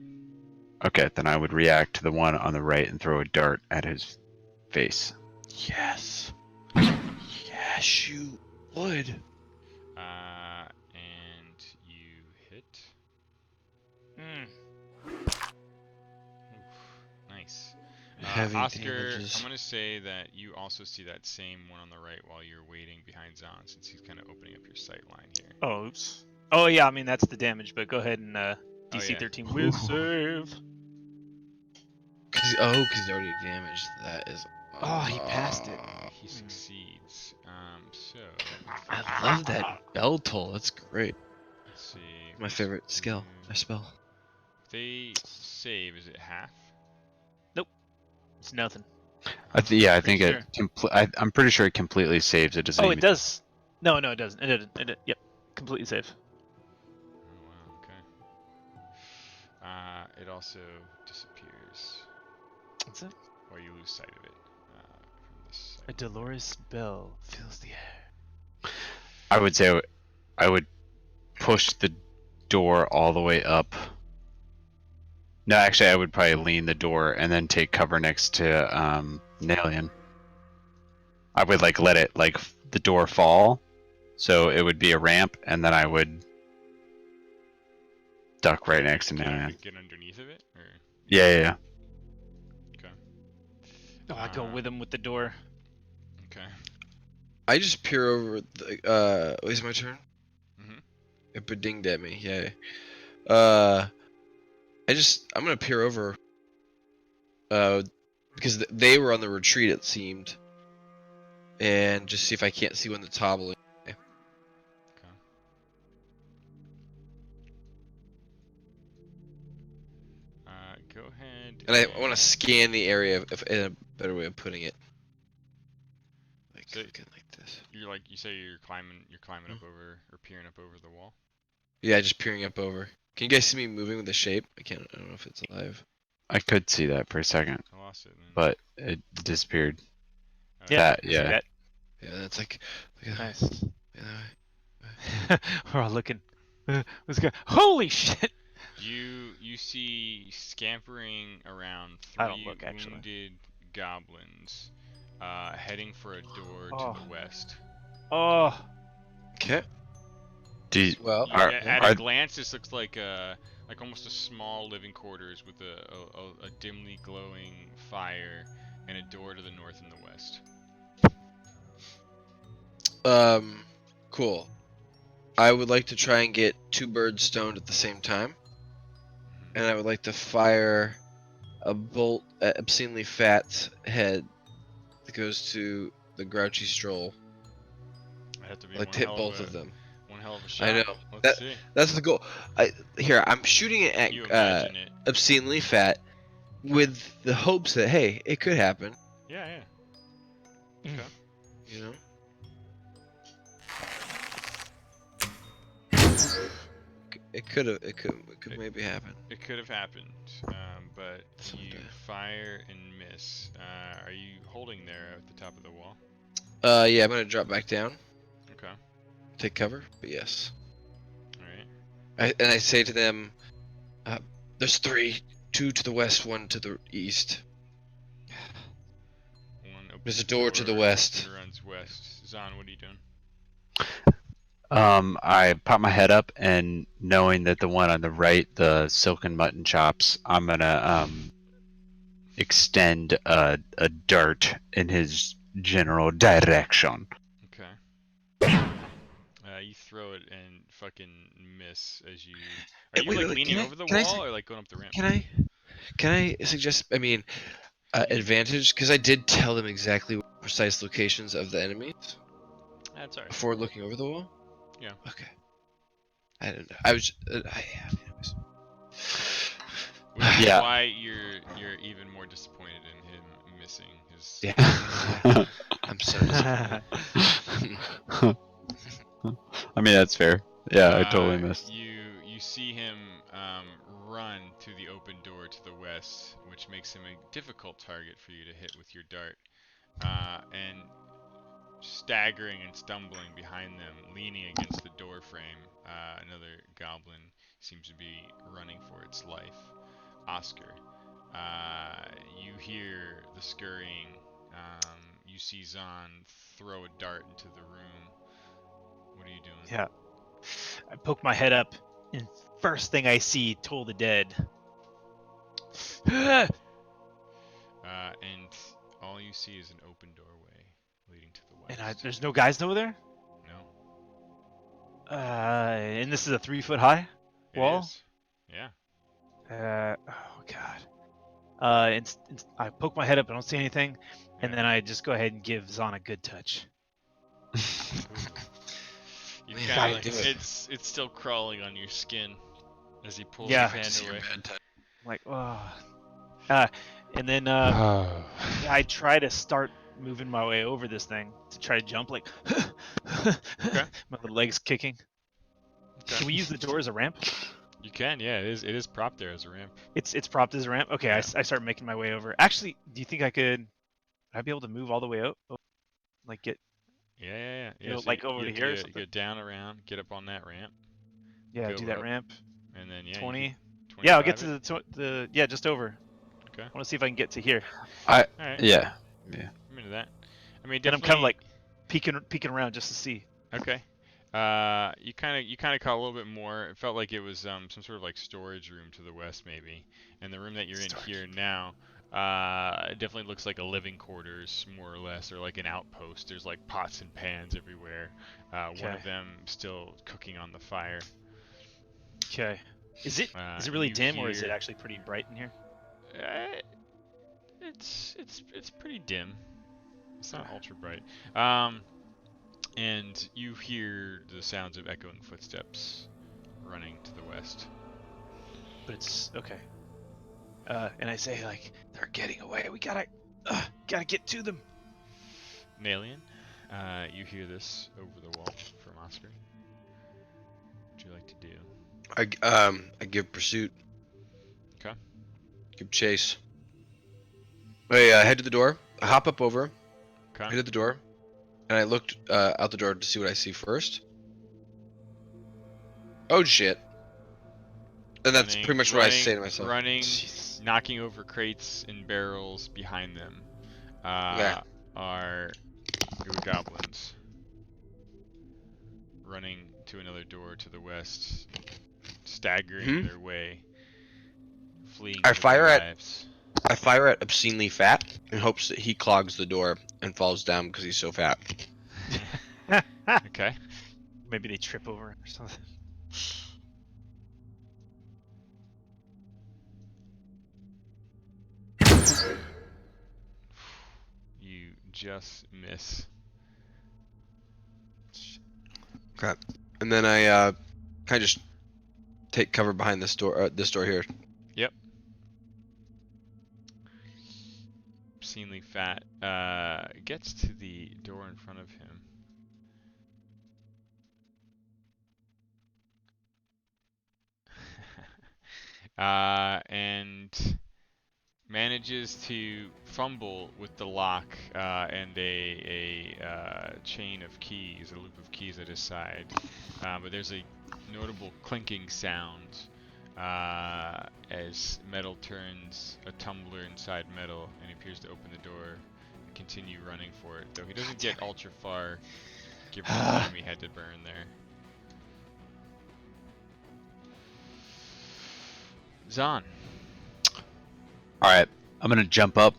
Okay, then I would react to the one on the right and throw a dart at his face. Yes. Yes, you would. And you hit. Oof, nice. Heavy Oscar, damages. I'm gonna say that you also see that same one on the right while you're waiting behind Zon, since he's kind of opening up your sight line here. Oh, oops. Oh, yeah, I mean, that's the damage, but go ahead and DC yeah. 13 with save. Cause he's already damaged. That is. Oh, he passed it. He succeeds. So I love that bell toll. That's great. let's see. My favorite skill. Or spell. If they save, is it half? It's nothing. I think Pretty I'm pretty sure it completely saves. It doesn't. Oh, even... it does. No, it doesn't. It didn't. Yep. Completely safe. Oh wow. Okay. It also disappears. That's it. Or you lose sight of it from this A side. Dolores bell fills the air. I would say I would push the door all the way up. No, actually, I would probably lean the door and then take cover next to Nalian. I would like let it the door fall, so it would be a ramp, and then I would duck right next to Nalian. Get underneath of it, or Yeah. okay. Oh, I go with him with the door. Okay. I just peer over the. Is it my turn? Mm-hmm. It dinged at me. Yay. I'm gonna peer over. Because they were on the retreat, it seemed, and just see if I can't see one that's hobbling. Okay. Go ahead. And I want to scan the area in a better way of putting it. Like So looking like this. you're like you say you're climbing up over or peering up over the wall. Yeah, just peering up over. Can you guys see me moving with the shape? I don't know if it's alive. I could see that for a second, I lost it. Then. but it disappeared. Okay. That, I see yeah. that. Yeah, that's like. Nice. Yeah. We're all looking. Let's go. Holy shit! You see scampering around I don't 3 look, actually. wounded goblins, heading for a door Oh. to the west. Oh. Okay. Do you, Well, At are- a glance, this looks like almost a small living quarters with a dimly glowing fire and a door to the north and the west. cool. I would like to try and get 2 birds stoned at the same time, and I would like to fire a bolt at Obscenely Fat's head that goes to the Grouchy Stroll. I have to be I'd like one to hit hell both of of them. One hell of a shot. I know. Let's see. That's the goal. I'm shooting it You at imagine it. Obscenely Fat with the hopes that, hey, it could happen. Yeah, yeah. Okay. You know? It could maybe happen. It could have happened, but Someday. you fire and miss. Are you holding there at the top of the wall? Yeah, I'm gonna drop back down, Okay. take cover, but yes. Alright. I say to them, there's 3, 2 to the west, 1 to the east. One opens There's a door to the west. and runs west. Zahn, what are you doing? I pop my head up, and knowing that the one on the right, the silken mutton chops, I'm gonna extend a dart in his general direction. Okay. You throw it and fucking miss as you. Are you Wait, like wait, leaning can I- over the can I wall say- or like going up the ramp? Can I suggest? I mean, advantage because I did tell them exactly what precise locations of the enemies That's alright. before looking over the wall. Yeah. Okay. I didn't know. I was. Anyways. Which is Yeah. why you're even more disappointed in him missing his. Yeah. I'm so disappointed. I mean, that's fair. Yeah, I totally missed. You see him run to the open door to the west, which makes him a difficult target for you to hit with your dart. And staggering and stumbling behind them, leaning against the door frame, another goblin seems to be running for its life. Oscar, you hear the scurrying. You see Zahn throw a dart into the room. What are you doing? Yeah. I poke my head up, and first thing I see, Toll the Dead. And all you see is an open doorway leading to the west. And there's no guys over there? No. And this is a 3-foot high It wall? is. Yeah. Oh god. I poke my head up, I don't see anything, and then I just go ahead and give Zahn a good touch. You Man, kinda, do it. it's still crawling on your skin as he pulls Yeah. his hand away. I'm like, oh. And then I try to start moving my way over this thing to try to jump, like, Okay. my little legs kicking. Okay. Can we use the door as a ramp? You can, yeah. It is propped there as a ramp. It's propped as a ramp. Okay, Yeah. I start making my way over. Actually, do you think I'd be able to move all the way up? Like get Yeah. You know, so like over you to have here or go, something? go down around, get up on that ramp, do Go that up. ramp. and then yeah. 20. 25 Yeah, I'll get to it. the yeah, just over. Okay. I want to see if I can get to here. All right. Yeah. I'm into that. I mean, Then I'm definitely. kind of like peeking around just to see. Okay. You kind of caught a little bit more. It felt like it was some sort of like storage room to the west, maybe. And the room that you're in here now It definitely looks like a living quarters, more or less, or like an outpost. There's like pots and pans everywhere. One of them still cooking on the fire. Okay. Is it really dim, or is it actually pretty bright in here? It's pretty dim. It's not ultra bright. And you hear the sounds of echoing footsteps running to the west. But it's okay. And I say, like, they're getting away. We gotta get to them. Nalian, you hear this over the wall from Oscar. What would you like to do? I give pursuit. Okay. Give chase. I head to the door. I hop up over. Okay. Head to the door, and I looked out the door to see what I see first. Oh shit! And that's pretty much what I say to myself. Running, knocking over crates and barrels behind them are goblins. Running to another door to the west, staggering their way, fleeing for their lives. I fire at Obscenely Fat in hopes that he clogs the door and falls down because he's so fat. Okay. Maybe they trip over him or something. You just miss. Okay. And then I kind of just take cover behind this door here. Yep. Obscenely Fat gets to the door in front of him. And manages to fumble with the lock and a chain of keys, a loop of keys at his side. But there's a notable clinking sound as metal turns a tumbler inside metal, and he appears to open the door and continue running for it. Though he doesn't get ultra far, given the time he had to burn there. Zahn. Alright, I'm gonna jump up.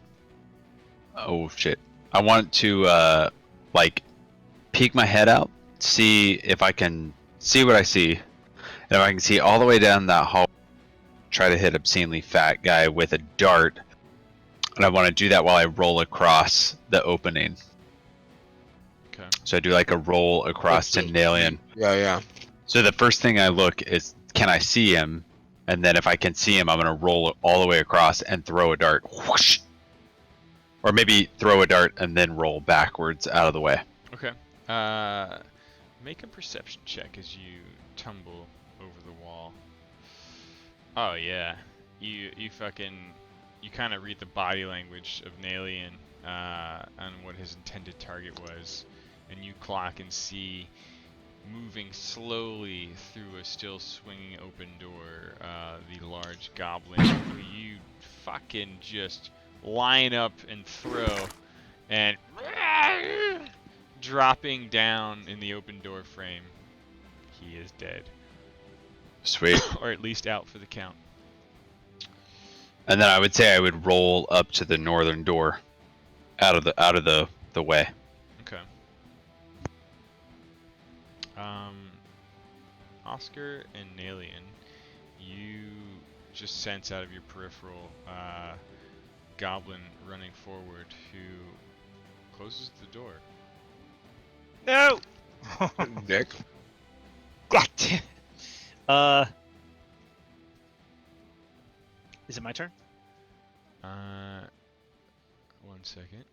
Oh shit. I want to, like, peek my head out, see if I can see what I see. And if I can see all the way down that hall, try to hit Obscenely Fat guy with a dart. And I want to do that while I roll across the opening. Okay. So I do like a roll across to Nalian. Yeah. So the first thing I look is, can I see him? And then if I can see him, I'm going to roll all the way across and throw a dart. Whoosh! Or maybe throw a dart and then roll backwards out of the way. Okay. Make a perception check as you tumble over the wall. Oh yeah. You kind of read the body language of Nalian on what his intended target was, and you clock and see moving slowly through a still swinging open door, the large goblin who you fucking just line up and throw, and dropping down in the open door frame, he is dead. Sweet. Or at least out for the count. And then I would say I would roll up to the northern door, out of the way. Okay. Oscar and Nalian, you just sense out of your peripheral goblin running forward who closes the door. No! Nick. God damn. Is it my turn? 1 second.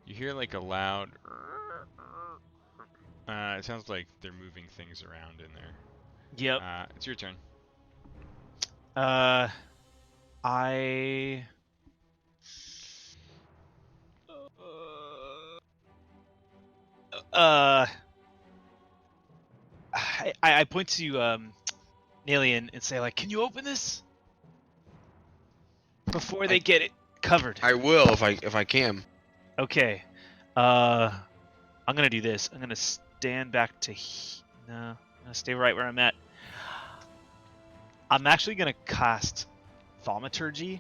You hear like a loud. It sounds like they're moving things around in there. Yep. It's your turn. I point to Nalian and say, like, can you open this before they get it covered? I will if I can. Okay. I'm gonna do this. I'm gonna stand back to. No, I'm gonna stay right where I'm at. I'm actually gonna cast Thaumaturgy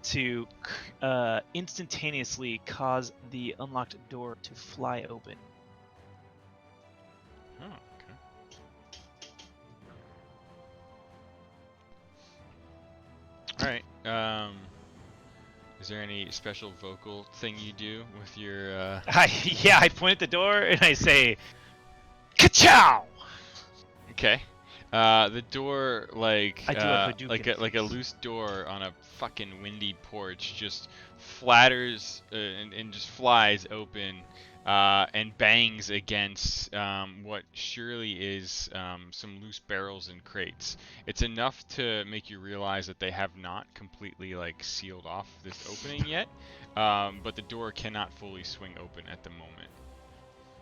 to instantaneously cause the unlocked door to fly open. Oh, okay. All right. Is there any special vocal thing you do with your? I point at the door and I say, "Ka-chow!" Okay. The door, like I do a Hadouken like a loose door on a fucking windy porch, just flatters and just flies open, and bangs against what surely is some loose barrels and crates. It's enough to make you realize that they have not completely like sealed off this opening yet, but the door cannot fully swing open at the moment.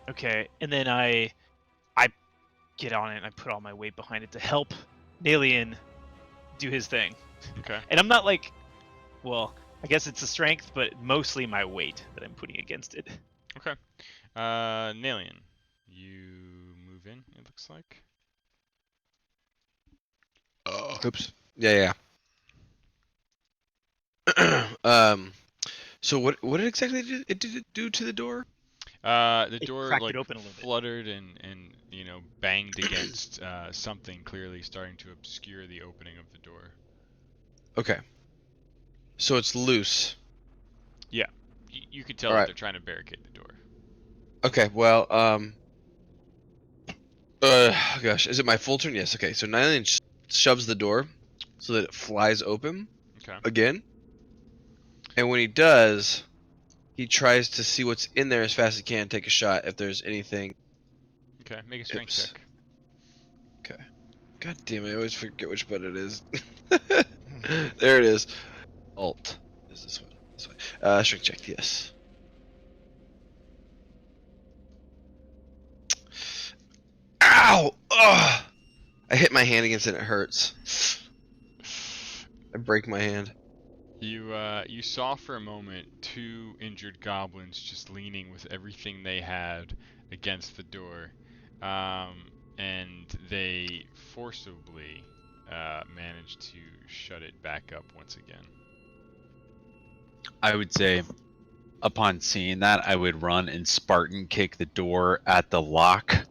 Okay, and then I get on it and I put all my weight behind it to help Nalian do his thing. Okay. And I'm not like, well, I guess it's a strength, but mostly my weight that I'm putting against it. Okay. Nalian, you move in, it looks like. Oops. Yeah. So what exactly did it do to the door? The It door cracked like it open a little bit. fluttered and banged against something, clearly starting to obscure the opening of the door. Okay. So it's loose. Yeah, you could tell All that right. they're trying to barricade the door. Okay. Well, gosh, is it my full turn? Yes. Okay. So Nylian shoves the door so that it flies open Okay. again, and when he does, he tries to see what's in there as fast as he can, take a shot if there's anything. Okay, make a strength Oops. check. Okay. God damn it, I always forget which button it is. There it is. Alt. Is this one? This one. Strength check, yes. Ow! Ugh! I hit my hand against it and it hurts. I break my hand. You saw for a moment two injured goblins just leaning with everything they had against the door, and they forcibly managed to shut it back up once again. I would say, upon seeing that, I would run and Spartan kick the door at the lock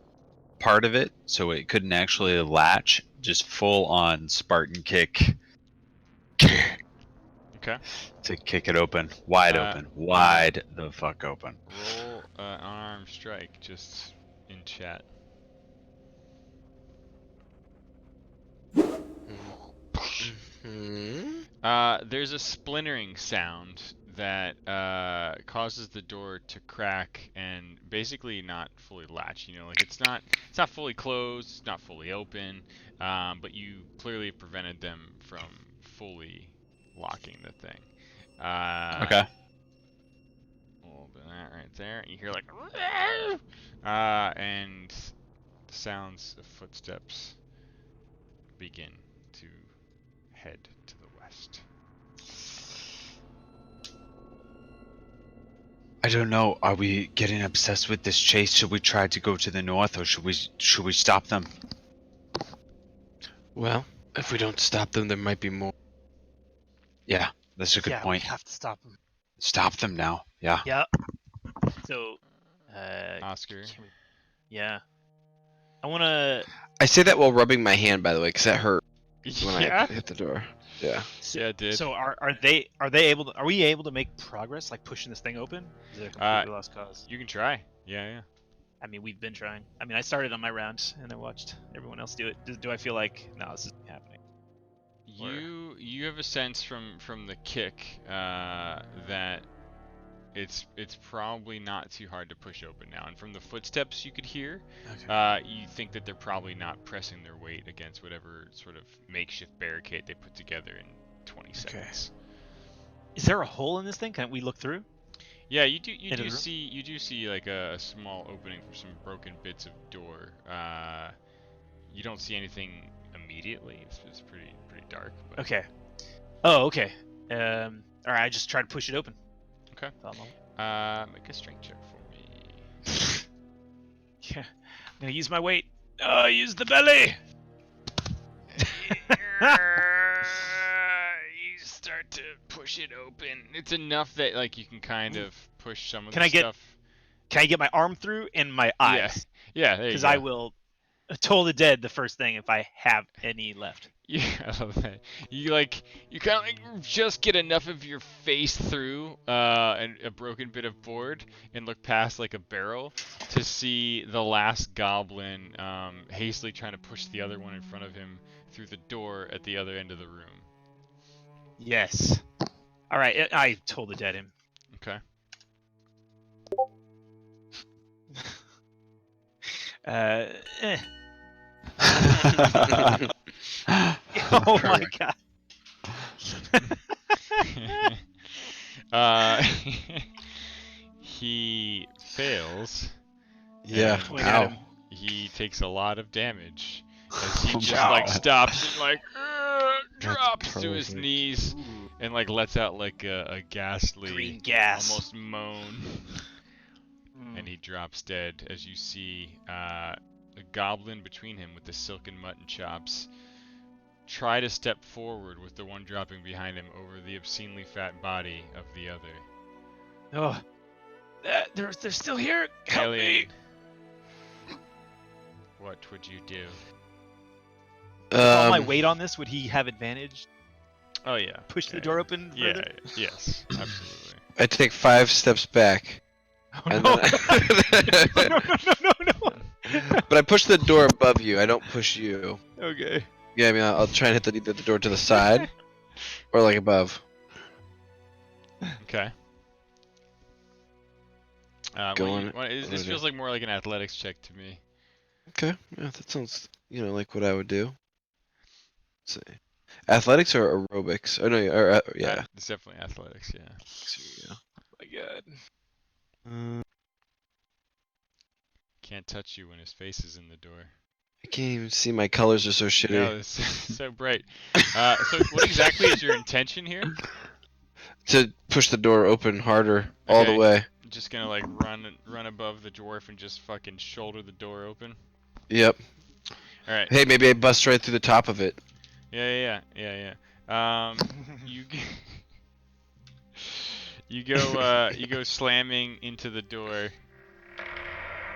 part of it, so it couldn't actually latch. Just full on Spartan kick. Okay. To kick it open, wide the fuck open. Roll an unarmed strike, just in chat. There's a splintering sound that causes the door to crack and basically not fully latch. Like it's not fully closed, it's not fully open, but you clearly have prevented them from fully locking the thing. Okay. A little bit of that right there. You hear like, and the sounds of footsteps begin to head to the west. I don't know. Are we getting obsessed with this chase? Should we try to go to the north, or should we stop them? Well, if we don't stop them, there might be more. Yeah, that's a good point. We have to stop them. Stop them now. Yeah. Yeah. So, Oscar. Yeah. I want to. I say that while rubbing my hand, by the way, because that hurt when Yeah. I hit the door. Yeah. Yeah, it did. So are they able to? Are we able to make progress, like pushing this thing open? Is it a completely lost cause? You can try. Yeah. I mean, we've been trying. I mean, I started on my round and I watched everyone else do it. Do I feel like no, this isn't happening? You have a sense from the kick that it's probably not too hard to push open now, and from the footsteps you could hear, you think that they're probably not pressing their weight against whatever sort of makeshift barricade they put together in 20 seconds. Is there a hole in this thing? Can we look through? Yeah, you do see like a small opening for some broken bits of door. You don't see anything immediately. It's pretty dark. But... Okay. Oh, okay. All right. I just try to push it open. Okay. Make a strength check for me. I'm gonna use my weight. Oh, use the belly. You start to push it open. It's enough that like you can kind of push some of Can the I get- stuff. Can I get my arm through and my eyes? Yeah, there you Because go. I will toll the dead the first thing if I have any left. Yeah, I love that. You kind of like just get enough of your face through a broken bit of board and look past like a barrel to see the last goblin hastily trying to push the other one in front of him through the door at the other end of the room. Yes. All right, I toll the dead him. Okay. Eh. Oh my god. He fails. Yeah. and Swing at him. He takes a lot of damage as he Oh, just wow. like stops and like drops to his perfect. knees and like lets out like a ghastly Green gas. almost moan, Mm. and he drops dead as you see a goblin between him with the silken mutton chops try to step forward with the one dropping behind him over the obscenely fat body of the other. Oh, they're still here. Help me. Alien, what would you do? With all my Um, weight on this, would he have advantage? Oh yeah. Push the Yeah, door open Yeah. further? Yes. Absolutely. I take 5 steps back, Oh, and no. then no. but I push the door above you. I don't push you. Okay. Yeah, I mean, I'll try and hit either the door to the side or like above. Okay. Going This over feels like more like an athletics check to me. Okay, yeah, that sounds like what I would do. Let's see, athletics or aerobics? Oh no, yeah. It's definitely athletics. Yeah. So, My god. yeah. Can't touch you when his face is in the door. I can't even see. My colors are so shitty. No, it's so bright. So what exactly is your intention here? To push the door open harder all the Okay. way. Just gonna like run above the dwarf and just fucking shoulder the door open. Yep. All right. Hey, maybe I bust right through the top of it. Yeah. You you go slamming into the door,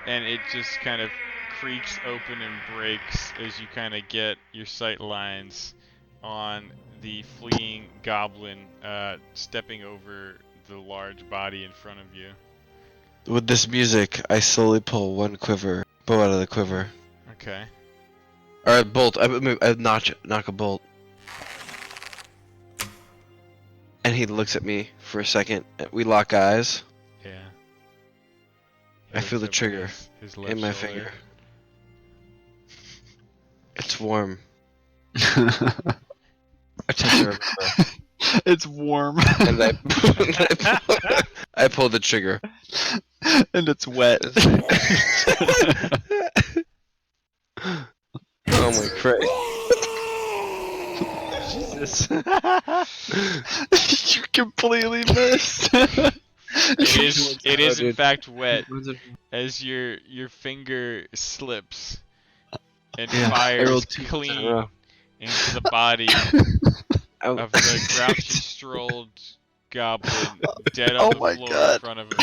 and it just kind of creaks open and breaks as you kind of get your sight lines on the fleeing goblin stepping over the large body in front of you. With this music, I slowly pull one bow out of the quiver. Okay. Or a bolt. I knock a bolt. And he looks at me for a second. We lock eyes. Yeah. I feel the looks over trigger his left in my shoulder. finger. It's warm. I touch her. It's warm. And I pull the trigger. And it's wet. Oh my Christ. Jesus. You completely missed. It is in dude. fact wet as your finger slips and Yeah, I rolled fires 2 in a clean row. into the body Oh. of the grouchy strolled goblin dead on Oh the my floor God. in front of him.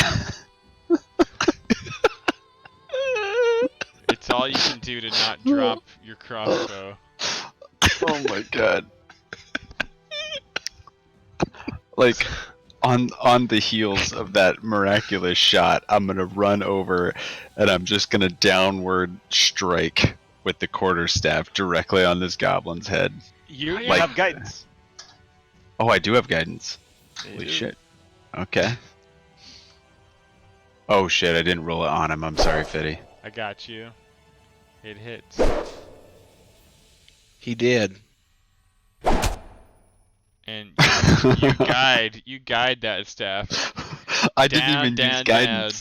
It's all you can do to not drop your crossbow. Oh my god. Like on the heels of that miraculous shot, I'm gonna run over and I'm just gonna downward strike with the quarterstaff directly on this goblin's head. You Like- have guidance. Oh, I do have guidance. Holy shit. Okay. Oh shit, I didn't roll it on him. I'm sorry, Fitty. I got you. It hits. He did. And you guide that staff I didn't Down, even use down, guidance.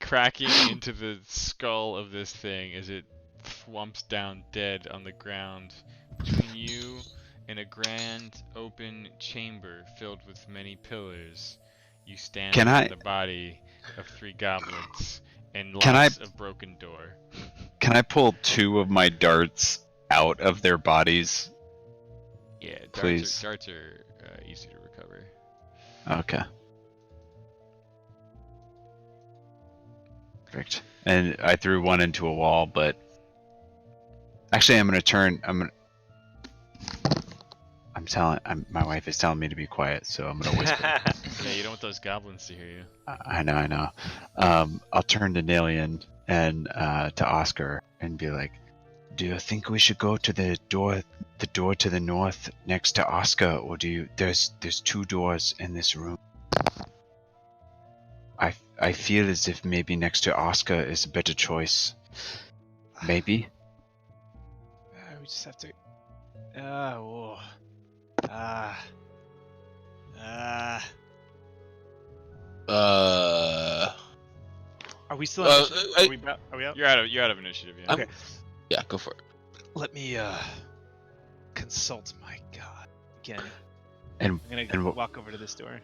cracking into the skull of this thing as it thwumps down dead on the ground between you and a grand open chamber filled with many pillars. You stand Can over I- the body of 3 goblins and Can I- lots of broken door. Can I pull 2 of my darts out of their bodies? Yeah, Please. darts are easy to recover. Okay. Perfect. And I threw one into a wall, but actually, I'm gonna turn. My wife is telling me to be quiet, so I'm gonna whisper. Yeah, you don't want those goblins to hear you. I know. I'll turn to Nalian and to Oscar and be like, "Do you think we should go to the door to the north next to Oscar, or do you? There's 2 doors in this room. I feel as if maybe next to Oscar is a better choice. Maybe." We just have to. Whoa. Ah. Are we still on initiative? Are we out? You're out of initiative. Yeah. Okay. Yeah, go for it. Let me consult my god again. And I'm gonna walk over to this door.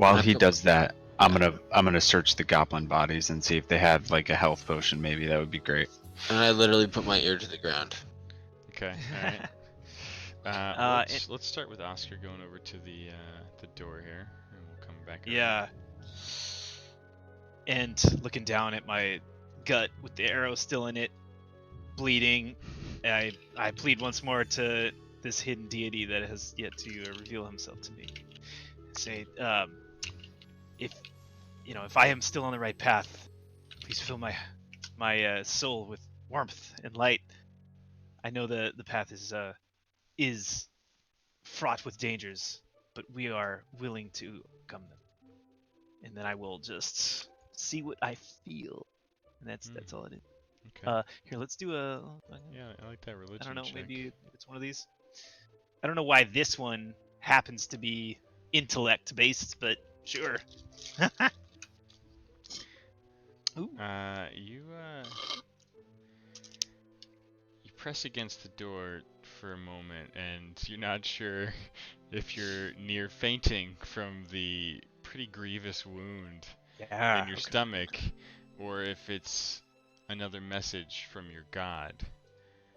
while he does that, I'm gonna search the goblin bodies and see if they have like a health potion. Maybe that would be great. And I literally put my ear to the ground. Okay. All right. Let's start with Oscar going over to the door here, and we'll come back. Yeah. And looking down at my gut with the arrow still in it, bleeding, I plead once more to this hidden deity that has yet to reveal himself to me. Say, if I am still on the right path, please fill my soul with warmth and light. I know the path is fraught with dangers, but we are willing to overcome them. And then I will just see what I feel, and that's all it is. Okay. Here, let's do a. Yeah, I like that religion. I don't know. check. Maybe it's one of these. I don't know why this one happens to be intellect based, but sure. Ooh. You press against the door for a moment, and you're not sure if you're near fainting from the pretty grievous wound in your stomach, or if it's another message from your god.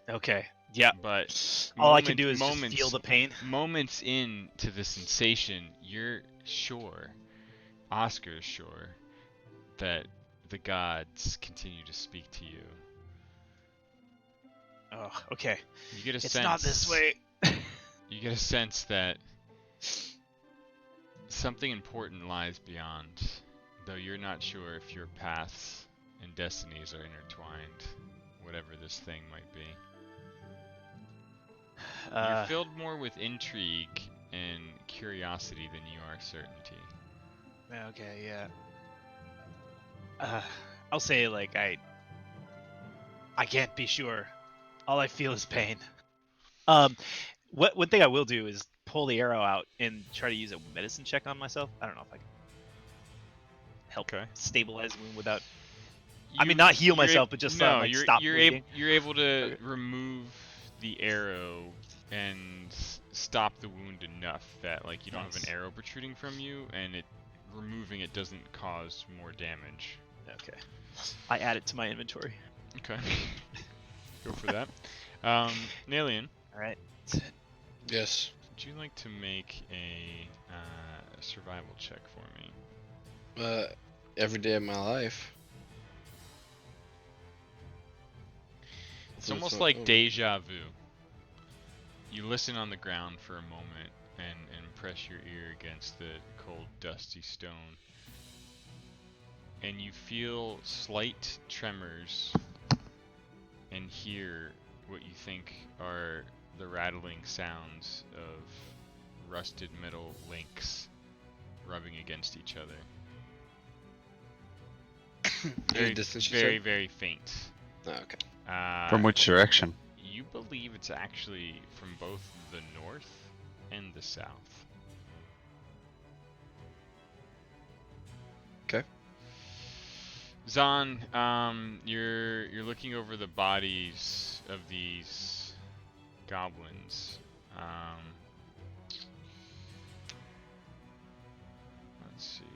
Okay. Yeah. But all I can do is just feel the pain. Moments into the sensation, you're sure, Oscar's sure, that the gods continue to speak to you. Oh, okay. You get a it's sense. not this way. You get a sense that something important lies beyond, though you're not sure if your paths and destinies are intertwined, whatever this thing might be. You're filled more with intrigue and curiosity than you are certainty. Okay, yeah. I'll say like I can't be sure. All I feel is pain. One thing I will do is pull the arrow out and try to use a medicine check on myself. I don't know if I can help stabilize the wound without. Not heal myself, but just stop bleeding. You're able to remove the arrow and stop the wound enough that like you don't have an arrow protruding from you, and removing it doesn't cause more damage. Okay. I add it to my inventory. Okay. Go for that. Nalian. All right. Yes. Would you like to make a survival check for me? Every day of my life. It's almost like deja vu. You listen on the ground for a moment and press your ear against the cold, dusty stone. And you feel slight tremors and hear what you think are the rattling sounds of rusted metal links rubbing against each other. Very, very faint. Oh, okay. From which direction? You believe it's actually from both the north and the south. Okay. Zahn, you're looking over the bodies of these goblins. Let's see here.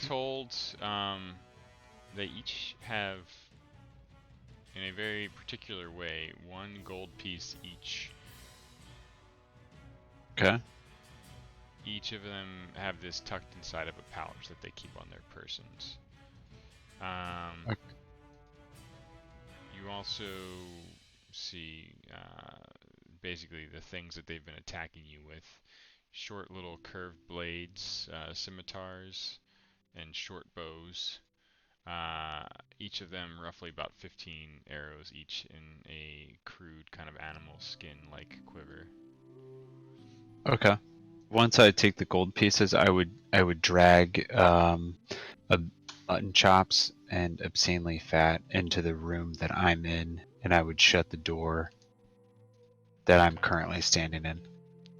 told, they each have, in a very particular way, 1 gold piece each. Okay. Each of them have this tucked inside of a pouch that they keep on their persons. Okay. You also see basically the things that they've been attacking you with. Short little curved blades, scimitars, and short bows. Each of them roughly about 15 arrows each in a crude kind of animal skin-like quiver. Okay. Once I take the gold pieces, I would drag mutton chops and obscenely fat into the room that I'm in, and I would shut the door that I'm currently standing in.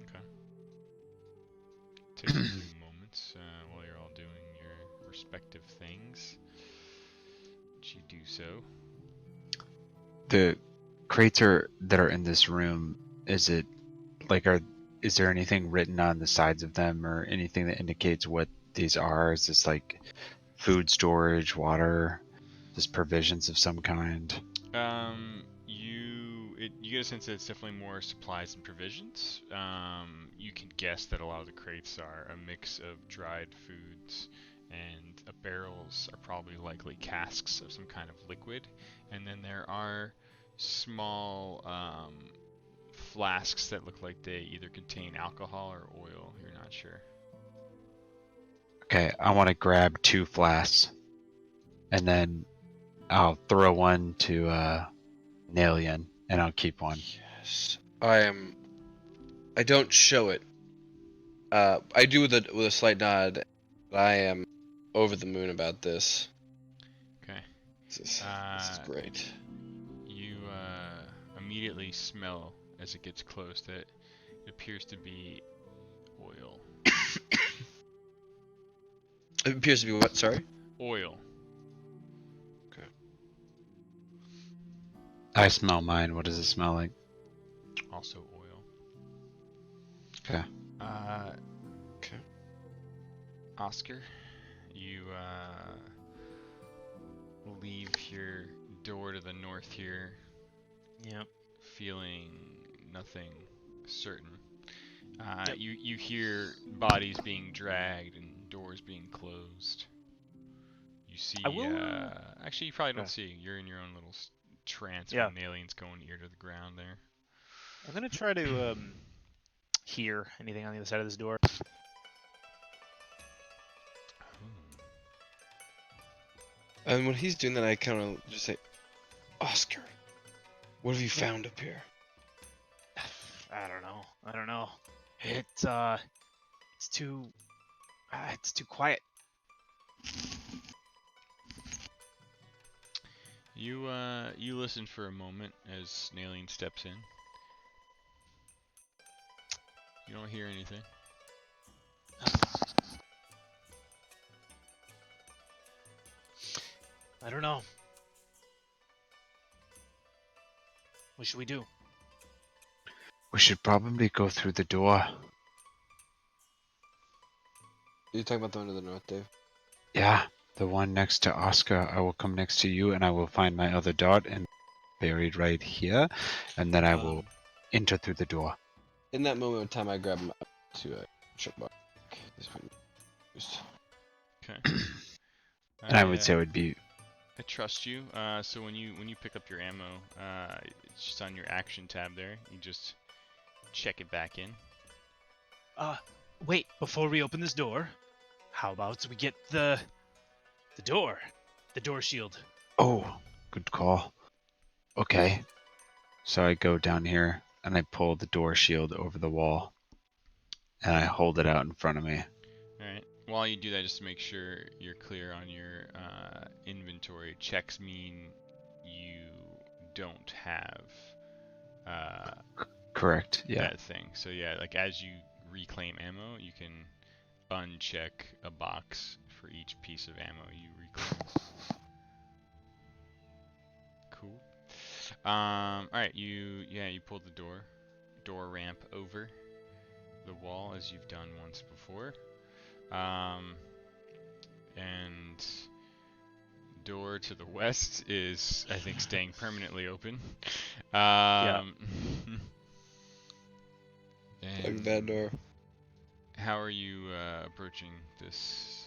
Okay. Take a few moments while you're all doing your respective things. You do so. The crates that are in this room, is there anything written on the sides of them or anything that indicates what these are? Is this like food storage, water, just provisions of some kind? You get a sense that it's definitely more supplies and provisions. You can guess that a lot of the crates are a mix of dried foods, and barrels are probably likely casks of some kind of liquid, and then there are small flasks that look like they either contain alcohol or oil. You're not sure. Okay, I want to grab 2 flasks, and then I'll throw one to Nalian, and I'll keep one. Yes. I don't show it. I do with a slight nod. But I am over the moon about this. Okay. This is great. You immediately smell as it gets close that it appears to be oil. It appears to be what? Sorry. Oil. Okay. I smell mine. What does it smell like? Also oil. Okay. Okay. Oscar, you leave your door to the north here. Yep. Feeling nothing certain. Yep. You hear bodies being dragged and doors being closed. You see. I will. Actually, you probably don't Okay. see. You're in your own little trance Yeah. when aliens going ear to the ground there. I'm gonna try to hear anything on the other side of this door. And when he's doing that, I kind of just say, Oscar, what have you found up here? I don't know. It's too quiet. You listen for a moment as Nalian steps in. You don't hear anything. I don't know. What should we do? We should probably go through the door. Are you talking about the one to the north, Dave? Yeah, the one next to Oscar. I will come next to you, and I will find my other dot and buried right here, and then I will enter through the door. In that moment of time, I grab him up to shut back. Okay. And I would say it would be. I trust you. So when you pick up your ammo, it's just on your action tab there. You just check it back in. Wait, before we open this door, how about we get the door shield? Oh, good call. Okay. So I go down here and I pull the door shield over the wall, and I hold it out in front of me. All right. While you do that, just to make sure you're clear on your inventory, checks mean you don't have Correct. Yeah. that thing. So yeah, like as you reclaim ammo, you can uncheck a box for each piece of ammo you reclaim. Cool. All right. You pulled the door ramp over the wall as you've done once before. and door to the west is, I think, staying permanently open. Like And that door. how are you approaching this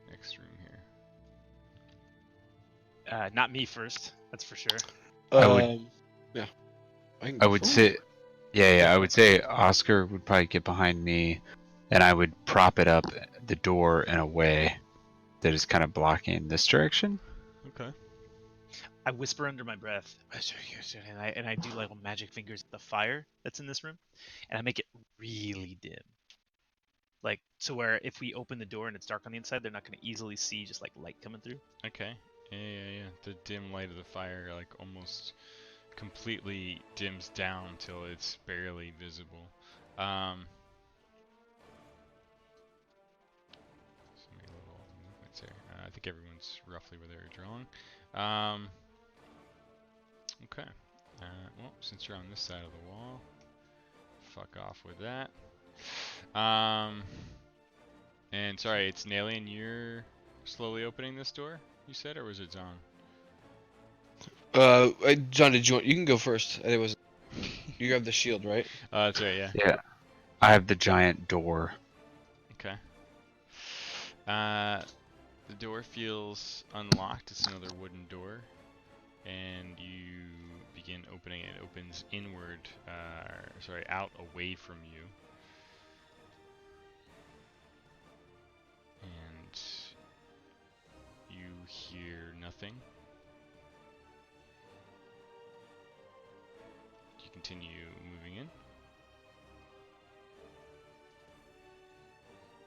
next room here? Not me first. That's for sure. I would- Yeah. can I go would first. say, yeah. I would say Oscar would probably get behind me, and I would prop it up the door in a way that is kind of blocking this direction. Okay. I whisper under my breath, and I do little magic fingers at the fire that's in this room, and I make it really dim, like to where if we open the door and it's dark on the inside, they're not going to easily see just like light coming through. Okay. Yeah. The dim light of the fire, like, almost completely dims down till it's barely visible. So many little movements here. I think everyone's roughly where they were drawing. Okay. Well, since you're on this side of the wall, fuck off with that. And sorry, it's Nalian, you're slowly opening this door, you said, or was it Zon? John, did you want? You can go first. It was. You grab the shield, right? That's right, yeah. Yeah, I have the giant door. Okay. The door feels unlocked. It's another wooden door, and you begin opening it. It opens inward, out away from you. And you hear nothing. You continue moving in.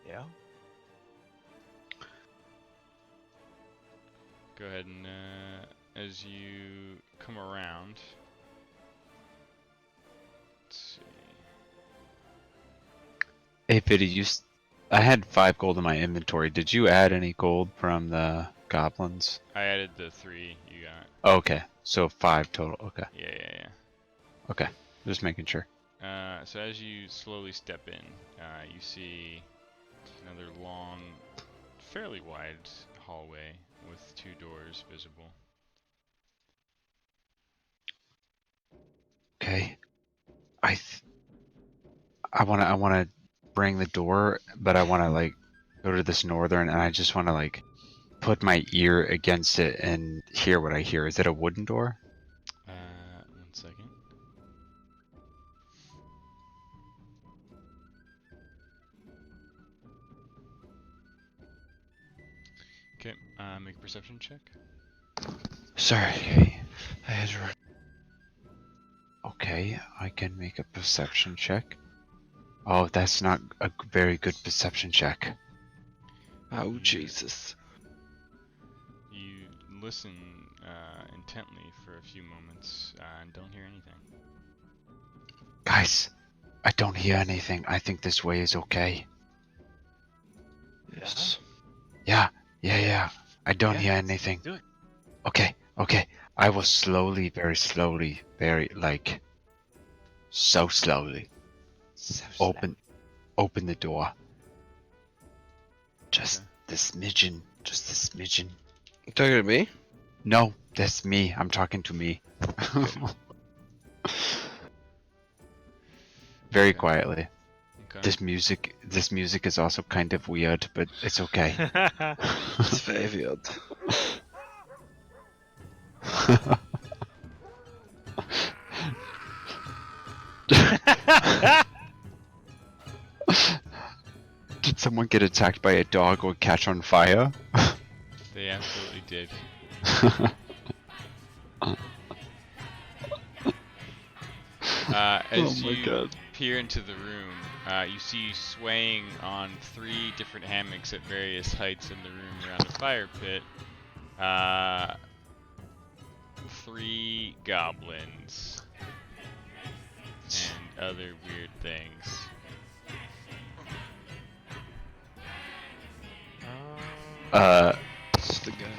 Yeah. Go ahead and as you come around, let's see. Hey, Fiddy, I had 5 gold in my inventory. Did you add any gold from the goblins? I added the 3 you got. Okay, so 5 total. Okay, Yeah. okay. Just making sure. So as you slowly step in, you see another long, fairly wide hallway with 2 doors visible. Okay. I wanna bring the door, but I wanna like go to this northern, and I just wanna like put my ear against it and hear what I hear. Is it a wooden door? 1 second. Okay, make a perception check. Sorry, I had to run. Okay, I can make a perception check. Oh, that's not a very good perception check. Oh Jesus! You listen intently for a few moments and don't hear anything. Guys, I don't hear anything. I think this way is okay. Yes. Yeah. I don't Yeah, hear anything. do it. Okay. I will slowly, very like, so slowly open the door. Just Okay. this smidgen. Just this smidgen. You talking to me? No, that's me. I'm talking to me. Very Okay. quietly. Okay. This music is also kind of weird, but it's okay. It's very weird. Did someone get attacked by a dog or catch on fire? They absolutely did. As you peer into the room, you see swaying on 3 different hammocks at various heights in the room around the fire pit, 3 goblins and other weird things. It's the guy.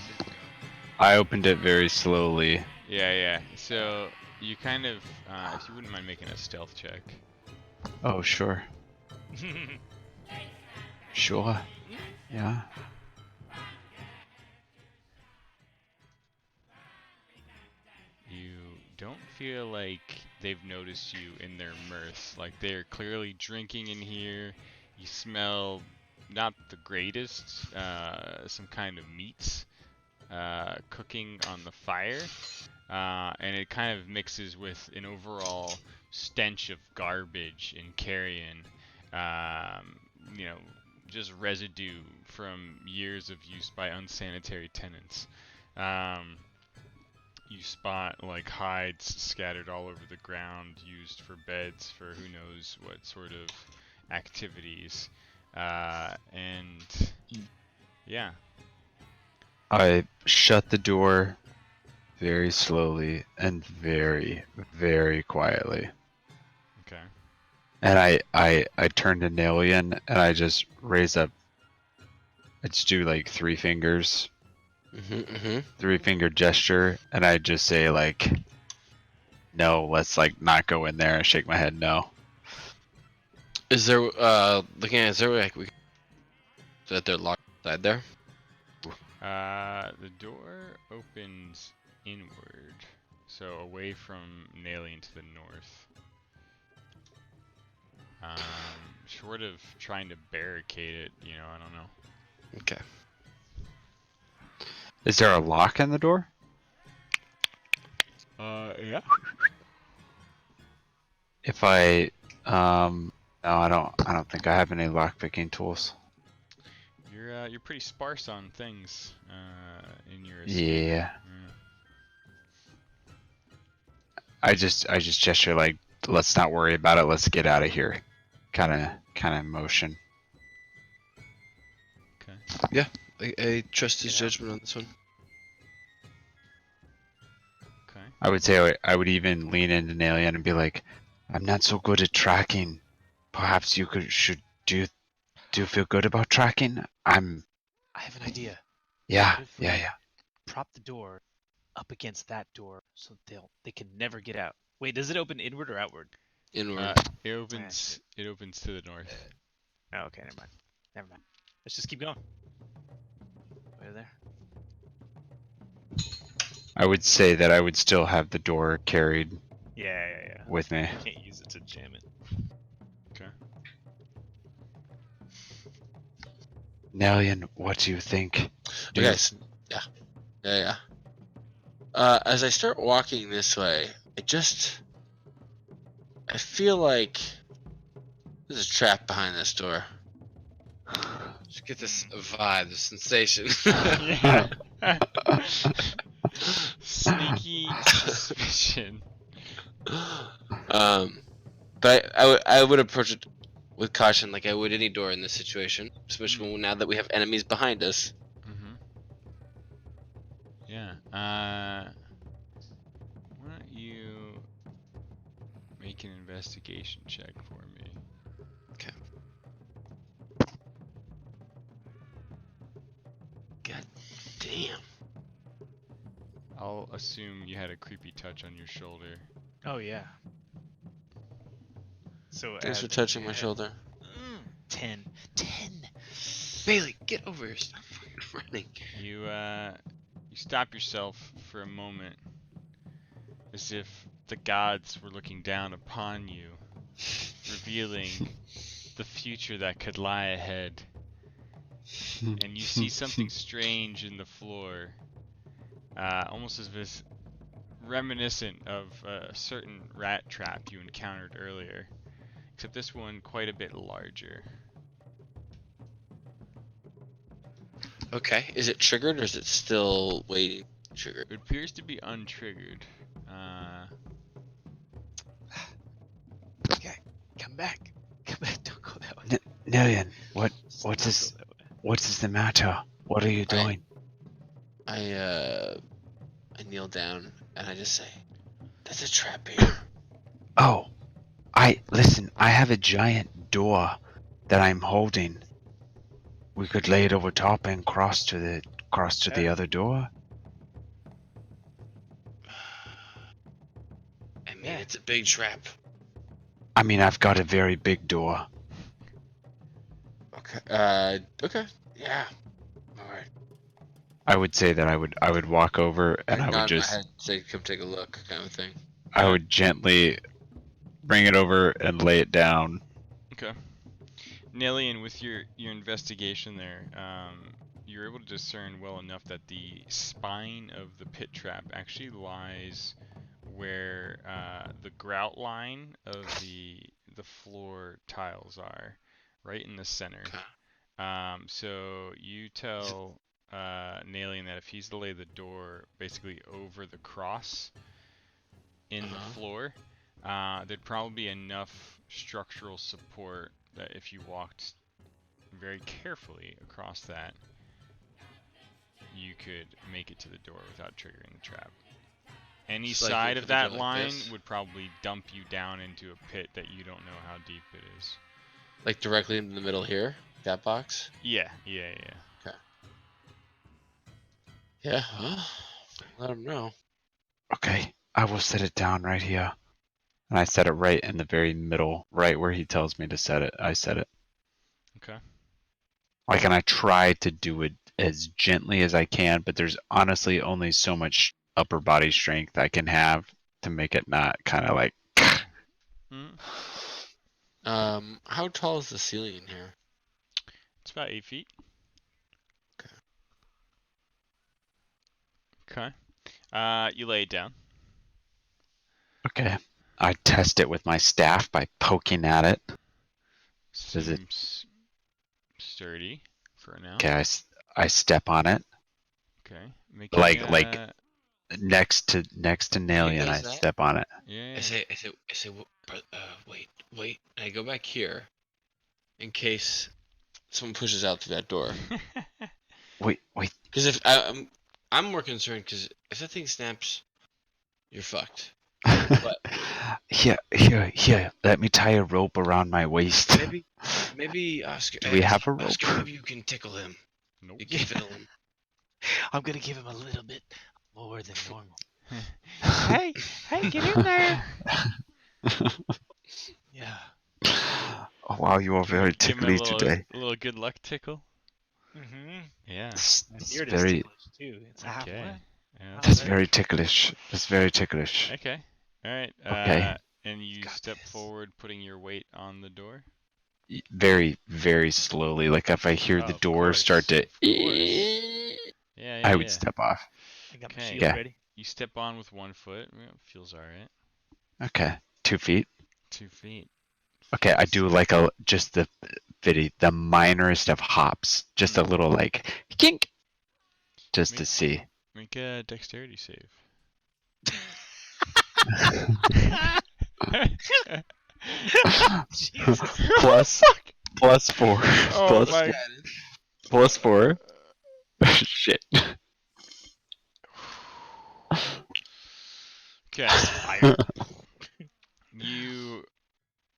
I opened it very slowly. Yeah. So you kind of, if you wouldn't mind making a stealth check. Oh, sure. Sure. Yeah. don't feel like they've noticed you in their mirth. Like they're clearly drinking in here. You smell not the greatest, some kind of meats cooking on the fire, and it kind of mixes with an overall stench of garbage and carrion. You know, just residue from years of use by unsanitary tenants. You spot like hides scattered all over the ground, used for beds for who knows what sort of activities. And yeah. I shut the door very slowly and very, very quietly. Okay. And I turn to Nalian and I just raise up. I just do like 3 fingers. 3-finger gesture, and I just say like, no, let's like not go in there, and shake my head no. Is there looking at, is there like we that they're locked inside there? The door opens inward, so away from Nalian to the north. Short of trying to barricade it, you know, I don't know. Okay. Is there a lock in the door? Yeah. If I no, I don't think I have any lock picking tools. You're pretty sparse on things in your escape. Yeah. I just gesture like, let's not worry about it, let's get out of here. Kinda motion. Okay. I trust his judgment on this one. Okay. I would say I would even lean into Nalian and be like, I'm not so good at tracking. Perhaps you do you feel good about tracking? I have an idea. Yeah. What if we prop the door up against that door so they can never get out. Wait, does it open inward or outward? Inward. It opens to the north. Oh, okay, never mind. Let's just keep going. Over there. I would say that I would still have the door carried Yeah. with me. Can't use it to jam it. Okay. Nalian, what do you think? Okay. Yeah. As I start walking this way, I feel like there's a trap behind this door. Just get this vibe, this sensation. Sneaky suspicion. But I would approach it with caution, like I would any door in this situation, especially now that we have enemies behind us. Yeah. Why don't you make an investigation check for me? Okay. God damn. I'll assume you had a creepy touch on your shoulder. Oh yeah. So Thanks for touching my shoulder. 10. Bailey, get over here. Stop fucking running. You stop yourself for a moment, as if the gods were looking down upon you, revealing the future that could lie ahead. And you see something strange in the floor, almost as if it's reminiscent of a certain rat trap you encountered earlier, except this one quite a bit larger. Okay, is it triggered or is it still waiting? Triggered. It appears to be untriggered. Okay, come back. Don't go that way. Nalian, what is the matter? What are you doing? I kneel down and I just say, "There's a trap here." Oh, listen, I have a giant door that I'm holding. We could lay it over top and cross to the other door. I mean, it's a big trap. I mean, I've got a very big door. Okay. Okay. Yeah. All right. I would say that I would walk over and I would nod my just head, say, "Come take a look," kind of thing. I would gently bring it over and lay it down. Okay. Nelian, with your investigation there, you're able to discern well enough that the spine of the pit trap actually lies where the grout line of the floor tiles are, right in the center. So you tell Nalian that if he's to lay the door basically over the cross in the floor, there'd probably be enough structural support that if you walked very carefully across that, you could make it to the door without triggering the trap. Any Just like side you of put the that door like line this? would probably dump you down into a pit that you don't know how deep it is. Like directly in the middle here, that box. Yeah. Yeah. Well, let him know. Okay, I will set it down right here. And I set it right in the very middle, right where he tells me to set it. I set it. Okay. Like, and I try to do it as gently as I can, but there's honestly only so much upper body strength I can have to make it not kind of like. Mm. How tall is the ceiling in here? It's about 8 feet. Okay. Okay. You lay it down. Okay. I test it with my staff by poking at it. Does it? Seems sturdy for now. Okay, I step on it. Okay. Make Like a, next to Nalian, I that? step on it. yeah. I say, wait. And I go back here, in case someone pushes out through that door. Wait. Because if I'm more concerned, because if that thing snaps, you're fucked. Here. Let me tie a rope around my waist. Maybe Oscar. Do we have a rope? Oscar, maybe you can tickle him. Nope. You can fiddle him. I'm gonna give him a little bit more than normal. Hey, get in there! Yeah. Oh wow, you are very Give him a tickly little, today. a little good luck tickle. Mm-hmm. Yeah. My It's beard very, is ticklish too. It's half Okay. wet. Yeah, that's Okay. very ticklish. That's very ticklish. Okay. All right. Okay. And you Got step this. forward, putting your weight on the door. Very, very slowly. Like if I hear the Of door course, start to, of course. Yeah. I would step off. I got my Okay. shield Yeah. ready. You step on with 1 foot. Yeah, feels all right. Okay, 2 feet. 2 feet. Okay, I Feels- do like just the minorest of hops, just a little like kink, just to see. Make a dexterity save. Jesus. plus 4. Oh plus my- plus 4. Shit. Okay. You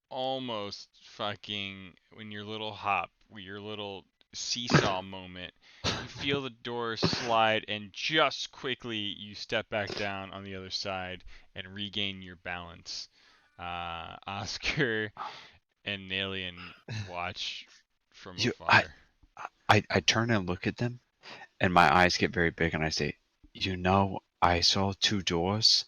almost fucking, when your little hop, your little seesaw moment, you feel the door slide and just quickly you step back down on the other side and regain your balance. Oscar and Nalian watch from afar. I turn and look at them, and my eyes get very big, and I say, I saw 2 doors.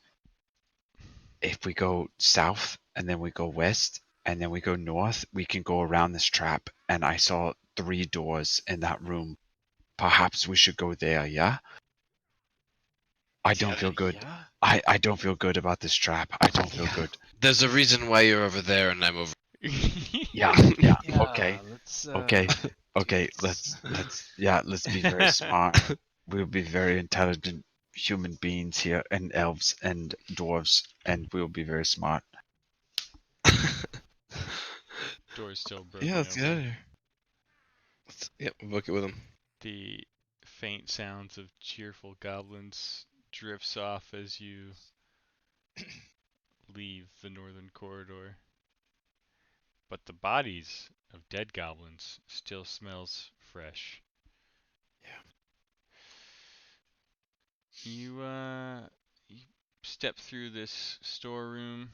If we go south, and then we go west, and then we go north, we can go around this trap, and I saw 3 doors in that room. Perhaps we should go there, yeah? I don't feel good. Yeah. I don't feel good about this trap. I don't feel good. There's a reason why you're over there and I'm over. Yeah, Yeah, okay. Let's, Okay, let's be very smart. We'll be very intelligent human beings here, and elves and dwarves, and we'll be very smart. Door's still broken Yeah, let's get out open. of here. Yep, we'll book it with him. The faint sounds of cheerful goblins drifts off as you leave the northern corridor. But the bodies of dead goblins still smells fresh. Yeah. You step through this storeroom,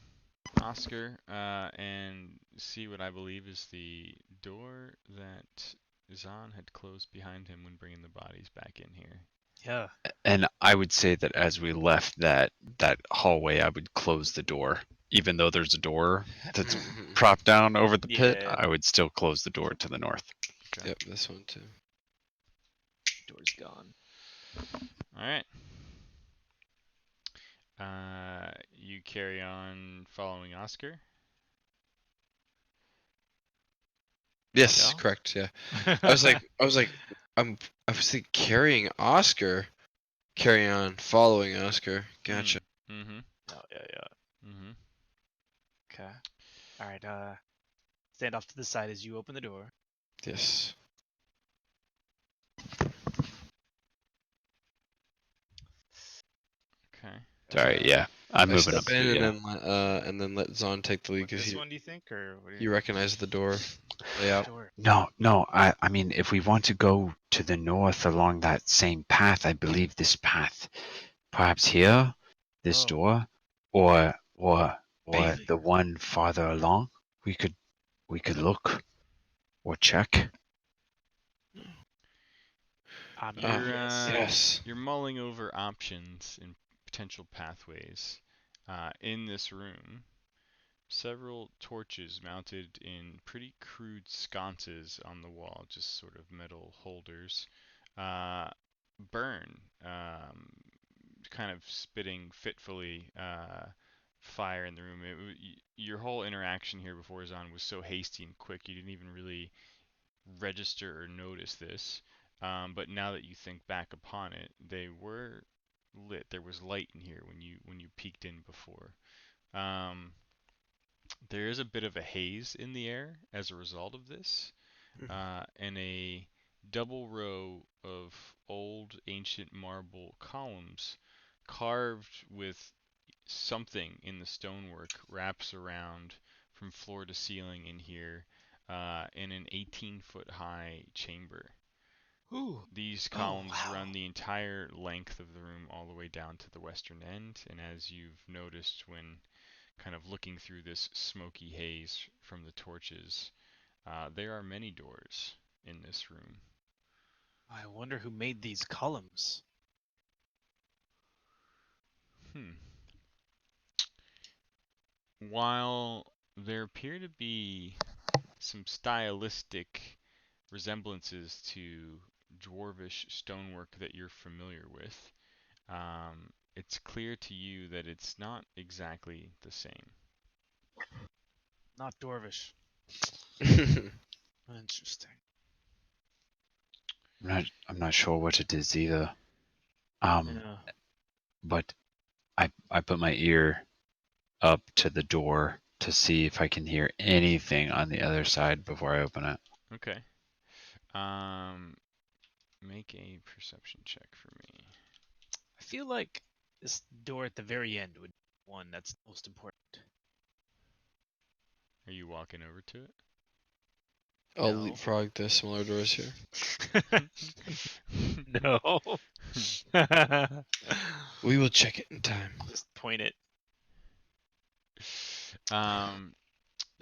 Oscar, and see what I believe is the door that Zahn had closed behind him when bringing the bodies back in here. Yeah. And I would say that as we left that hallway, I would close the door. Even though there's a door that's propped down over the pit, Yeah. I would still close the door to the north. Okay. Yep, this one too. Door's gone. All right. You carry on following Oscar. Yes, Yeah. correct. Yeah. I was like, I was thinking carrying Oscar, carry on following Oscar. Gotcha. Mm-hmm. Oh yeah. Mm-hmm. Okay. All right. Stand off to the side as you open the door. Yes. Okay. Sorry, yeah. I'm I moving up. step in Yeah. and then let Zahn take the lead What, because this he one, do you think, or what do you recognize the door layout. Door. No. I mean, if we want to go to the north along that same path, I believe this path, perhaps here, this Oh. door, or Maybe. the one farther along. We could look or check. I mean, You're yes. Yes. you're mulling over options and potential pathways. In this room, several torches mounted in pretty crude sconces on the wall, just sort of metal holders, burn, kind of spitting fitfully fire in the room. Your whole interaction here before Zahn was so hasty and quick, you didn't even really register or notice this. But now that you think back upon it, they were lit. There was light in here when you peeked in before. Um, there is a bit of a haze in the air as a result of this, and a double row of old ancient marble columns carved with something in the stonework wraps around from floor to ceiling in here in an 18-foot high chamber. Ooh. These Oh, columns wow. run the entire length of the room all the way down to the western end, and as you've noticed when kind of looking through this smoky haze from the torches, there are many doors in this room. I wonder who made these columns. While there appear to be some stylistic resemblances to dwarvish stonework that you're familiar with, it's clear to you that it's not exactly the same. Not Dwarvish. Interesting. I'm not sure what it is either. Yeah. But I put my ear up to the door to see if I can hear anything on the other side before I open it. Okay. Make a perception check for me. I feel like this door at the very end would be one that's most important. Are you walking over to it? I'll No. leapfrog the smaller doors here. No. We will check it in time. Just point it.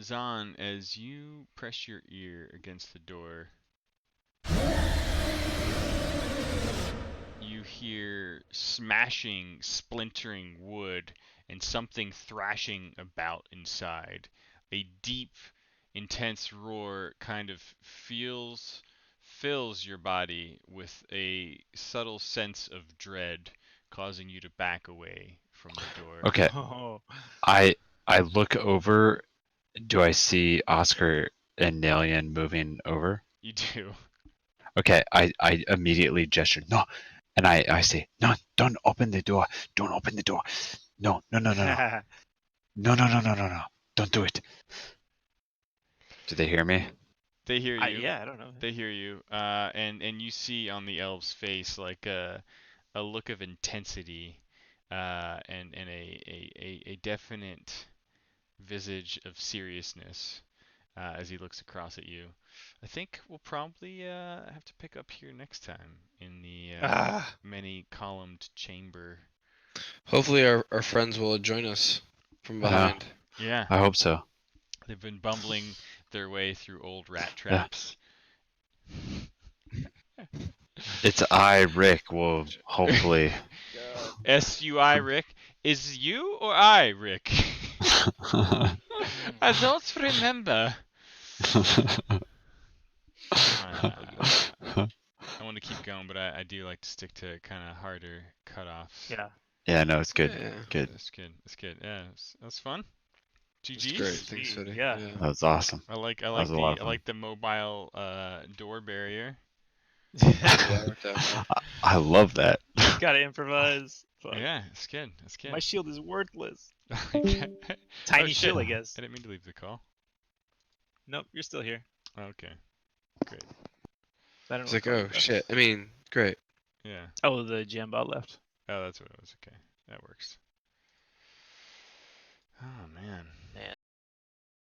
Zahn, as you press your ear against the door, you hear smashing, splintering wood and something thrashing about inside. A deep, intense roar kind of fills your body with a subtle sense of dread, causing you to back away from the door. Okay. Oh. I look over. Do I see Oscar and Nalian moving over? You do. Okay, I immediately gesture no, and I say no, don't open the door, don't open the door, no, don't do it. Do they hear me? They hear you. Yeah, I don't know. They hear you. And you see on the elf's face like a look of intensity, and a definite visage of seriousness, as he looks across at you. I think we'll probably have to pick up here next time in the many-columned chamber. Hopefully our friends will join us from behind. Yeah, I hope so. they've been bumbling their way through old rat traps. It's I, Rick, will hopefully. SUI Rick. Is you or I Rick? I don't remember. I want to keep going, but I do like to stick to kind of harder cutoffs. Yeah. Yeah, no, it's good. Yeah. Good. That's good. That's good. Yeah, that's fun. That's GG's. great. Thanks, Fetty. Yeah. That was awesome. I like was a lot of fun. the mobile door barrier. Yeah, worked out well. I love that. Gotta improvise. Fuck. Yeah, it's good. It's good. My shield is worthless. Okay. Tiny shit. shield, I guess. I didn't mean to leave the call. Nope, you're still here. Okay. Great. I don't It's know like, what oh call it, shit. I mean, great. Yeah. Oh, the Jambot left. Oh, that's what it was. Okay. That works. Oh man. Man,